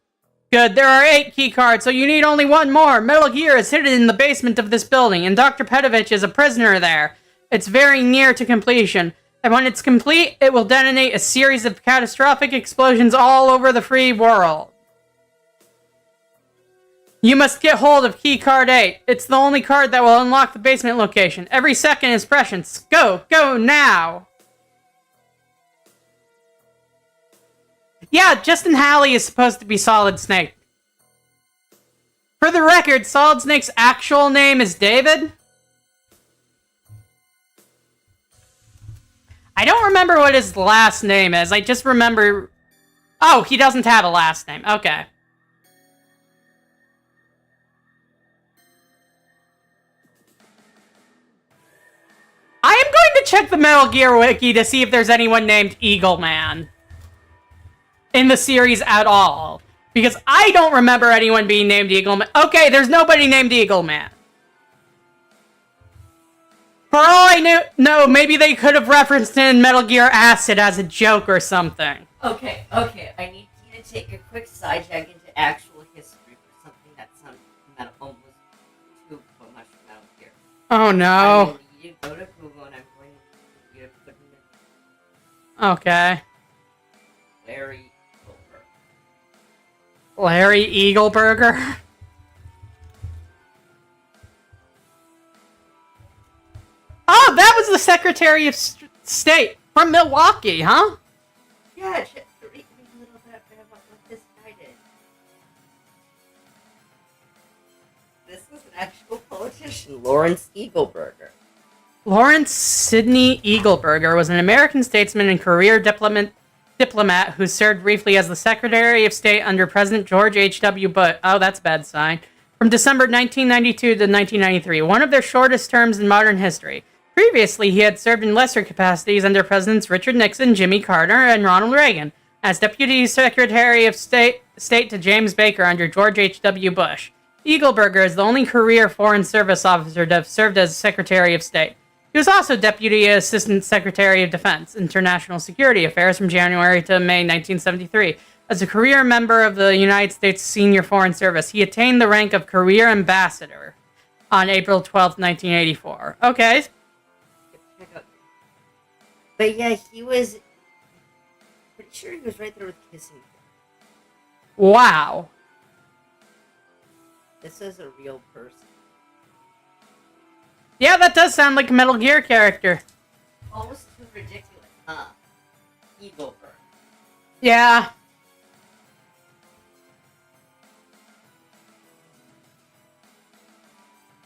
Good, there are 8 keycards, so you need only 1 more. Metal Gear is hidden in the basement of this building, and Dr. Petovich is a prisoner there. It's very near to completion, and when it's complete, it will detonate a series of catastrophic explosions all over the free world. You must get hold of keycard 8. It's the only card that will unlock the basement location. Every second is precious. Go now! Yeah, Justin Halley is supposed to be Solid Snake. For the record, Solid Snake's actual name is David. I don't remember what his last name is. I just remember... Oh, he doesn't have a last name. Okay. I am going to check the Metal Gear Wiki to see if there's anyone named Eagle Man in the series at all. Because I don't remember anyone being named Eagle Man. Okay, there's nobody named Eagle Man. For all I know, maybe they could have referenced in Metal Gear Acid as a joke or something. Okay. I need you to take a quick sidejack into actual history for something that sounds almost too much Metal Gear. Oh no. I need you to go to Google and I'm going to you to put in Okay. Larry Eagleburger? Oh, that was the Secretary of State from Milwaukee, huh? Yeah, just read me a little bit about what this guy did. This was an actual politician, Lawrence Eagleburger. Lawrence Sidney Eagleburger was an American statesman and career diplomat who served briefly as the Secretary of State under President George H.W. Bush. Oh, that's a bad sign. From December 1992 to 1993, one of their shortest terms in modern history. Previously, he had served in lesser capacities under Presidents Richard Nixon, Jimmy Carter, and Ronald Reagan, as Deputy Secretary of State to James Baker under George H.W. Bush. Eagleburger is the only career Foreign Service officer to have served as Secretary of State. He was also Deputy Assistant Secretary of Defense, International Security Affairs from January to May 1973. As a career member of the United States Senior Foreign Service, he attained the rank of Career Ambassador on April 12, 1984. Okay. But yeah, he was... pretty sure he was right there with Kissing. Wow. This is a real person. Yeah, that does sound like a Metal Gear character. Almost too ridiculous, huh? Eagleburger. Yeah.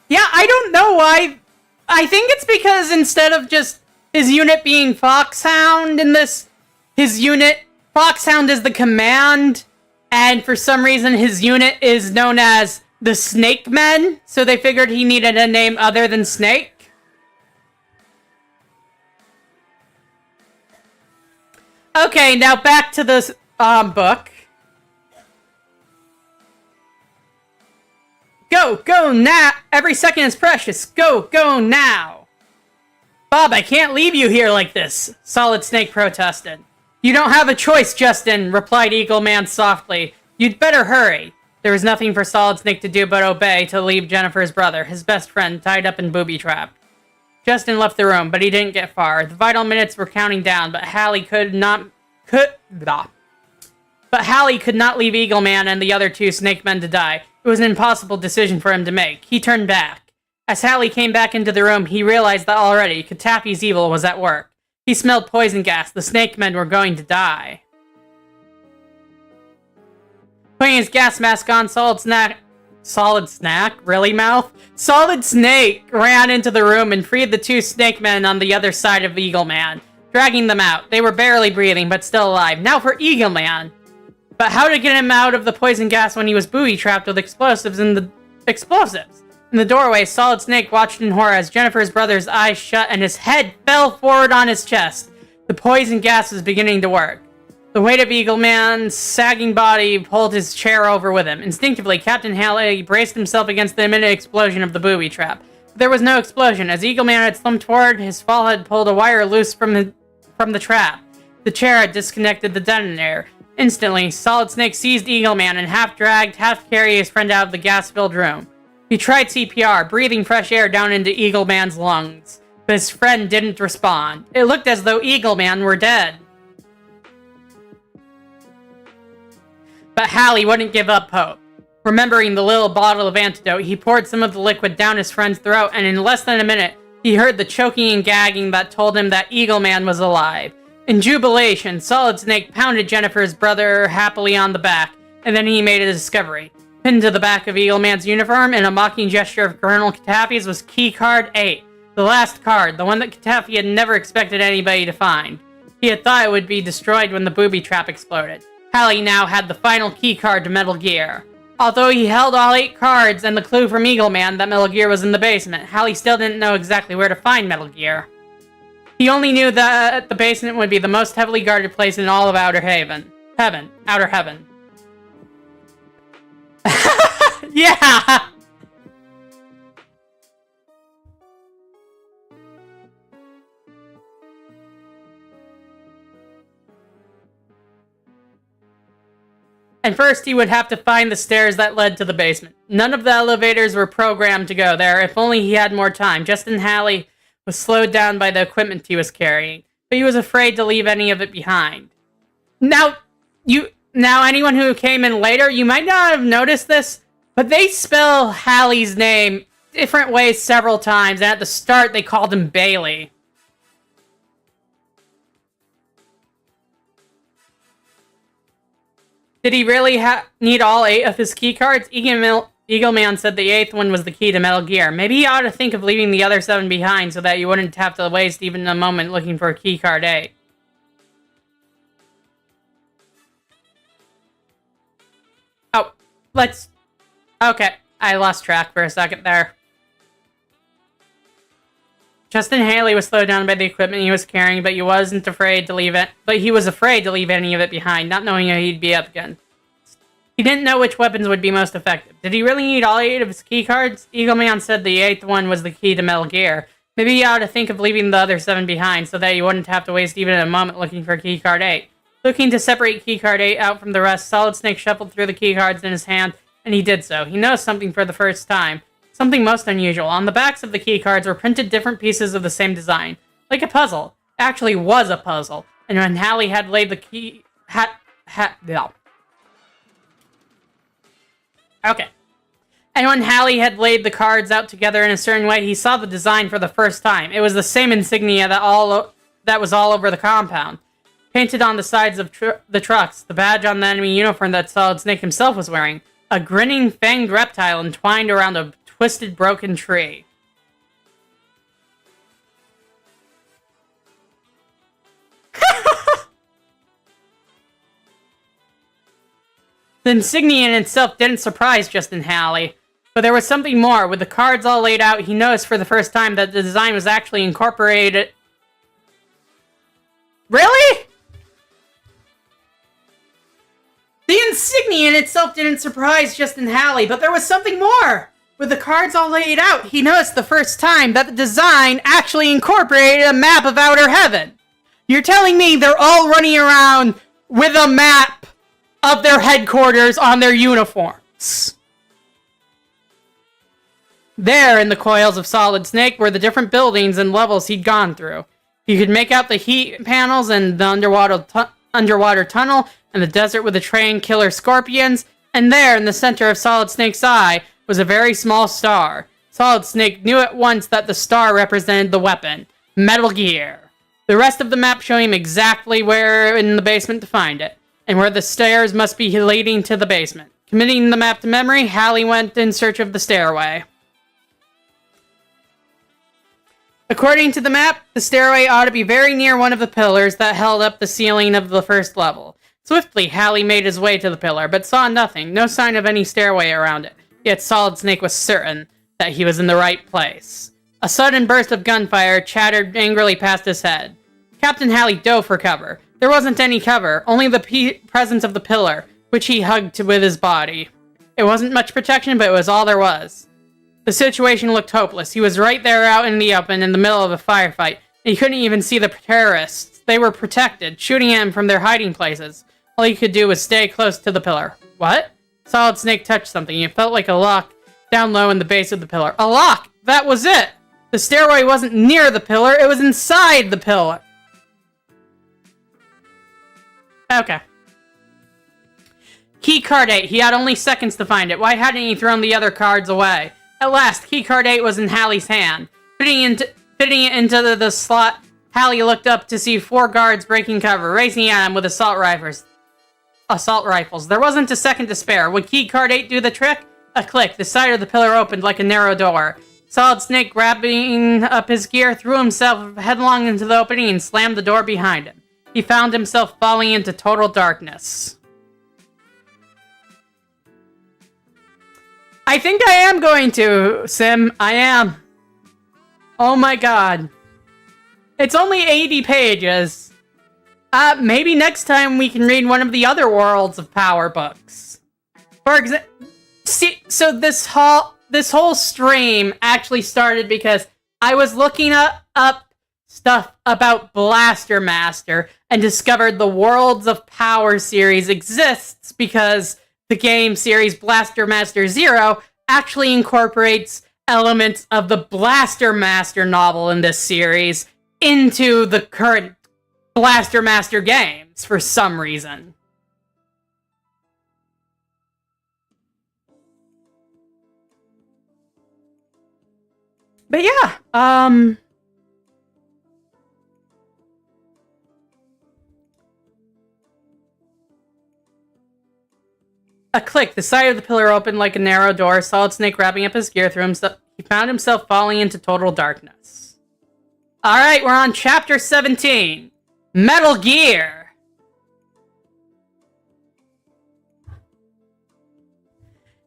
Yeah, I don't know why. I think it's because instead of just his unit being Foxhound in this, Foxhound is the command, and for some reason his unit is known as the Snake Men, so they figured he needed a name other than Snake. Okay, now back to this book. Go now! Every second is precious. Go now! Bob, I can't leave you here like this, Solid Snake protested. You don't have a choice, Justin, replied Eagle Man softly. You'd better hurry. There was nothing for Solid Snake to do but obey to leave Jennifer's brother, his best friend, tied up and booby-trapped. Justin left the room, but he didn't get far. The vital minutes were counting down, but Halley could not But Halley could not leave Eagle Man and the other two Snake Men to die. It was an impossible decision for him to make. He turned back. As Halley came back into the room, he realized that already Katafi's evil was at work. He smelled poison gas. The Snake Men were going to die. Putting his gas mask on, Solid Snake ran into the room and freed the two Snake Men on the other side of Eagle Man, dragging them out. They were barely breathing, but still alive. Now for Eagle Man! But how to get him out of the poison gas when he was booby-trapped with explosives? In the doorway, Solid Snake watched in horror as Jennifer's brother's eyes shut and his head fell forward on his chest. The poison gas was beginning to work. The weight of Eagle Man's sagging body pulled his chair over with him. Instinctively, Captain Halley braced himself against the imminent explosion of the booby trap. But there was no explosion. As Eagle Man had slumped forward, his fall had pulled a wire loose from the trap. The chair had disconnected the detonator. Instantly, Solid Snake seized Eagle Man and half-dragged, half-carried his friend out of the gas-filled room. He tried CPR, breathing fresh air down into Eagle Man's lungs. But his friend didn't respond. It looked as though Eagle Man were dead. But Halley wouldn't give up hope. Remembering the little bottle of antidote, he poured some of the liquid down his friend's throat, and in less than a minute, he heard the choking and gagging that told him that Eagle Man was alive. In jubilation, Solid Snake pounded Jennifer's brother happily on the back, and then he made a discovery. Pinned to the back of Eagle Man's uniform, in a mocking gesture of Colonel Katafi's, was key card 8. The last card, the one that Katafi had never expected anybody to find. He had thought it would be destroyed when the booby trap exploded. Halley now had the final key card to Metal Gear. Although he held all 8 cards and the clue from Eagle Man that Metal Gear was in the basement, Halley still didn't know exactly where to find Metal Gear. He only knew that the basement would be the most heavily guarded place in all of Outer Heaven. Outer Heaven. Yeah! And first he would have to find the stairs that led to the basement. None of the elevators were programmed to go there, if only he had more time. Justin Halley was slowed down by the equipment he was carrying, but he was afraid to leave any of it behind. Now anyone who came in later, you might not have noticed this, but they spell Halley's name different ways several times, and at the start they called him Bailey. Did he really need all 8 of his keycards? Eagle Man said the 8th one was the key to Metal Gear. Maybe he ought to think of leaving the other 7 behind so that you wouldn't have to waste even a moment looking for keycard 8. Oh, okay, I lost track for a second there. Justin Halley was slowed down by the equipment he was carrying, but he was afraid to leave any of it behind, not knowing how he'd be up again. He didn't know which weapons would be most effective. Did he really need all 8 of his keycards? Eagle Man said the 8th one was the key to Metal Gear. Maybe he ought to think of leaving the other 7 behind, so that he wouldn't have to waste even a moment looking for keycard 8. Looking to separate keycard 8 out from the rest, Solid Snake shuffled through the keycards in his hand, and he did so. He noticed something for the first time. Something most unusual. On the backs of the keycards were printed different pieces of the same design. Like a puzzle. Actually was a puzzle. And when Halley had laid the key... Okay. And when Halley had laid the cards out together in a certain way, he saw the design for the first time. It was the same insignia that was all over the compound. Painted on the sides of the trucks, the badge on the enemy uniform that Solid Snake himself was wearing. A grinning, fanged reptile entwined around a twisted, broken tree. The insignia in itself didn't surprise Justin Halley, but there was something more. With the cards all laid out, he noticed for the first time that the design was actually incorporated... Really? The insignia in itself didn't surprise Justin Halley, but there was something more! With the cards all laid out, he noticed the first time that the design actually incorporated a map of Outer Heaven. You're telling me they're all running around with a map of their headquarters on their uniforms. There, in the coils of Solid Snake, were the different buildings and levels he'd gone through. He could make out the heat panels and the underwater tunnel in the desert with the train killer scorpions, and there, in the center of Solid Snake's eye, was a very small star. Solid Snake knew at once that the star represented the weapon, Metal Gear. The rest of the map showed him exactly where in the basement to find it, and where the stairs must be leading to the basement. Committing the map to memory, Hallie went in search of the stairway. According to the map, the stairway ought to be very near one of the pillars that held up the ceiling of the first level. Swiftly, Hallie made his way to the pillar, but saw nothing, no sign of any stairway around it. Yet Solid Snake was certain that he was in the right place. A sudden burst of gunfire chattered angrily past his head. Captain Hallie dove for cover. There wasn't any cover, only the presence of the pillar, which he hugged with his body. It wasn't much protection, but it was all there was. The situation looked hopeless. He was right there out in the open in the middle of a firefight, and he couldn't even see the terrorists. They were protected, shooting at him from their hiding places. All he could do was stay close to the pillar. What? Solid Snake touched something. It felt like a lock down low in the base of the pillar. A lock! That was it! The stairway wasn't near the pillar, it was inside the pillar. Okay. Key card 8. He had only seconds to find it. Why hadn't he thrown the other cards away? At last, key card 8 was in Hallie's hand. Fitting it into the slot, Hallie looked up to see 4 guards breaking cover, racing at him with assault rifles. There wasn't a second to spare. Would key card 8 do the trick? A click. The side of the pillar opened like a narrow door. Solid Snake, grabbing up his gear, threw himself headlong into the opening and slammed the door behind him. He found himself falling into total darkness. I think I am going to, Sim. I am. Oh my god. It's only 80 pages. Maybe next time we can read one of the other Worlds of Power books. For example, so this whole stream actually started because I was looking up stuff about Blaster Master and discovered the Worlds of Power series exists because the game series Blaster Master Zero actually incorporates elements of the Blaster Master novel in this series into the current Blaster Master games for some reason. But yeah, a click. The side of the pillar opened like a narrow door. Solid Snake, wrapping up his gear, he found himself falling into total darkness. Alright, we're on chapter 17. Metal Gear!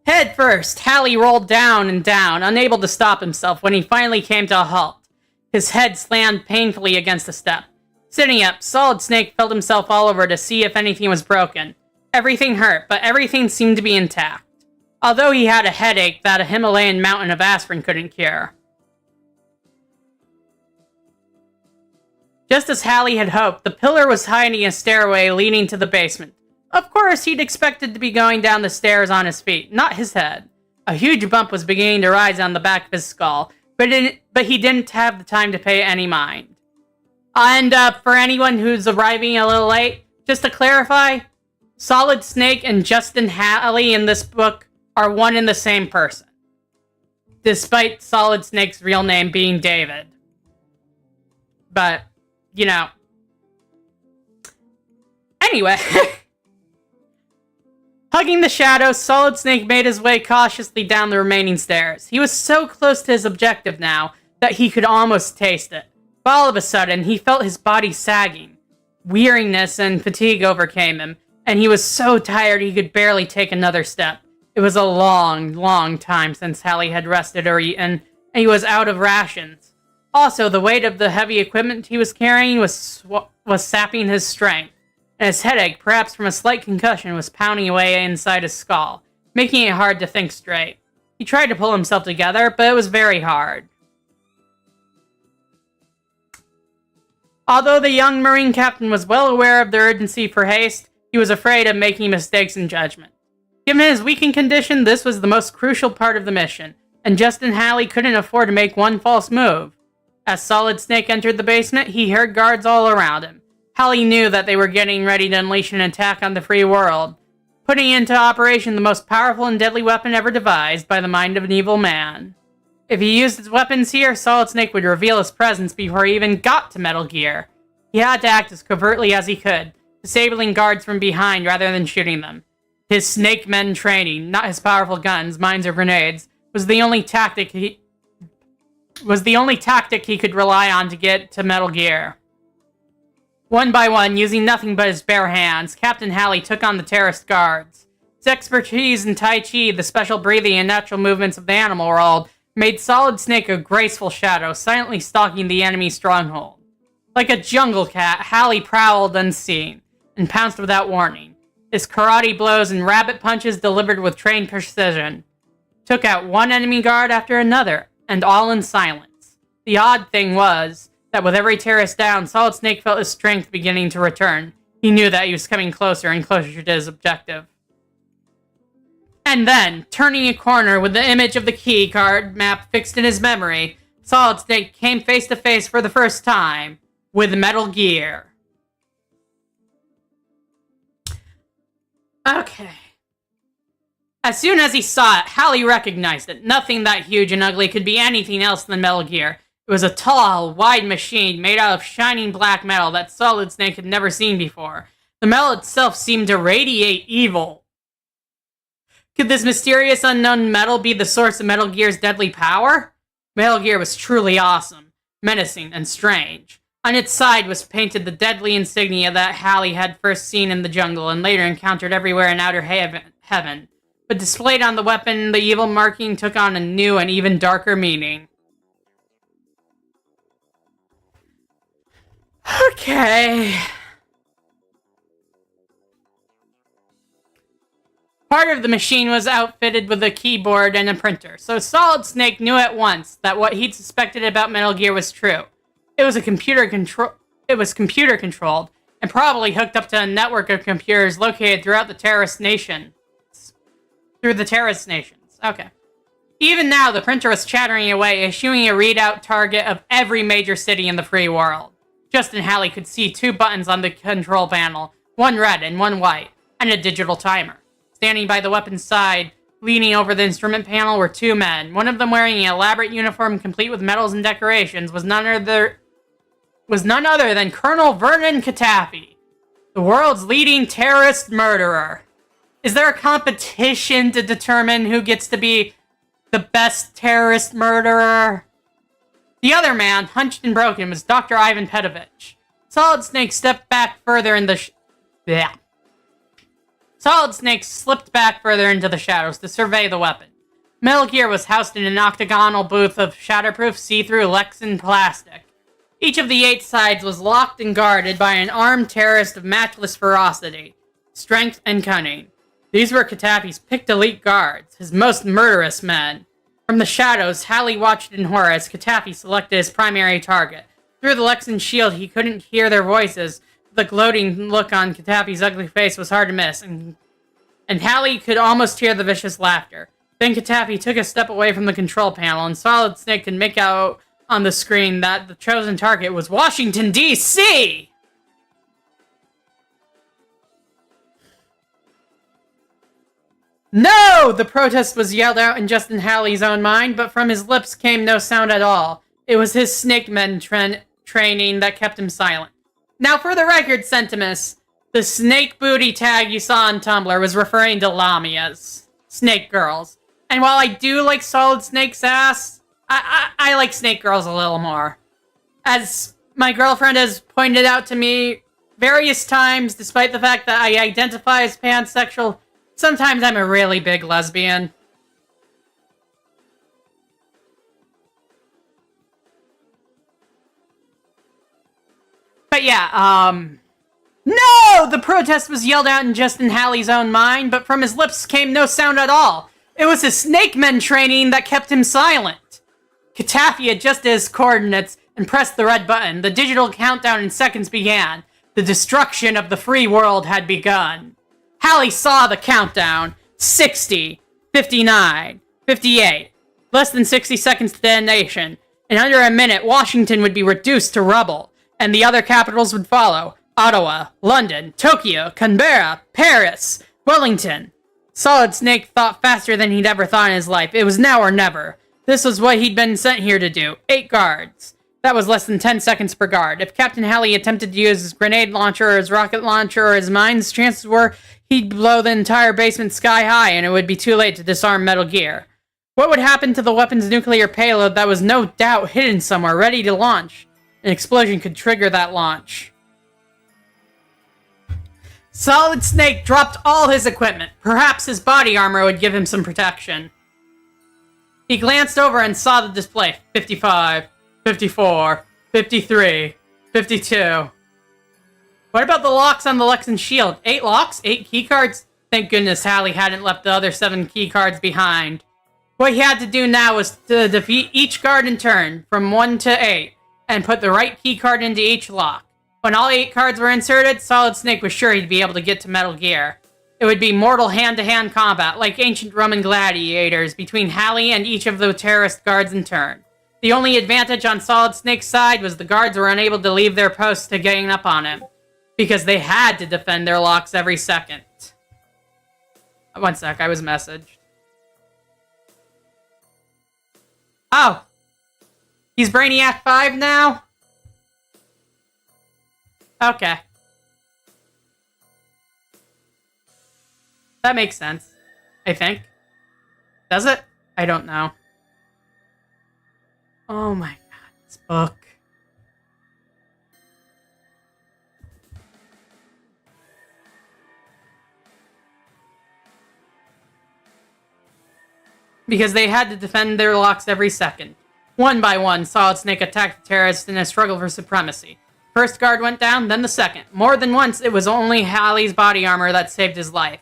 Head first, Hallie rolled down and down, unable to stop himself when he finally came to a halt. His head slammed painfully against a step. Sitting up, Solid Snake felt himself all over to see if anything was broken. Everything hurt, but everything seemed to be intact. Although he had a headache that a Himalayan mountain of aspirin couldn't cure. Just as Hallie had hoped, the pillar was hiding a stairway leading to the basement. Of course, he'd expected to be going down the stairs on his feet, not his head. A huge bump was beginning to rise on the back of his skull, but he didn't have the time to pay any mind. And for anyone who's arriving a little late, just to clarify, Solid Snake and Justin Hallie in this book are one and the same person, despite Solid Snake's real name being David. But, you know. Anyway. Hugging the shadows, Solid Snake made his way cautiously down the remaining stairs. He was so close to his objective now that he could almost taste it. But all of a sudden, he felt his body sagging. Weariness and fatigue overcame him, and he was so tired he could barely take another step. It was a long, long time since Hallie had rested or eaten, and he was out of rations. Also, the weight of the heavy equipment he was carrying was sapping his strength, and his headache, perhaps from a slight concussion, was pounding away inside his skull, making it hard to think straight. He tried to pull himself together, but it was very hard. Although the young Marine captain was well aware of the urgency for haste, he was afraid of making mistakes in judgment. Given his weakened condition, this was the most crucial part of the mission, and Justin Hallie couldn't afford to make one false move. As Solid Snake entered the basement, he heard guards all around him. Hallie knew that they were getting ready to unleash an attack on the free world, putting into operation the most powerful and deadly weapon ever devised by the mind of an evil man. If he used his weapons here, Solid Snake would reveal his presence before he even got to Metal Gear. He had to act as covertly as he could, disabling guards from behind rather than shooting them. His Snake Men training, not his powerful guns, mines, or grenades, was the only tactic he could rely on to get to Metal Gear. One by one, using nothing but his bare hands, Captain Hallie took on the terrorist guards. His expertise in Tai Chi, the special breathing and natural movements of the animal world, made Solid Snake a graceful shadow, silently stalking the enemy stronghold. Like a jungle cat, Hallie prowled unseen, and pounced without warning. His karate blows and rabbit punches delivered with trained precision took out one enemy guard after another, and all in silence. The odd thing was that with every terrorist down, Solid Snake felt his strength beginning to return. He knew that he was coming closer and closer to his objective. And then, turning a corner with the image of the key card map fixed in his memory, Solid Snake came face to face for the first time with Metal Gear. Okay. As soon as he saw it, Hallie recognized it. Nothing that huge and ugly could be anything else than Metal Gear. It was a tall, wide machine made out of shining black metal that Solid Snake had never seen before. The metal itself seemed to radiate evil. Could this mysterious unknown metal be the source of Metal Gear's deadly power? Metal Gear was truly awesome, menacing, and strange. On its side was painted the deadly insignia that Hallie had first seen in the jungle and later encountered everywhere in outer heaven. But displayed on the weapon, the evil marking took on a new and even darker meaning. Okay. Part of the machine was outfitted with a keyboard and a printer, so Solid Snake knew at once that what he'd suspected about Metal Gear was true. It was computer controlled and probably hooked up to a network of computers located throughout the terrorist nations. Okay. Even now, the printer was chattering away, issuing a readout target of every major city in the free world. Justin Hallie could see two buttons on the control panel, one red and one white, and a digital timer. Standing by the weapon's side, leaning over the instrument panel, were two men. One of them wearing an elaborate uniform complete with medals and decorations was none other than Colonel Vernon Katafi, the world's leading terrorist murderer. Is there a competition to determine who gets to be the best terrorist murderer? The other man, hunched and broken, was Dr. Ivan Petovich. Solid Snake stepped back further in the Solid Snake slipped back further into the shadows to survey the weapon. Metal Gear was housed in an octagonal booth of shatterproof see-through Lexan plastic. Each of the 8 sides was locked and guarded by an armed terrorist of matchless ferocity, strength, and cunning. These were Katafi's picked elite guards, his most murderous men. From the shadows, Hallie watched in horror as Katafi selected his primary target. Through the Lexan shield, he couldn't hear their voices. The gloating look on Katafi's ugly face was hard to miss, and Hallie could almost hear the vicious laughter. Then Katafi took a step away from the control panel, and Solid Snake could make out on the screen that the chosen target was Washington, D.C.! No! The protest was yelled out in Justin Hallie's own mind, but from his lips came no sound at all. It was his Snake Men training that kept him silent. Now, for the record, Sentimus, the snake booty tag you saw on Tumblr was referring to Lamias, snake girls. And while I do like Solid Snake's ass, I like snake girls a little more. As my girlfriend has pointed out to me various times, despite the fact that I identify as pansexual, sometimes I'm a really big lesbian. But yeah, No! The protest was yelled out in Justin Hallie's own mind, but from his lips came no sound at all. It was his Snake Men training that kept him silent. Katafi adjusted his coordinates and pressed the red button. The digital countdown in seconds began. The destruction of the free world had begun. Hallie saw the countdown. 60, 59, 58. Less than 60 seconds to detonation. In under a minute, Washington would be reduced to rubble, and the other capitals would follow. Ottawa, London, Tokyo, Canberra, Paris, Wellington. Solid Snake thought faster than he'd ever thought in his life. It was now or never. This was what he'd been sent here to do. 8 guards. That was less than 10 seconds per guard. If Captain Halley attempted to use his grenade launcher or his rocket launcher or his mines, chances were he'd blow the entire basement sky high and it would be too late to disarm Metal Gear. What would happen to the weapon's nuclear payload that was no doubt hidden somewhere, ready to launch? An explosion could trigger that launch. Solid Snake dropped all his equipment. Perhaps his body armor would give him some protection. He glanced over and saw the display. 55, 54, 53, 52. What about the locks on the Lexan shield? 8 locks? 8 keycards? Thank goodness Halley hadn't left the other 7 keycards behind. What he had to do now was to defeat each guard in turn, from 1 to 8, and put the right keycard into each lock. When all 8 cards were inserted, Solid Snake was sure he'd be able to get to Metal Gear. It would be mortal hand-to-hand combat, like ancient Roman gladiators, between Halley and each of the terrorist guards in turn. The only advantage on Solid Snake's side was the guards were unable to leave their posts to gang up on him, because they had to defend their locks every second. One sec, I was messaged. Oh! He's Brainiac 5 now? Okay. That makes sense. I think. Does it? I don't know. Oh my god, this book. Because they had to defend their locks every second. One by one, Solid Snake attacked the terrorists in a struggle for supremacy. First guard went down, then the second. More than once, it was only Halley's body armor that saved his life.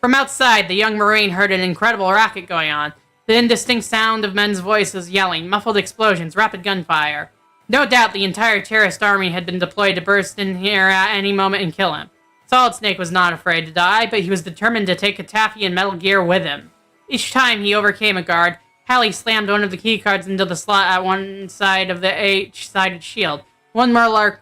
From outside, the young Marine heard an incredible racket going on. The indistinct sound of men's voices yelling, muffled explosions, rapid gunfire. No doubt the entire terrorist army had been deployed to burst in here at any moment and kill him. Solid Snake was not afraid to die, but he was determined to take a Taffy and Metal Gear with him. Each time he overcame a guard, Halley slammed one of the keycards into the slot at one side of the H-sided shield. One more lock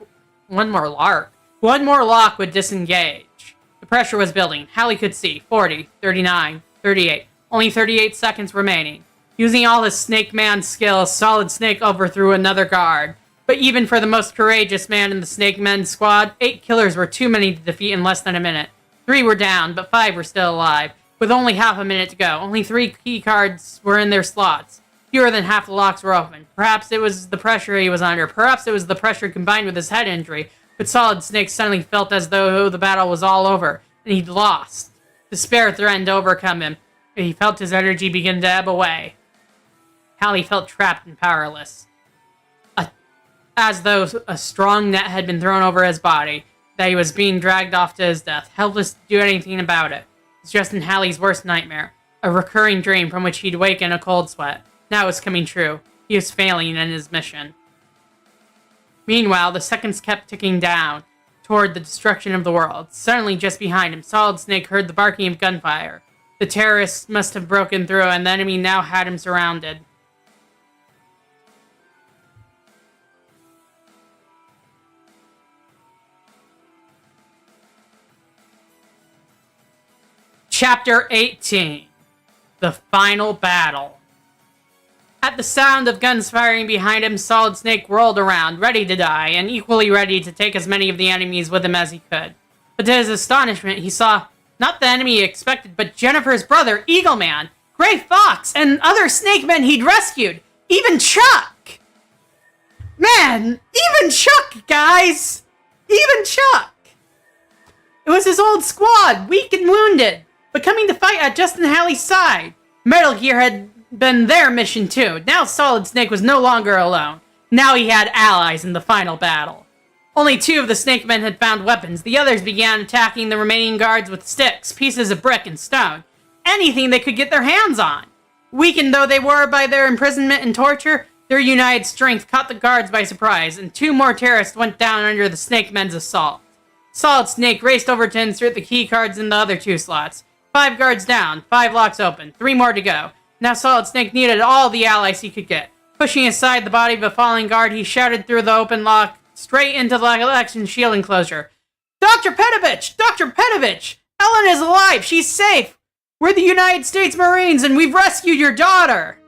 would disengage. The pressure was building. Halley could see. 40, 39, 38. Only 38 seconds remaining. Using all his Snake Man skills, Solid Snake overthrew another guard. But even for the most courageous man in the Snake Men squad, 8 killers were too many to defeat in less than a minute. 3 were down, but 5 were still alive. With only half a minute to go, only 3 keycards were in their slots. Fewer than half the locks were open. Perhaps it was the pressure he was under. Perhaps it was the pressure combined with his head injury. But Solid Snake suddenly felt as though the battle was all over, and he'd lost. Despair threatened to overcome him, and he felt his energy begin to ebb away. Halley felt trapped and powerless. As though a strong net had been thrown over his body, that he was being dragged off to his death, helpless to do anything about it. It's just in Halley's worst nightmare, a recurring dream from which he'd wake in a cold sweat. Now it was coming true. He was failing in his mission. Meanwhile, the seconds kept ticking down toward the destruction of the world. Suddenly, just behind him, Solid Snake heard the barking of gunfire. The terrorists must have broken through, and the enemy now had him surrounded. Chapter 18. The Final Battle. At the sound of guns firing behind him, Solid Snake whirled around, ready to die, and equally ready to take as many of the enemies with him as he could. But to his astonishment, he saw not the enemy he expected, but Jennifer's brother, Eagle Man, Gray Fox, and other snake men he'd rescued. Even Chuck! Man, even Chuck, guys! Even Chuck! It was his old squad, weak and wounded, but coming to fight at Justin Halley's side. Metal Gear had been their mission too. Now Solid Snake was no longer alone. Now he had allies in the final battle. Only 2 of the Snake Men had found weapons. The others began attacking the remaining guards with sticks, pieces of brick, and stone. Anything they could get their hands on. Weakened though they were by their imprisonment and torture, their united strength caught the guards by surprise, and 2 more terrorists went down under the Snake Men's assault. Solid Snake raced over to insert the key cards in the other 2 slots. 5 guards down, 5 locks open, 3 more to go. Now Solid Snake needed all the allies he could get. Pushing aside the body of a falling guard, he shouted through the open lock straight into the election shield enclosure. Dr. Petovich! Dr. Petovich! Ellen is alive! She's safe! We're the United States Marines and we've rescued your daughter!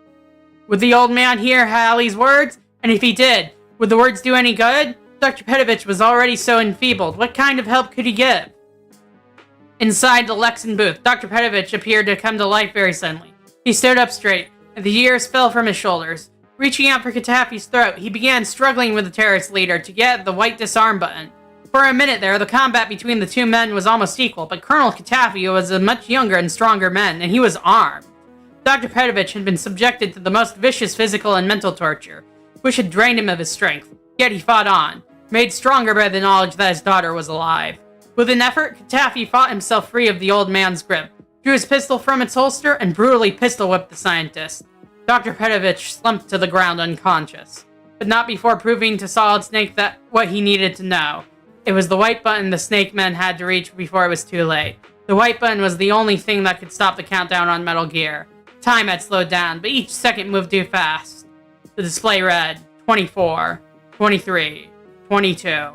Would the old man hear Hallie's words? And if he did, would the words do any good? Dr. Petovich was already so enfeebled. What kind of help could he give? Inside the Lexan booth, Dr. Petovich appeared to come to life very suddenly. He stood up straight, and the years fell from his shoulders. Reaching out for Katafi's throat, he began struggling with the terrorist leader to get the white disarm button. For a minute there, the combat between the two men was almost equal, but Colonel Katafi was a much younger and stronger man, and he was armed. Dr. Petovich had been subjected to the most vicious physical and mental torture, which had drained him of his strength. Yet he fought on, made stronger by the knowledge that his daughter was alive. With an effort, Katafi fought himself free of the old man's grip, drew his pistol from its holster, and brutally pistol-whipped the scientist. Dr. Petovich slumped to the ground unconscious, but not before proving to Solid Snake that what he needed to know. It was the white button the Snake Men had to reach before it was too late. The white button was the only thing that could stop the countdown on Metal Gear. Time had slowed down, but each second moved too fast. The display read 24, 23, 22.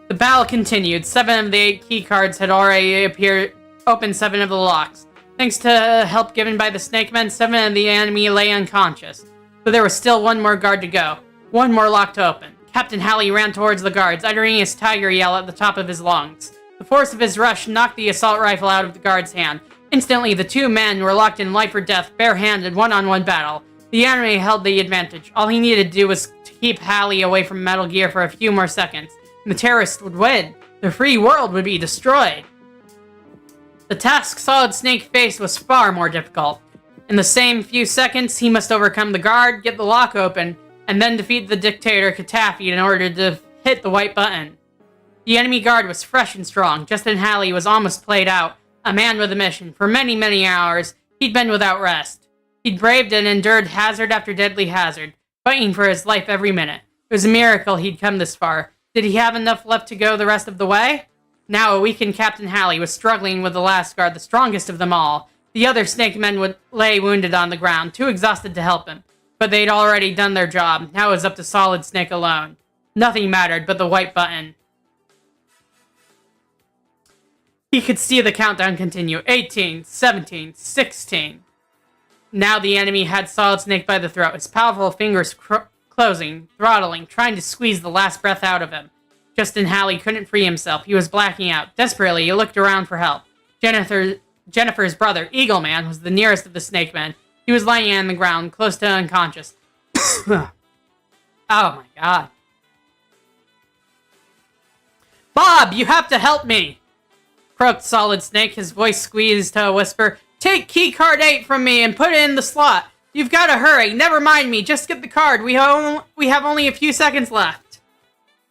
The battle continued. 7 of the 8 key cards had already appeared, opened 7 of the locks. Thanks to help given by the Snake Men, 7 of the enemy lay unconscious. But there was still one more guard to go. One more lock to open. Captain Hallie ran towards the guards, uttering his tiger yell at the top of his lungs. The force of his rush knocked the assault rifle out of the guard's hand. Instantly, the two men were locked in life or death, bare-handed, one-on-one battle. The enemy held the advantage. All he needed to do was to keep Hallie away from Metal Gear for a few more seconds. The terrorists would win. The free world would be destroyed. The task Solid Snake faced was far more difficult. In the same few seconds, he must overcome the guard, get the lock open, and then defeat the dictator Katafi in order to hit the white button. The enemy guard was fresh and strong. Justin Hallie was almost played out, a man with a mission. For many, many hours, he'd been without rest. He'd braved and endured hazard after deadly hazard, fighting for his life every minute. It was a miracle he'd come this far. Did he have enough left to go the rest of the way? Now, a weakened Captain Hallie was struggling with the last guard, the strongest of them all. The other Snake Men lay wounded on the ground, too exhausted to help him. But they'd already done their job. Now it was up to Solid Snake alone. Nothing mattered but the white button. He could see the countdown continue. 18, 17, 16. Now the enemy had Solid Snake by the throat, his powerful fingers closing, throttling, trying to squeeze the last breath out of him. Justin Hallie couldn't free himself. He was blacking out. Desperately, he looked around for help. Jennifer's brother, Eagle Man, was the nearest of the Snake Men. He was lying on the ground, close to unconscious. Oh my god. Bob, you have to help me! Croaked Solid Snake, his voice squeezed to a whisper. Take key card 8 from me and put it in the slot. You've got to hurry. Never mind me. Just get the card. We have only a few seconds left.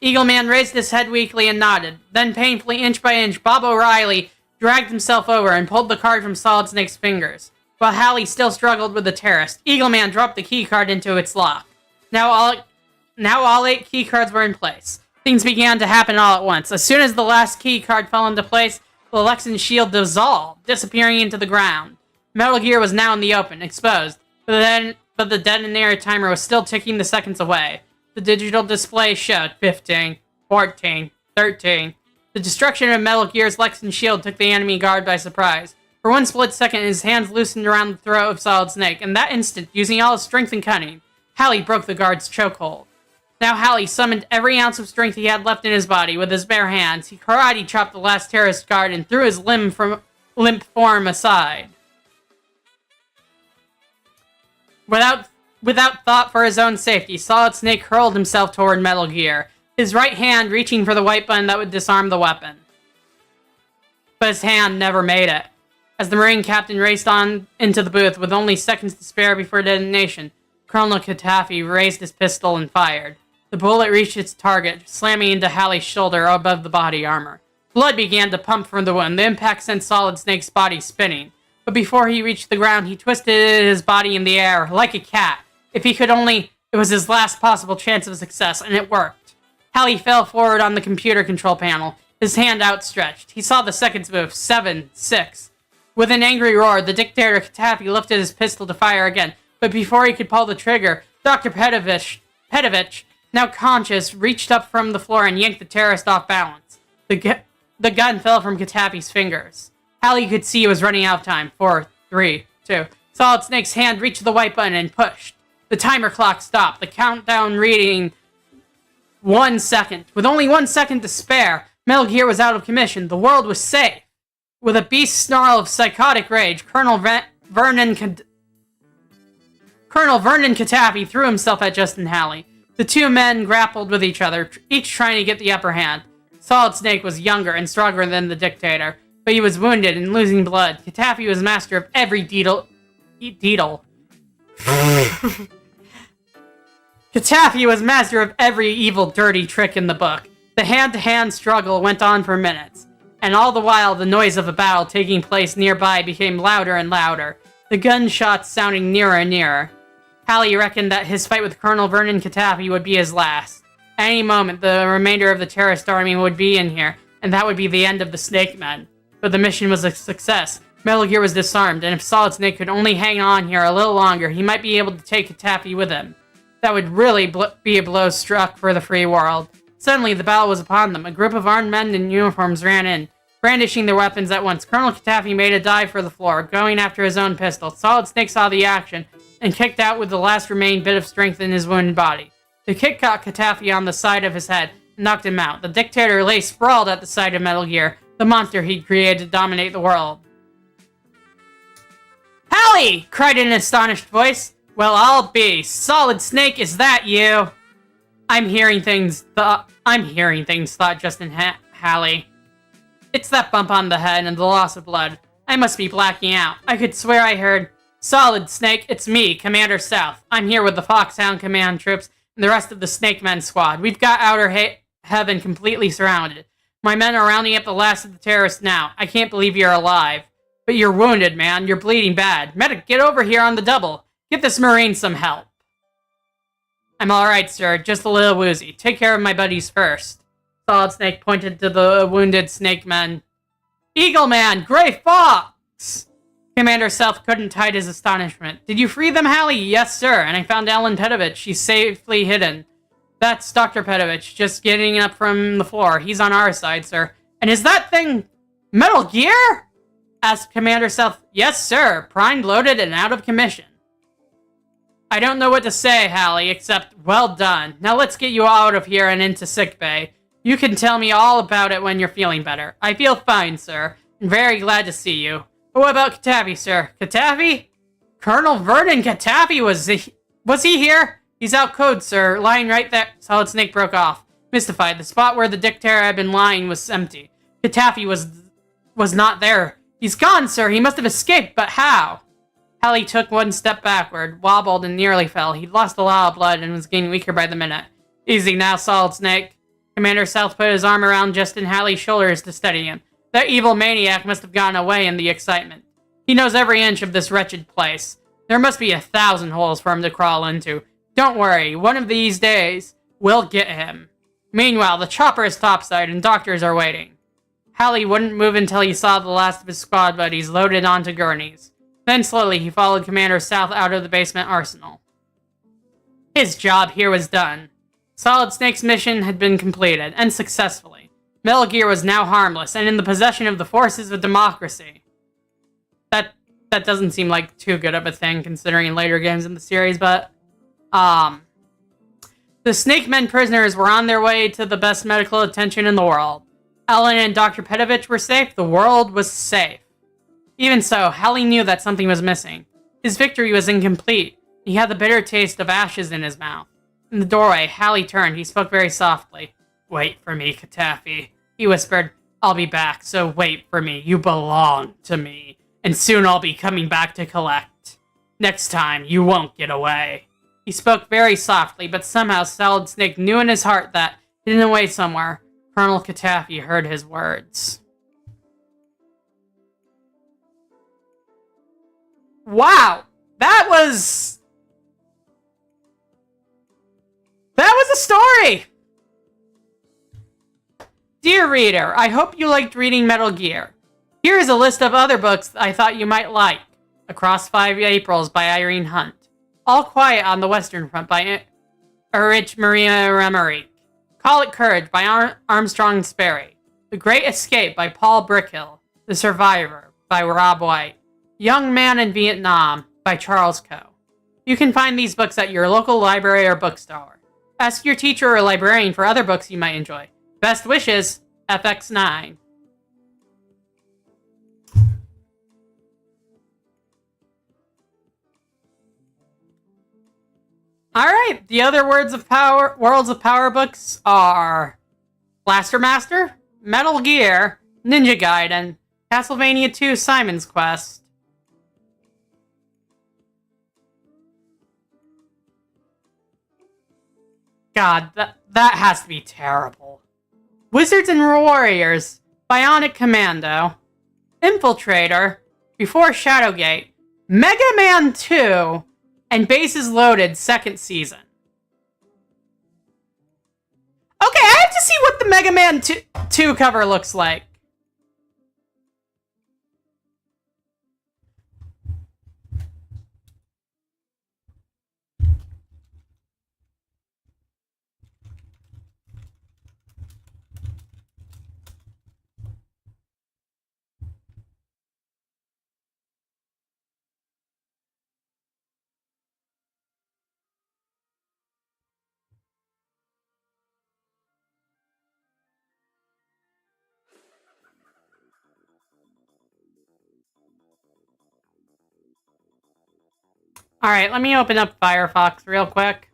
Eagle Man raised his head weakly and nodded. Then painfully, inch by inch, Bob O'Reilly dragged himself over and pulled the card from Solid Snake's fingers. While Hallie still struggled with the terrorist, Eagle Man dropped the key card into its lock. Now all 8 key cards were in place. Things began to happen all at once. As soon as the last key card fell into place, the Lexan shield dissolved, disappearing into the ground. Metal Gear was now in the open, exposed, but the detonator timer was still ticking the seconds away. The digital display showed 15, 14, 13. The destruction of Metal Gear's Lexan shield took the enemy guard by surprise. For one split second, his hands loosened around the throat of Solid Snake. In that instant, using all his strength and cunning, Hallie broke the guard's chokehold. Now Hallie summoned every ounce of strength he had left in his body. With his bare hands, he karate chopped the last terrorist guard and threw his limp form aside. Without thought for his own safety, Solid Snake hurled himself toward Metal Gear, his right hand reaching for the white button that would disarm the weapon. But his hand never made it. As the Marine captain raced on into the booth with only seconds to spare before detonation, Colonel Katafi raised his pistol and fired. The bullet reached its target, slamming into Hallie's shoulder above the body armor. Blood began to pump from the wound. The impact sent Solid Snake's body spinning. But before he reached the ground, he twisted his body in the air, like a cat. If he could only... It was his last possible chance of success, and it worked. Hallie fell forward on the computer control panel, his hand outstretched. He saw the seconds move. 7, 6... With an angry roar, the dictator Katafi lifted his pistol to fire again. but before he could pull the trigger, Dr. Petovich, now conscious, reached up from the floor and yanked the terrorist off balance. The gun fell from Katafi's fingers. Hallie could see he was running out of time. 4, 3, 2. Solid Snake's hand reached the white button and pushed. The timer clock stopped, the countdown reading 1 second. With only 1 second to spare, Metal Gear was out of commission. The world was safe. With a beast snarl of psychotic rage, Colonel Vernon Katafi threw himself at Justin Hallie. The two men grappled with each other, each trying to get the upper hand. Solid Snake was younger and stronger than the dictator, but he was wounded and losing blood. Katafi was master of every Katafi was master of every evil, dirty trick in the book. The hand-to-hand struggle went on for minutes, and all the while the noise of a battle taking place nearby became louder and louder, the gunshots sounding nearer and nearer. Hallie reckoned that his fight with Colonel Vernon Katafi would be his last. At any moment, the remainder of the terrorist army would be in here, and that would be the end of the Snake Men. But the mission was a success. Metal Gear was disarmed, and if Solid Snake could only hang on here a little longer, he might be able to take Katafi with him. That would really be a blow struck for the free world. Suddenly, the battle was upon them. A group of armed men in uniforms ran in, brandishing their weapons at once. Colonel Katafi made a dive for the floor, going after his own pistol. Solid Snake saw the action, and kicked out with the last remaining bit of strength in his wounded body. The kick caught Katafi on the side of his head, and knocked him out. The dictator lay sprawled at the side of Metal Gear, the monster he'd created to dominate the world. Hallie! Cried an astonished voice. Well, I'll be. Solid Snake, is that you? I'm hearing things, thought Justin Hallie. It's that bump on the head and the loss of blood. I must be blacking out. I could swear I heard, Solid Snake, it's me, Commander South. I'm here with the Foxhound Command troops and the rest of the Snake Men squad. We've got Outer Heaven completely surrounded. My men are rounding up the last of the terrorists now. I can't believe you're alive. But you're wounded, man. You're bleeding bad. Medic, get over here on the double. Get this Marine some help. I'm alright, sir. Just a little woozy. Take care of my buddies first. Solid Snake pointed to the wounded Snake Men. Eagle Man! Gray Fox! Commander South couldn't hide his astonishment. Did you free them, Hallie? Yes, sir. And I found Alan Petovich. She's safely hidden. That's Dr. Petovich, just getting up from the floor. He's on our side, sir. And is that thing Metal Gear? Asked Commander South. Yes, sir. Primed, loaded, and out of commission. I don't know what to say, Hallie, except well done. Now let's get you out of here and into sickbay. You can tell me all about it when you're feeling better. I feel fine, sir, and very glad to see you. But what about Katafi, sir? Katafi? Colonel Vernon Katafi, was he here? He's out cold, sir, lying right there. Solid Snake broke off. Mystified, the spot where the dictator had been lying was empty. Katafi was not there. He's gone, sir. He must have escaped, but how? Hallie took one step backward, wobbled, and nearly fell. He'd lost a lot of blood and was getting weaker by the minute. Easy now, Solid Snake. Commander South put his arm around Justin Hallie's shoulders to steady him. That evil maniac must have gone away in the excitement. He knows every inch of this wretched place. There must be 1,000 holes for him to crawl into. Don't worry, one of these days, we'll get him. Meanwhile, the chopper is topside and doctors are waiting. Hallie wouldn't move until he saw the last of his squad buddies loaded onto gurneys. Then slowly he followed Commander South out of the basement arsenal. His job here was done. Solid Snake's mission had been completed, and successfully. Metal Gear was now harmless, and in the possession of the forces of democracy. That doesn't seem like too good of a thing, considering later games in the series, but... The Snake Men prisoners were on their way to the best medical attention in the world. Alan and Dr. Petovich were safe, the world was safe. Even so, Hallie knew that something was missing. His victory was incomplete. He had the bitter taste of ashes in his mouth. In the doorway, Hallie turned. He spoke very softly. Wait for me, Katafi. He whispered, I'll be back, so wait for me. You belong to me. And soon I'll be coming back to collect. Next time, you won't get away. He spoke very softly, but somehow Solid Snake knew in his heart that, hidden away somewhere, Colonel Katafi heard his words. Wow! That was a story! Dear reader, I hope you liked reading Metal Gear. Here is a list of other books I thought you might like. Across 5 Aprils by Irene Hunt. All Quiet on the Western Front by Erich Maria Remarque. Call It Courage by Armstrong Sperry. The Great Escape by Paul Brickhill. The Survivor by Rob White. Young Man in Vietnam by Charles Coe. You can find these books at your local library or bookstore. Ask your teacher or librarian for other books you might enjoy. Best wishes, FX9. Alright, the other Worlds of Power books are Blaster Master, Metal Gear, Ninja Gaiden, Castlevania 2 Simon's Quest. God, that has to be terrible. Wizards and Warriors, Bionic Commando, Infiltrator, Before Shadowgate, Mega Man 2, and Bases Loaded 2nd Season. Okay, I have to see what the Mega Man 2 cover looks like. Alright, let me open up Firefox real quick.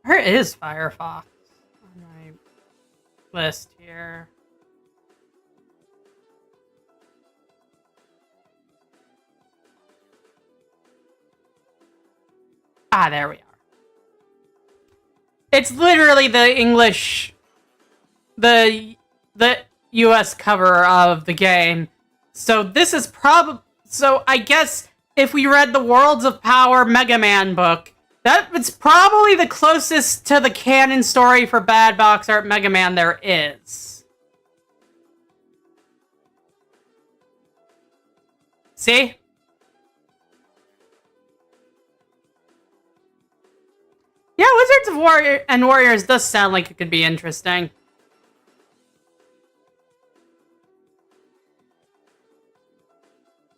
Where is Firefox on my list here? Ah, there we are. It's literally the English, the US cover of the game. So this is so I guess if we read the Worlds of Power Mega Man book, it's probably the closest to the canon story for Bad Box Art Mega Man there is. See? Yeah, Wizards of Warriors does sound like it could be interesting.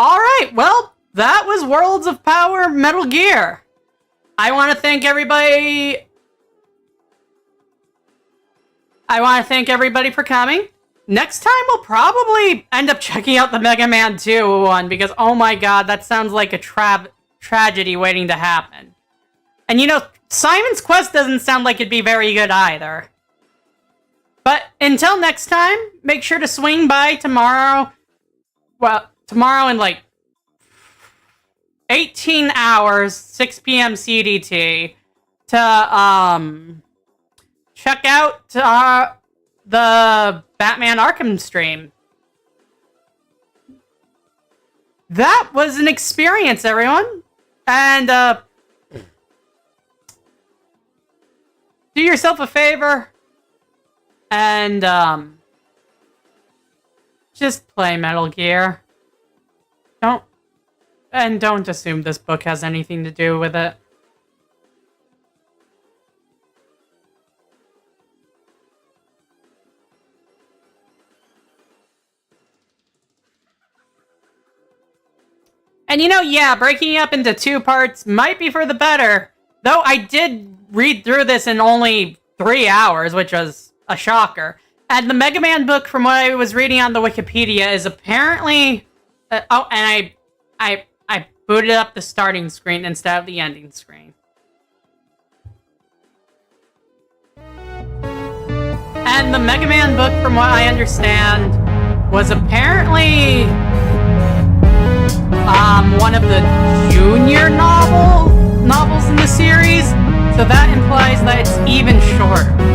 Alright, well, that was Worlds of Power Metal Gear. I want to thank everybody for coming. Next time we'll probably end up checking out the Mega Man 2 one, because oh my god, that sounds like a tragedy waiting to happen. And you know, Simon's Quest doesn't sound like it'd be very good either. But until next time, make sure to swing by tomorrow. Well, tomorrow in like 18 hours, 6 p.m. CDT, to check out the Batman Arkham stream. That was an experience, everyone. And do yourself a favor and just play Metal Gear. Don't assume this book has anything to do with it. And you know, yeah, breaking it up into 2 parts might be for the better. Though I did read through this in only 3 hours, which was a shocker. And the Mega Man book, from what I was reading on the Wikipedia, is apparently... oh, and I booted up the starting screen instead of the ending screen. And the Mega Man book, from what I understand, was apparently one of the junior novels in the series, so that implies that it's even shorter.